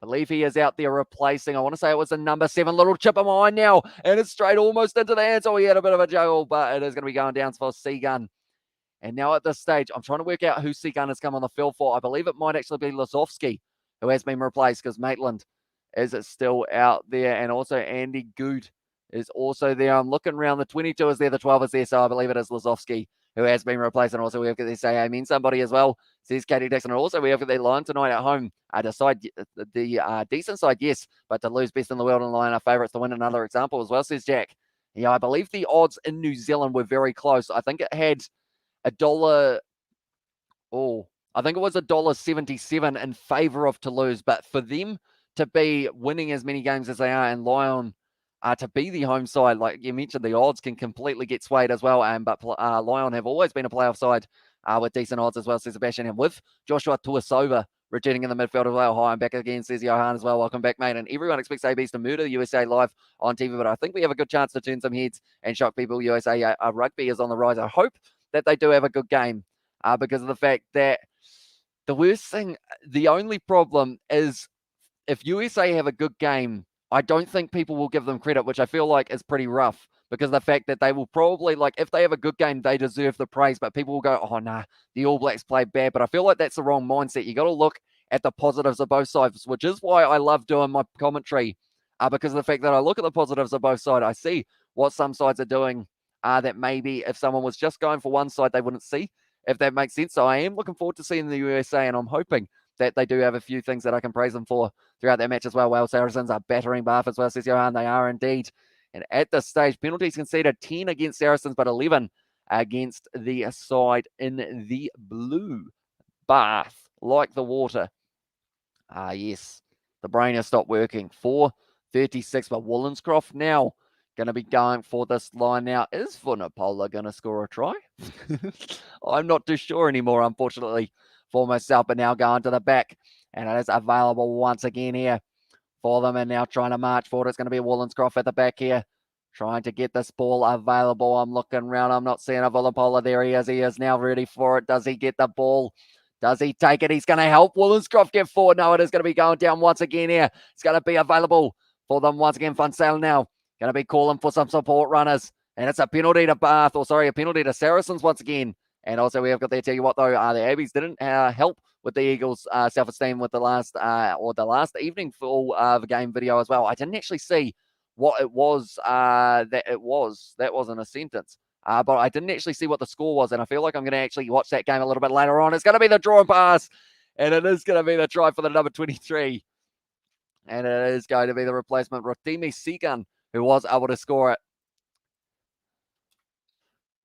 I believe he is out there replacing, I want to say it was the number 7, little chip of mine now, and it's straight almost into the hands. Oh, he had a bit of a juggle, but it is going to be going down for Seagun. And now at this stage, I'm trying to work out who Seagun has come on the field for. I believe it might actually be Lazowski, who has been replaced because Maitland is still out there. And also Andy Good is also there. I'm looking around. The 22 is there, the 12 is there. So I believe it is Lazowski who has been replaced. And also we have got to say, I mean somebody as well, says Katie Dixon. And also we have got their line tonight at home. Decide the decent side, yes, but to lose best in the world and line our favourites to win another example as well, says Jack. Yeah, I believe the odds in New Zealand were very close. I think it had $1. Oh, I think it was $1.77 in favour of Toulouse, but for them to be winning as many games as they are and Lyon to be the home side, like you mentioned, the odds can completely get swayed as well. But Lyon have always been a playoff side with decent odds as well, says Sebastian, and with Joshua Tuasova returning in the midfield as well. Hi, I'm back again, says Johan as well. Welcome back, mate. And everyone expects ABs to murder the USA live on TV, but I think we have a good chance to turn some heads and shock people. USA rugby is on the rise. I hope that they do have a good game because of the fact that the worst thing, the only problem is if USA have a good game, I don't think people will give them credit, which I feel like is pretty rough because of the fact that they will probably, like, if they have a good game, they deserve the praise, but people will go, oh, nah, the All Blacks played bad. But I feel like that's the wrong mindset. You got to look at the positives of both sides, which is why I love doing my commentary because of the fact that I look at the positives of both sides. I see what some sides are doing that maybe if someone was just going for one side, they wouldn't see, if that makes sense. So I am looking forward to seeing the USA, and I'm hoping that they do have a few things that I can praise them for throughout that match as well. Well, Saracens are battering Bath as well, says Johan. They are indeed. And at this stage, penalties conceded 10 against Saracens, but 11 against the side in the blue. Bath, like the water. Yes, the brain has stopped working. 4:36, but Wollenscroft now going to be going for this line now. Is Vunipola going to score a try? I'm not too sure anymore, unfortunately, for myself, but now going to the back, and it is available once again here for them, and now trying to march forward. It's going to be Wollenscroft at the back here, trying to get this ball available. I'm looking around. I'm not seeing a Vunipola. There he is. He is now ready for it. Does he get the ball? Does he take it? He's going to help Wollenscroft get forward. No, it is going to be going down once again here. It's going to be available for them once again. Funsale now going to be calling for some support runners. And it's a penalty to Bath, or sorry, a penalty to Saracens once again. And also we have got there, tell you what though, the Abbies didn't help with the Eagles' self-esteem with the last evening full game video as well. I didn't actually see what it was that wasn't a sentence. But I didn't actually see what the score was, and I feel like I'm going to actually watch that game a little bit later on. It's going to be the draw and pass, and it is going to be the try for the number 23. And it is going to be the replacement, Rotimi Seagun, who was able to score it.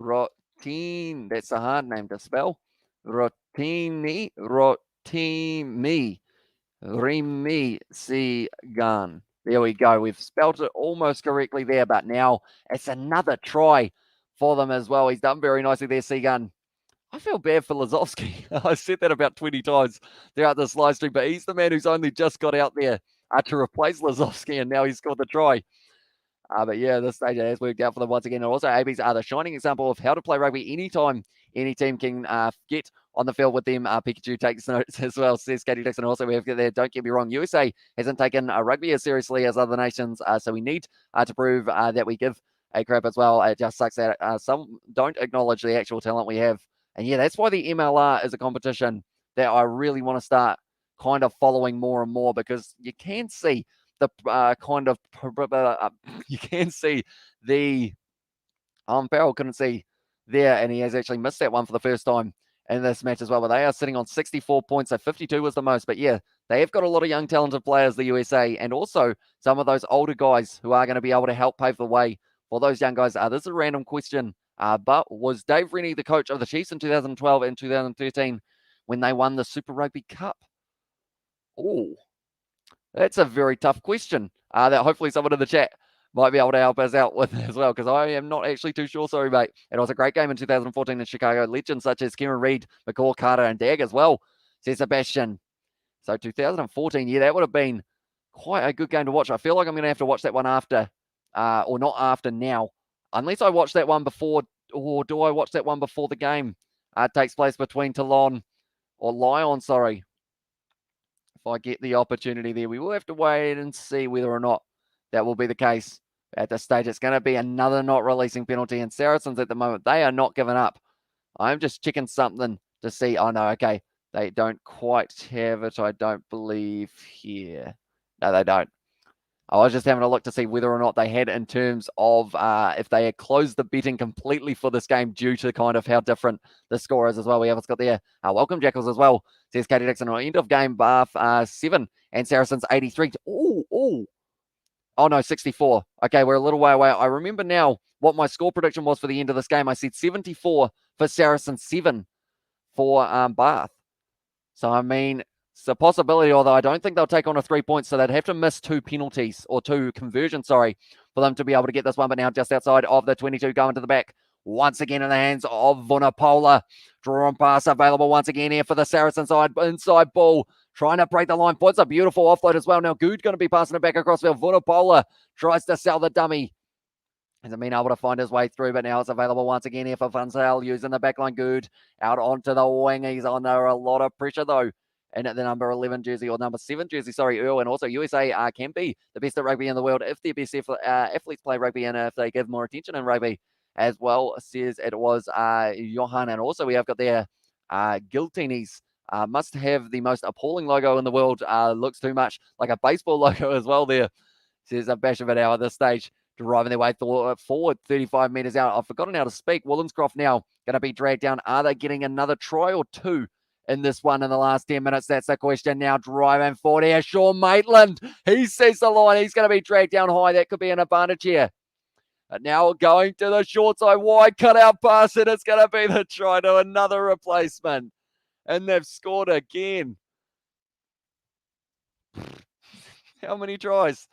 Rotimi, that's a hard name to spell. Rotimi Seagun. There we go. We've spelled it almost correctly there, but now it's another try for them as well. He's done very nicely there, Seagun. I feel bad for Lazowski. I said that about 20 times throughout this live stream, but he's the man who's only just got out there to replace Lazowski, and now he's scored the try. But yeah, this stage has worked out for them once again. And also, ABs are the shining example of how to play rugby anytime any team can get on the field with them. Pikachu takes notes as well, says Katie Dixon. Also, we have there, don't get me wrong, USA hasn't taken rugby as seriously as other nations, so we need to prove that we give a crap as well. It just sucks that some don't acknowledge the actual talent we have. And yeah, that's why the MLR is a competition that I really want to start kind of following more and more, because you can see the you can see the Farrell couldn't see there, and he has actually missed that one for the first time in this match as well. But they are sitting on 64 points, so 52 was the most. But yeah, they have got a lot of young talented players, the USA, and also some of those older guys who are going to be able to help pave the way for those young guys. This is a random question, but was Dave Rennie the coach of the Chiefs in 2012 and 2013 when they won the Super Rugby Cup? Oh, that's a very tough question that hopefully someone in the chat might be able to help us out with as well, because I am not actually too sure. Sorry, mate. It was a great game in 2014 in Chicago. Legends such as Kieran Reid, McCall, Carter, and Dag as well, says Sebastian. So 2014, yeah, that would have been quite a good game to watch. I feel like I'm going to have to watch that one after, or not after now, unless I watch that one before, or do I watch that one before the game takes place between Toulon or Lyon, sorry. If I get the opportunity there, we will have to wait and see whether or not that will be the case at this stage. It's going to be another not releasing penalty, and Saracens at the moment, they are not giving up. I'm just checking something to see. Oh, no, okay. They don't quite have it, I don't believe, here. No, they don't. I was just having a look to see whether or not they had in terms of if they had closed the betting completely for this game due to kind of how different the score is as well. We have got there. Welcome, Jackals, as well, says Katie Dixon. On end of game, Bath 7 and Saracens 83. Oh, no, 64. Okay, we're a little way away. I remember now what my score prediction was for the end of this game. I said 74 for Saracens, 7 for Bath. So, I mean, it's a possibility, although I don't think they'll take on a 3 points, so they'd have to miss 2 penalties, or 2 conversions, sorry, for them to be able to get this one. But now just outside of the 22, going to the back, once again in the hands of Vunipola. Drawn pass available once again here for the Saracen side. Inside ball, trying to break the line. Puts a beautiful offload as well. Now Good going to be passing it back across field. Vunipola tries to sell the dummy. Hasn't been able to find his way through, but now it's available once again here for Funsale, using the backline. Good out onto the wing. He's under a lot of pressure though. And at the number 11 jersey, or number 7 jersey, sorry, Earl. And also USA can be the best at rugby in the world if their best athletes play rugby, and if they give more attention in rugby as well, says it was Johan. And also we have got there Giltinis. Must have the most appalling logo in the world. Looks too much like a baseball logo as well there, says Bashavadao at this stage. Driving their way forward 35 metres out. I've forgotten how to speak. Wollonscroft now going to be dragged down. Are they getting another try or 2 in this one in the last 10 minutes? That's the question. Now driving forward here, Sean Maitland. He sees the line. He's going to be dragged down high. That could be an advantage here. But now going to the short side, wide cut out pass, and it's going to be the try to another replacement. And they've scored again. How many tries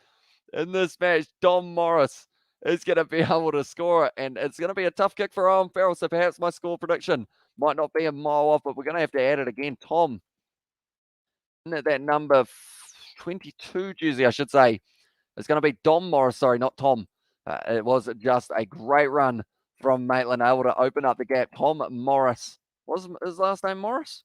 in this match? Dom Morris is going to be able to score it, and it's going to be a tough kick for Owen Farrell, so perhaps my score prediction might not be a mile off, but we're going to have to add it again. Tom, that number 22 jersey, I should say, it's going to be Dom Morris, sorry, not Tom. It was just a great run from Maitland, able to open up the gap. Tom Morris. Was his last name Morris?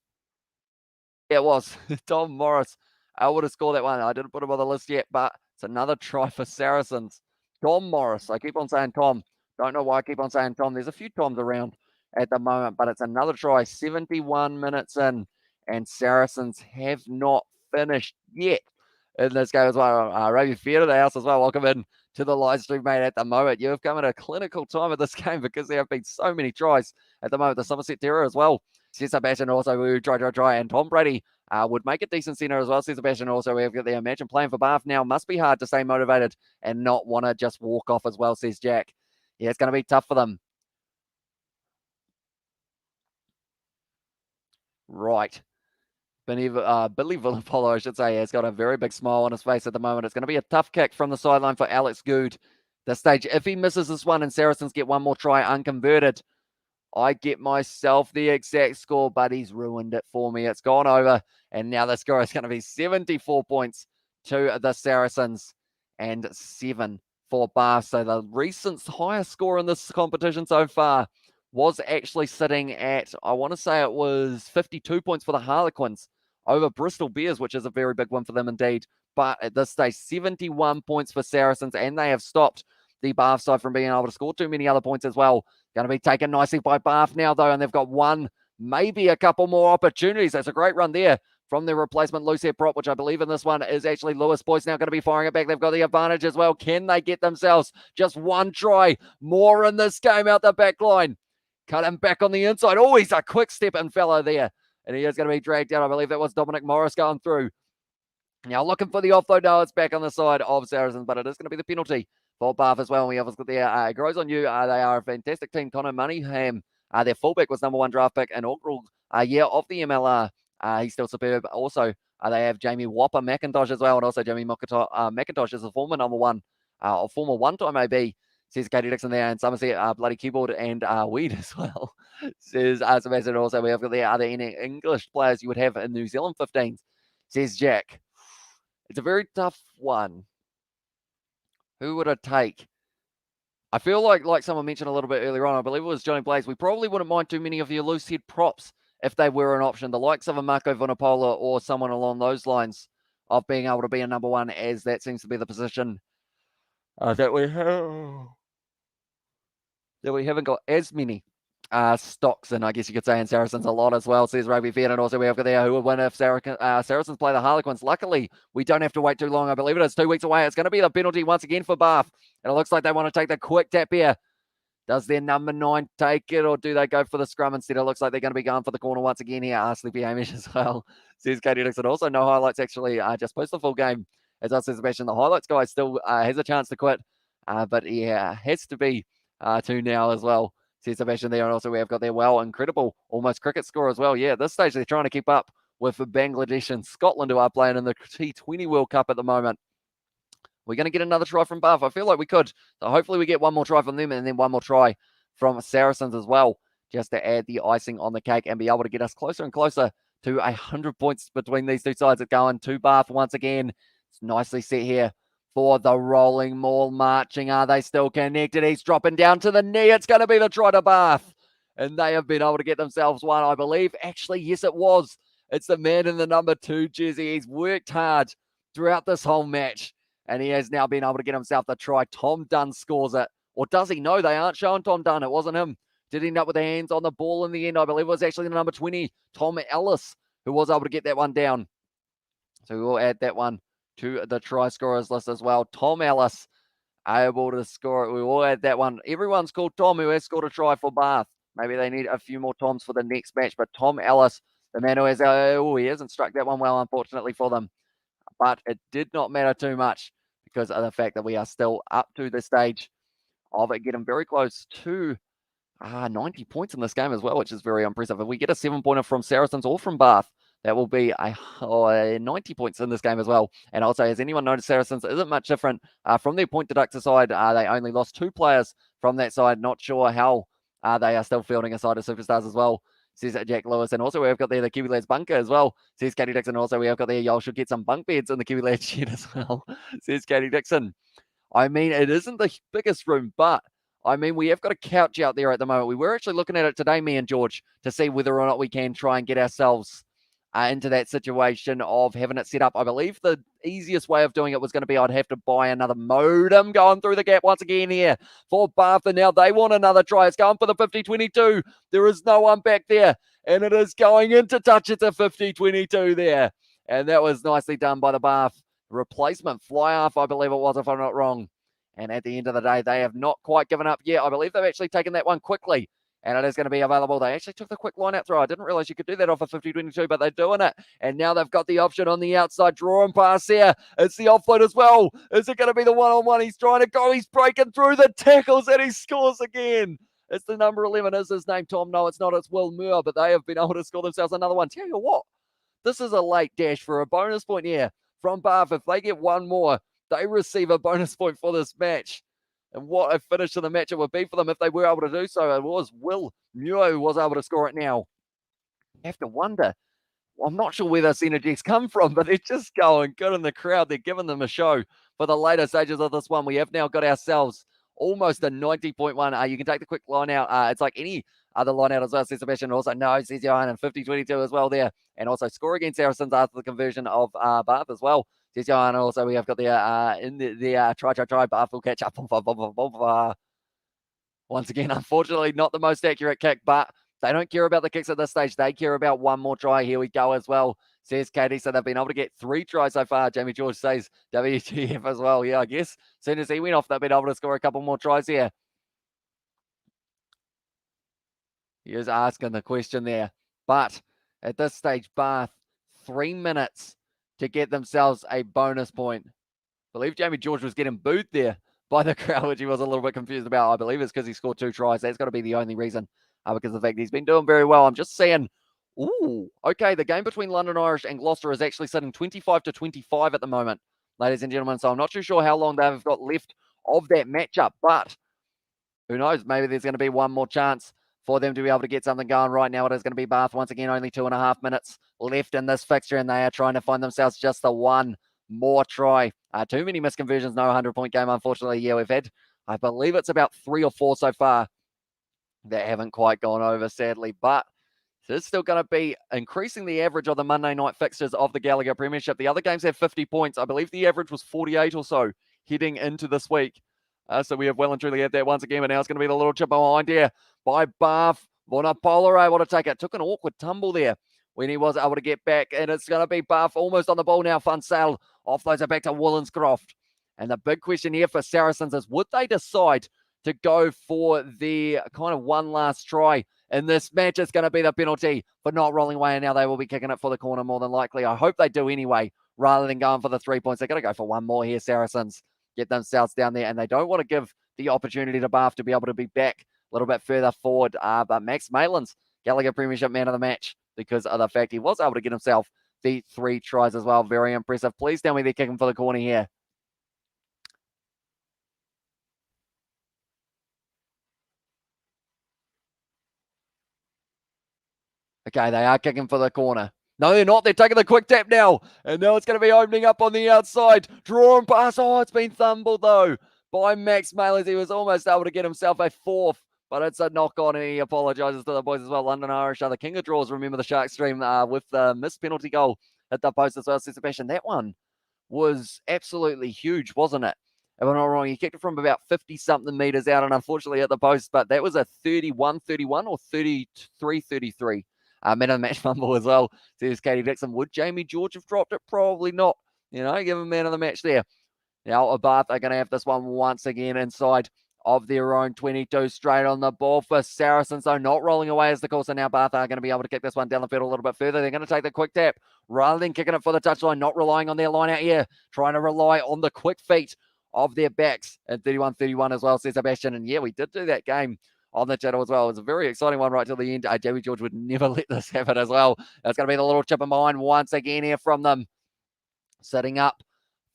Yeah, it was. Tom Morris able to score that one. I didn't put him on the list yet, but it's another try for Saracens. Tom Morris. I keep on saying Tom. Don't know why I keep on saying Tom. There's a few Toms around at the moment, but it's another try. 71 minutes in, and Saracens have not finished yet in this game as well. Ravi Fair to the house as well. Welcome in to the live stream, mate. At the moment, you have come at a clinical time of this game because there have been so many tries at the moment. The Somerset Terror as well. Sebastian also, we try, and Tom Brady would make a decent centre as well. Sebastian also, we have got the imagine playing for Bath now. Must be hard to stay motivated and not want to just walk off as well, says Jack. Yeah, it's going to be tough for them. Right. Billy Villapolo, I should say, has got a very big smile on his face at the moment. It's going to be a tough kick from the sideline for Alex Good. The stage, if he misses this one and Saracens get one more try unconverted, I get myself the exact score, but he's ruined it for me. It's gone over, and now the score is going to be 74 points to the Saracens and 7 for Bath. So the recent highest score in this competition so far was actually sitting at, I want to say it was 52 points for the Harlequins over Bristol Bears, which is a very big one for them indeed. But at this stage, 71 points for Saracens, and they have stopped the Bath side from being able to score too many other points as well. Going to be taken nicely by Bath now, though, and they've got one, maybe a couple more opportunities. That's a great run there from their replacement, loose head prop, which I believe in this one is actually Lewis. Boyce now going to be firing it back. They've got the advantage as well. Can they get themselves just one try more in this game out the back line? Cut him back on the inside. Oh, he's a quick step in fellow there. And he is going to be dragged down. I believe that was Dominic Morris going through. Now looking for the offload. No, it's back on the side of Saracens, but it is going to be the penalty for Bath as well. And we have got there. It grows on you. They are a fantastic team. Connor Moneyham, their fullback, was #1 draft pick inaugural year of the MLR. He's still superb. Also, They have Jamie Whopper McIntosh as well, and also Jamie McIntosh is a former number one, or former one-time AB, says Katie Dixon there, and Somerset, bloody keyboard and weed as well, says Sebastian. Also, we have got the other English players you would have in New Zealand 15s, says Jack. It's a very tough one. Who would I take? I feel like someone mentioned a little bit earlier on, I believe it was Johnny Blaze, we probably wouldn't mind too many of your loose head props if they were an option. The likes of a Marco Vunipola or someone along those lines of being able to be a number one, as that seems to be the position that we haven't got as many stocks, and I guess you could say in Saracens a lot as well, says Rugby Fan. And also we have got there who would win if Saracens play the Harlequins. Luckily, we don't have to wait too long. I believe it is 2 weeks away. It's going to be the penalty once again for Bath. And it looks like they want to take the quick tap here. Does their number 9 take it, or do they go for the scrum instead? It looks like they're going to be going for the corner once again here. Sleepy Hamish as well, says Katie Dixon. Also, no highlights actually. Just post the full game. As I said, Sebastian, the highlights guy still has a chance to quit. But yeah, has to be 2 now as well, says Sebastian there. And also we have got their incredible, almost cricket score as well. Yeah, at this stage they're trying to keep up with Bangladesh and Scotland, who are playing in the T20 World Cup at the moment. We're going to get another try from Bath. I feel like we could. So hopefully we get one more try from them and then one more try from Saracens as well, just to add the icing on the cake and be able to get us closer and closer to 100 points between these two sides. It's going to Bath once again. It's nicely set here for the rolling maul marching. Are they still connected? He's dropping down to the knee. It's going to be the try to Bath. And they have been able to get themselves one, I believe. Actually, yes, it was. It's the man in the number 2 jersey. He's worked hard throughout this whole match, and he has now been able to get himself the try. Tom Dunn scores it. Or does he? No, they aren't showing Tom Dunn. It wasn't him. Did end up with the hands on the ball in the end. I believe it was actually the number 20, Tom Ellis, who was able to get that one down. So we will add that one to the try scorers list as well. Tom Ellis able to score it. We will add that one. Everyone's called Tom who has scored a try for Bath. Maybe they need a few more Toms for the next match. But Tom Ellis, the man who has, he hasn't struck that one well, unfortunately for them. But it did not matter too much because of the fact that we are still up to the stage of it getting very close to 90 points in this game as well, which is very impressive. If we get a 7-pointer from Saracens or from Bath, that will be 90 points in this game as well. And also, has anyone noticed Saracens isn't much different from their point deductor side? They only lost 2 players from that side. Not sure how they are still fielding a side of superstars as well, says Jack Lewis. And also we've got there the Kiwi Lads bunker as well, says Katie Dixon. Also we have got there, y'all should get some bunk beds in the Kiwi Lads shed as well, says Katie Dixon. I mean, it isn't the biggest room, but I mean, we have got a couch out there at the moment. We were actually looking at it today, me and George, to see whether or not we can try and get ourselves into that situation of having it set up. I believe the easiest way of doing it was going to be I'd have to buy another modem. Going through the gap once again here for Bath, and now they want another try. It's going for the 50-22. There is no one back there, and it is going into touch. It's a 50-22 there, and that was nicely done by the Bath replacement fly-off, I believe it was, if I'm not wrong. And at the end of the day, they have not quite given up yet. I believe they've actually taken that one quickly, and it is going to be available. They actually took the quick line-out throw. I didn't realize you could do that off a 50-22, but they're doing it. And now they've got the option on the outside. Draw and pass here. It's the offload as well. Is it going to be the one-on-one? He's trying to go. He's breaking through the tackles, and he scores again. It's the number 11. Is his name Tom? No, it's not. It's Will Muir, but they have been able to score themselves another one. Tell you what, this is a late dash for a bonus point here from Bath. If they get one more, they receive a bonus point for this match. And what a finish to the match it would be for them if they were able to do so. It was Will Muir who was able to score it now. You have to wonder. Well, I'm not sure where those synergies come from, but they're just going good in the crowd. They're giving them a show for the later stages of this one. We have now got ourselves almost a 90-point one. You can take the quick line out. It's like any other line out as well, says Sebastian. Also, no, says Johan, and 50-22 as well there. And also score against Saracens after the conversion of Bath as well. Says Johan. Also, we have got the in the try. Bath will catch up. Once again, unfortunately, not the most accurate kick, but they don't care about the kicks at this stage. They care about one more try. Here we go as well, says Katie. So they've been able to get 3 tries so far. Jamie George says WTF as well. Yeah, I guess as soon as he went off, they've been able to score a couple more tries here. He is asking the question there. But at this stage, Bath, 3 minutes to get themselves a bonus point. I believe Jamie George was getting booed there by the crowd, which he was a little bit confused about. I believe it's because he scored 2 tries. That's got to be the only reason, because of the fact he's been doing very well. I'm just seeing Ooh, okay. The game between London Irish and Gloucester is actually sitting 25-25 at the moment, ladies and gentlemen. So I'm not too sure how long they've got left of that matchup, but who knows? Maybe there's going to be one more chance for them to be able to get something going. Right now, it is going to be Bath once again. Only 2.5 minutes left in this fixture, and they are trying to find themselves just the one more try. Too many misconversions, no 100-point game, unfortunately. Yeah, we've had, I believe it's about 3 or 4 so far that haven't quite gone over, sadly, but it's still going to be increasing the average of the Monday night fixtures of the Gallagher Premiership. The other games have 50 points. I believe the average was 48 or so heading into this week. So we have well and truly had that once again, but now it's going to be the little chip behind here by Bath. Vanapola able to take it. Took an awkward tumble there when he was able to get back, and it's going to be Bath almost on the ball now. Funsell offloads it back to Wollenscroft. And the big question here for Saracens is, would they decide to go for the kind of one last try in this match? It's going to be the penalty for not rolling away, and now they will be kicking it for the corner more than likely. I hope they do anyway, rather than going for the 3 points. They're going to go for one more here, Saracens. Get themselves down there, and they don't want to give the opportunity to Bath to be able to be back a little bit further forward. But Max Maitland's Gallagher Premiership man of the match because of the fact he was able to get himself the 3 tries as well. Very impressive. Please tell me they're kicking for the corner here. Okay, they are kicking for the corner. No, they're not. They're taking the quick tap now. And now it's going to be opening up on the outside. Draw and pass. Oh, it's been thumbled, though, by Max Mailers. He was almost able to get himself a 4th, but it's a knock on, and he apologises to the boys as well. London Irish are the king of draws. Remember the Shark stream with the missed penalty goal at the post as well. Sebastian, that one was absolutely huge, wasn't it? If I'm not wrong, he kicked it from about 50-something metres out, and unfortunately at the post, but that was a 31-31 or 33-33. Man of the match fumble as well, says Katie Dixon. Would Jamie George have dropped it? Probably not. You know, give him man of the match there. Now, Bath are going to have this one once again inside of their own 22, straight on the ball for Saracens, though not rolling away as the course. And now Bath are going to be able to kick this one down the field a little bit further. They're going to take the quick tap rather than kicking it for the touchline, not relying on their line out here, trying to rely on the quick feet of their backs at 31-31 as well, says Sebastian. And yeah, we did do that game on the channel as well. It was a very exciting one right till the end. Jamie George would never let this happen as well. That's going to be the little chip in behind once again here from them. Sitting up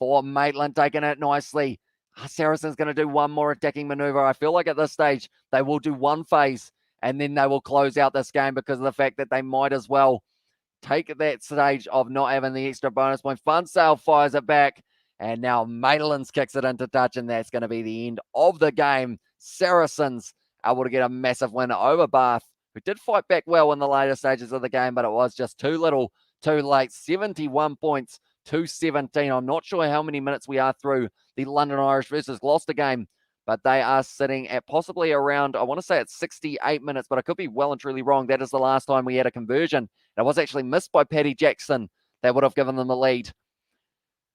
for Maitland, taking it nicely. Saracen's going to do one more attacking maneuver. I feel like at this stage, they will do one phase and then they will close out this game because of the fact that they might as well take that stage of not having the extra bonus point. Funsale fires it back, and now Maitland kicks it into touch, and that's going to be the end of the game. Saracens able to get a massive win over Bath, who did fight back well in the later stages of the game, but it was just too little, too late. 71 points to 17. I'm not sure how many minutes we are through the London Irish versus Gloucester game, but they are sitting at possibly around, I want to say it's 68 minutes, but I could be well and truly wrong. That is the last time we had a conversion. It was actually missed by Paddy Jackson. That would have given them the lead.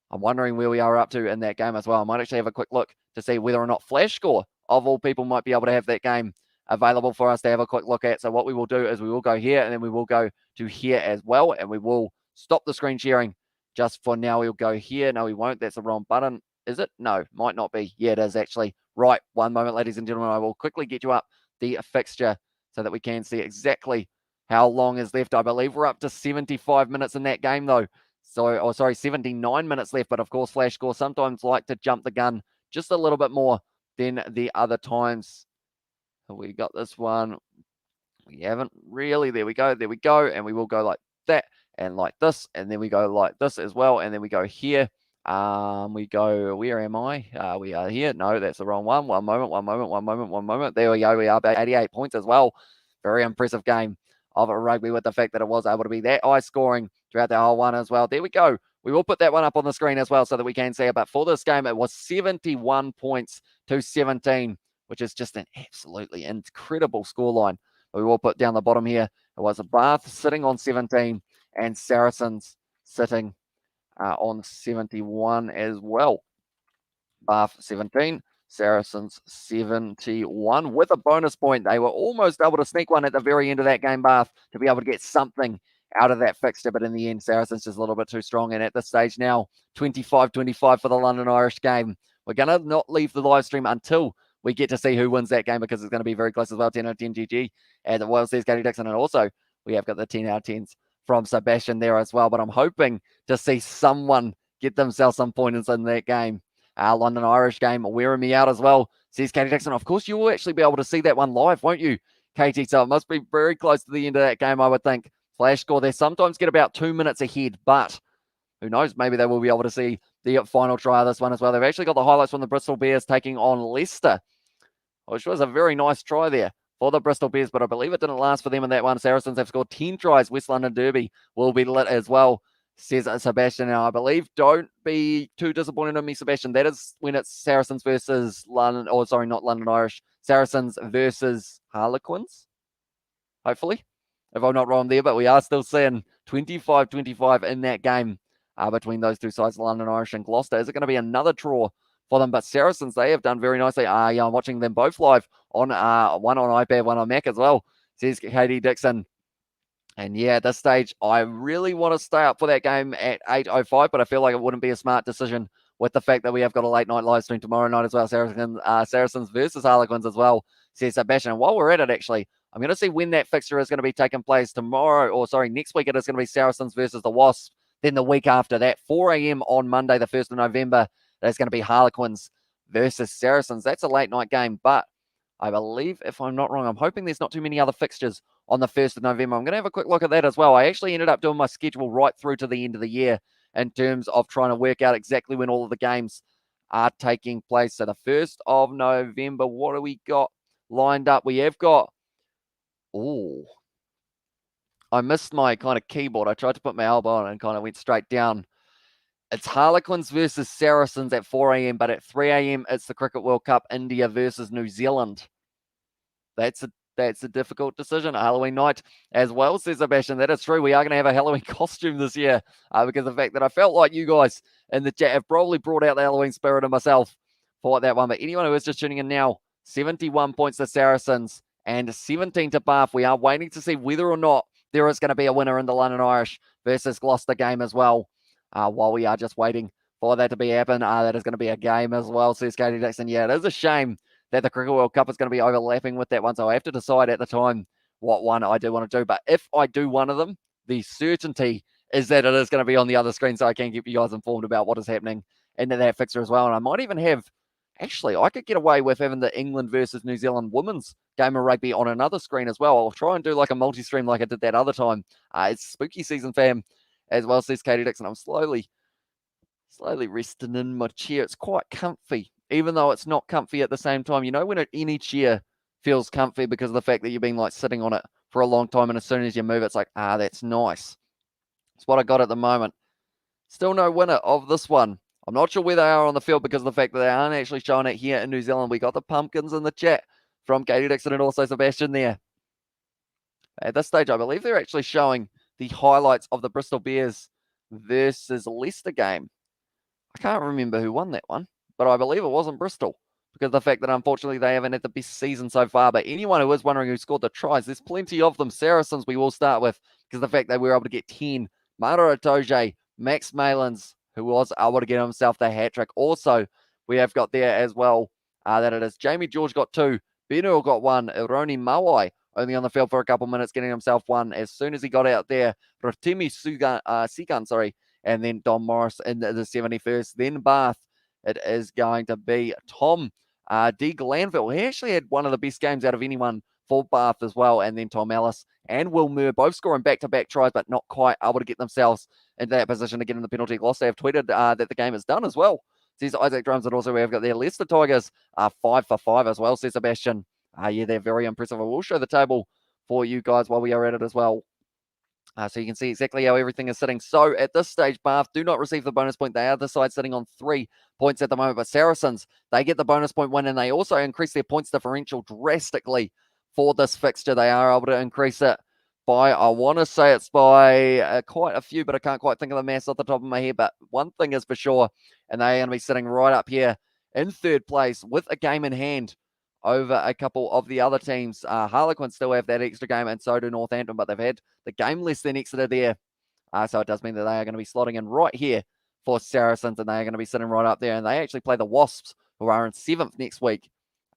I'm wondering where we are up to in that game as well. I might actually have a quick look to see whether or not Flash Score, of all people, might be able to have that game available for us to have a quick look at. So what we will do is we will go here, and then we will go to here as well, and we will stop the screen sharing just for now. We'll go here. No, we won't. That's the wrong button. Is it? No, might not be. Yeah, it is actually. Right, one moment, ladies and gentlemen. I will quickly get you up the fixture so that we can see exactly how long is left. I believe we're up to 75 minutes in that game, though. So, 79 minutes left. But of course, Flash Score sometimes like to jump the gun just a little bit more than the other times. We got this one. We haven't really. There we go. There we go. And we will go like that and like this. And then we go like this as well. And then we go here. We go, where am I? We are here. No, that's the wrong one. One moment. There we go. We are about 88 points as well. Very impressive game of a rugby with the fact that it was able to be that high scoring throughout the whole one as well. There we go. We will put that one up on the screen as well so that we can see it. But for this game, it was 71 points to 17, which is just an absolutely incredible scoreline. We will put down the bottom here. It was a Bath sitting on 17 and Saracens sitting on 71 as well. Bath 17, Saracens 71 with a bonus point. They were almost able to sneak one at the very end of that game, Bath, to be able to get something out of that fixture, but in the end, Saracens just a little bit too strong. And at this stage now, 25-25 for the London Irish game. We're going to not leave the live stream until we get to see who wins that game because it's going to be very close as well. 10-10 GG, as it well, says Katie Dixon. And also, we have got the 10 out of 10s from Sebastian there as well. But I'm hoping to see someone get themselves some pointers in that game. London Irish game wearing me out as well, says Katie Dixon. Of course, you will actually be able to see that one live, won't you, Katie? So it must be very close to the end of that game, I would think. Flash score, they sometimes get about 2 minutes ahead, but who knows? Maybe they will be able to see the final try of this one as well. They've actually got the highlights from the Bristol Bears taking on Leicester, which was a very nice try there for the Bristol Bears, but I believe it didn't last for them in that one. Saracens have scored 10 tries. West London Derby will be lit as well, says Sebastian. Now, I believe, don't be too disappointed in me, Sebastian. That is when it's Saracens versus London, or sorry, not London Irish. Saracens versus Harlequins, hopefully, if I'm not wrong there. But we are still seeing 25-25 in that game between those two sides, London Irish and Gloucester. Is it going to be another draw for them? But Saracens, they have done very nicely. Yeah, I'm watching them both live on one on iPad, one on Mac as well, says Katie Dixon. And yeah, at this stage, I really want to stay up for that game at 8:05, but I feel like it wouldn't be a smart decision with the fact that we have got a late night live stream tomorrow night as well. Saracens versus Harlequins as well, says Sebastian. And while we're at it, actually, I'm going to see when that fixture is going to be taking place tomorrow, or sorry, next week. It is going to be Saracens versus the Wasps. Then the week after that, 4 a.m. on Monday, the 1st of November, there's going to be Harlequins versus Saracens. That's a late night game, but I believe, if I'm not wrong, I'm hoping there's not too many other fixtures on the 1st of November. I'm going to have a quick look at that as well. I actually ended up doing my schedule right through to the end of the year in terms of trying to work out exactly when all of the games are taking place. So the 1st of November, what do we got lined up? We have got, I missed my kind of keyboard. I tried to put my elbow on it and kind of went straight down. It's Harlequins versus Saracens at 4 a.m., but at 3 a.m., it's the Cricket World Cup, India versus New Zealand. That's a difficult decision. A Halloween night as well, says Sebastian. That is true. We are going to have a Halloween costume this year because of the fact that I felt like you guys in the chat have probably brought out the Halloween spirit of myself for that one. But anyone who is just tuning in now, 71 points to Saracens and 17 to Bath. We are waiting to see whether or not there is going to be a winner in the London Irish versus Gloucester game as well. While we are just waiting for that to happen, that is going to be a game as well, says Katie Dixon. Yeah, it is a shame that the Cricket World Cup is going to be overlapping with that one, so I have to decide at the time what one I do want to do. But if I do one of them, the certainty is that it is going to be on the other screen, so I can keep you guys informed about what is happening in that fixture as well. And I might even have, actually, I could get away with having the England versus New Zealand women's game of rugby on another screen as well. I'll try and do like a multi-stream like I did that other time. It's spooky season, fam, as well, says Katie Dixon. I'm slowly resting in my chair. It's quite comfy, even though it's not comfy at the same time. You know when any chair feels comfy because of the fact that you've been like sitting on it for a long time, and as soon as you move, it's like, that's nice. It's what I got at the moment. Still no winner of this one. I'm not sure where they are on the field because of the fact that they aren't actually showing it here in New Zealand. We got the pumpkins in the chat from Katie Dixon and also Sebastian there. At this stage, I believe they're actually showing the highlights of the Bristol Bears versus Leicester game. I can't remember who won that one, but I believe it wasn't Bristol because of the fact that unfortunately they haven't had the best season so far. But anyone who is wondering who scored the tries, there's plenty of them. Saracens we will start with because of the fact that we were able to get 10. Mara Itoje, Max Malins, who was able to get himself the hat-trick. Also, we have got there as well that it is Jamie George got 2, Benur got 1, Ironi Mawai only on the field for a couple minutes, getting himself 1 as soon as he got out there. Rotimi Sigan, and then Don Morris in the 71st. Then Bath, it is going to be Tom D. Glanville. He actually had one of the best games out of anyone for Bath as well. And then Tom Ellis and Will Muir both scoring back-to-back tries, but not quite able to get themselves into that position to get in the penalty loss. They have tweeted that the game is done as well, says Isaac Drums. And also we have got their Leicester Tigers 5 for 5 as well, says Sebastian. Yeah, they're very impressive. I will show the table for you guys while we are at it as well. So you can see exactly how everything is sitting. So at this stage, Bath do not receive the bonus point. They are the side sitting on 3 points at the moment. But Saracens, they get the bonus point win, and they also increase their points differential drastically for this fixture. They are able to increase it by, I want to say it's by quite a few, but I can't quite think of the maths off the top of my head. But one thing is for sure, and they are going to be sitting right up here in 3rd place with a game in hand over a couple of the other teams. Harlequins still have that extra game, and so do Northampton, but they've had the game less than Exeter there. So it does mean that they are going to be slotting in right here for Saracens, and they are going to be sitting right up there. And they actually play the Wasps, who are in 7th next week,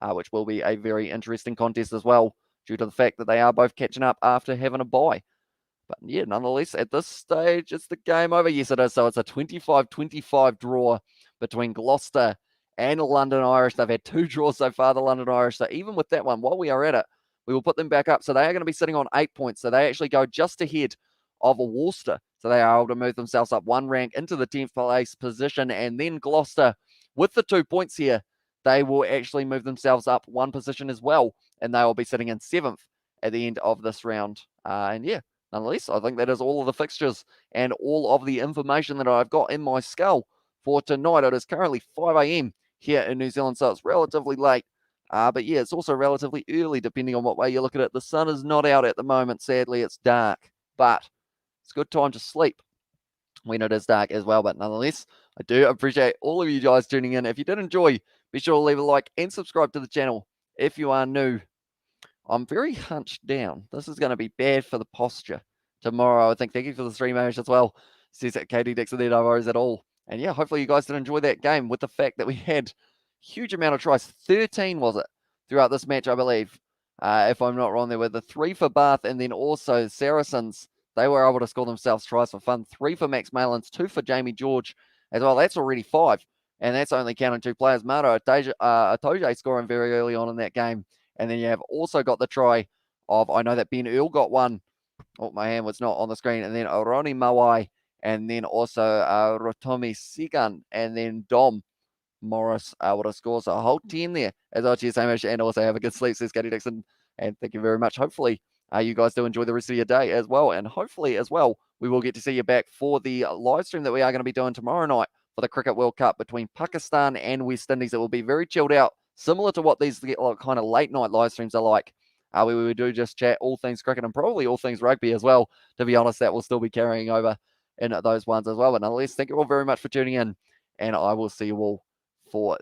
which will be a very interesting contest as well, due to the fact that they are both catching up after having a bye. But yeah, nonetheless, at this stage, it's the game over. Yes, it is. So it's a 25-25 draw between Gloucester and London Irish. They've had 2 draws so far, the London Irish. So even with that one, while we are at it, we will put them back up. So they are going to be sitting on 8 points. So they actually go just ahead of Worcester. So they are able to move themselves up 1 rank into the 10th place position. And then Gloucester, with the 2 points here, they will actually move themselves up 1 position as well. And they will be sitting in 7th at the end of this round. And yeah, nonetheless, I think that is all of the fixtures and all of the information that I've got in my skull for tonight. It is currently 5 a.m. here in New Zealand, so it's relatively late. But yeah, it's also relatively early, depending on what way you look at it. The sun is not out at the moment. Sadly, it's dark, but it's a good time to sleep when it is dark as well. But nonetheless, I do appreciate all of you guys tuning in. If you did enjoy, be sure to leave a like and subscribe to the channel if you are new. I'm very hunched down. This is going to be bad for the posture tomorrow, I think. Thank you for the stream, Ash, as well. Says that Katie Dixon there, no worries at all. And yeah, hopefully you guys did enjoy that game with the fact that we had huge amount of tries. 13 was it throughout this match, I believe. If I'm not wrong, there were the 3 for Bath and then also Saracens. They were able to score themselves tries for fun. 3 for Max Malins, 2 for Jamie George as well. That's already 5. And that's only counting 2 players. Maro Atoje scoring very early on in that game. And then you have also got the try of, I know that Ben Earl got one. Oh, my hand was not on the screen. And then Oroni Mawai. And then also Rotomi Sigan. And then Dom Morris would have scored. So a whole 10 there. As I cheers so much. And also have a good sleep, says Katie Dixon. And thank you very much. Hopefully you guys do enjoy the rest of your day as well. And hopefully as well, we will get to see you back for the live stream that we are going to be doing tomorrow night for the Cricket World Cup between Pakistan and West Indies. It will be very chilled out, similar to what these kind of late night live streams are like. We do just chat all things cricket and probably all things rugby as well. To be honest, that will still be carrying over in those ones as well. But nonetheless, thank you all very much for tuning in, and I will see you all for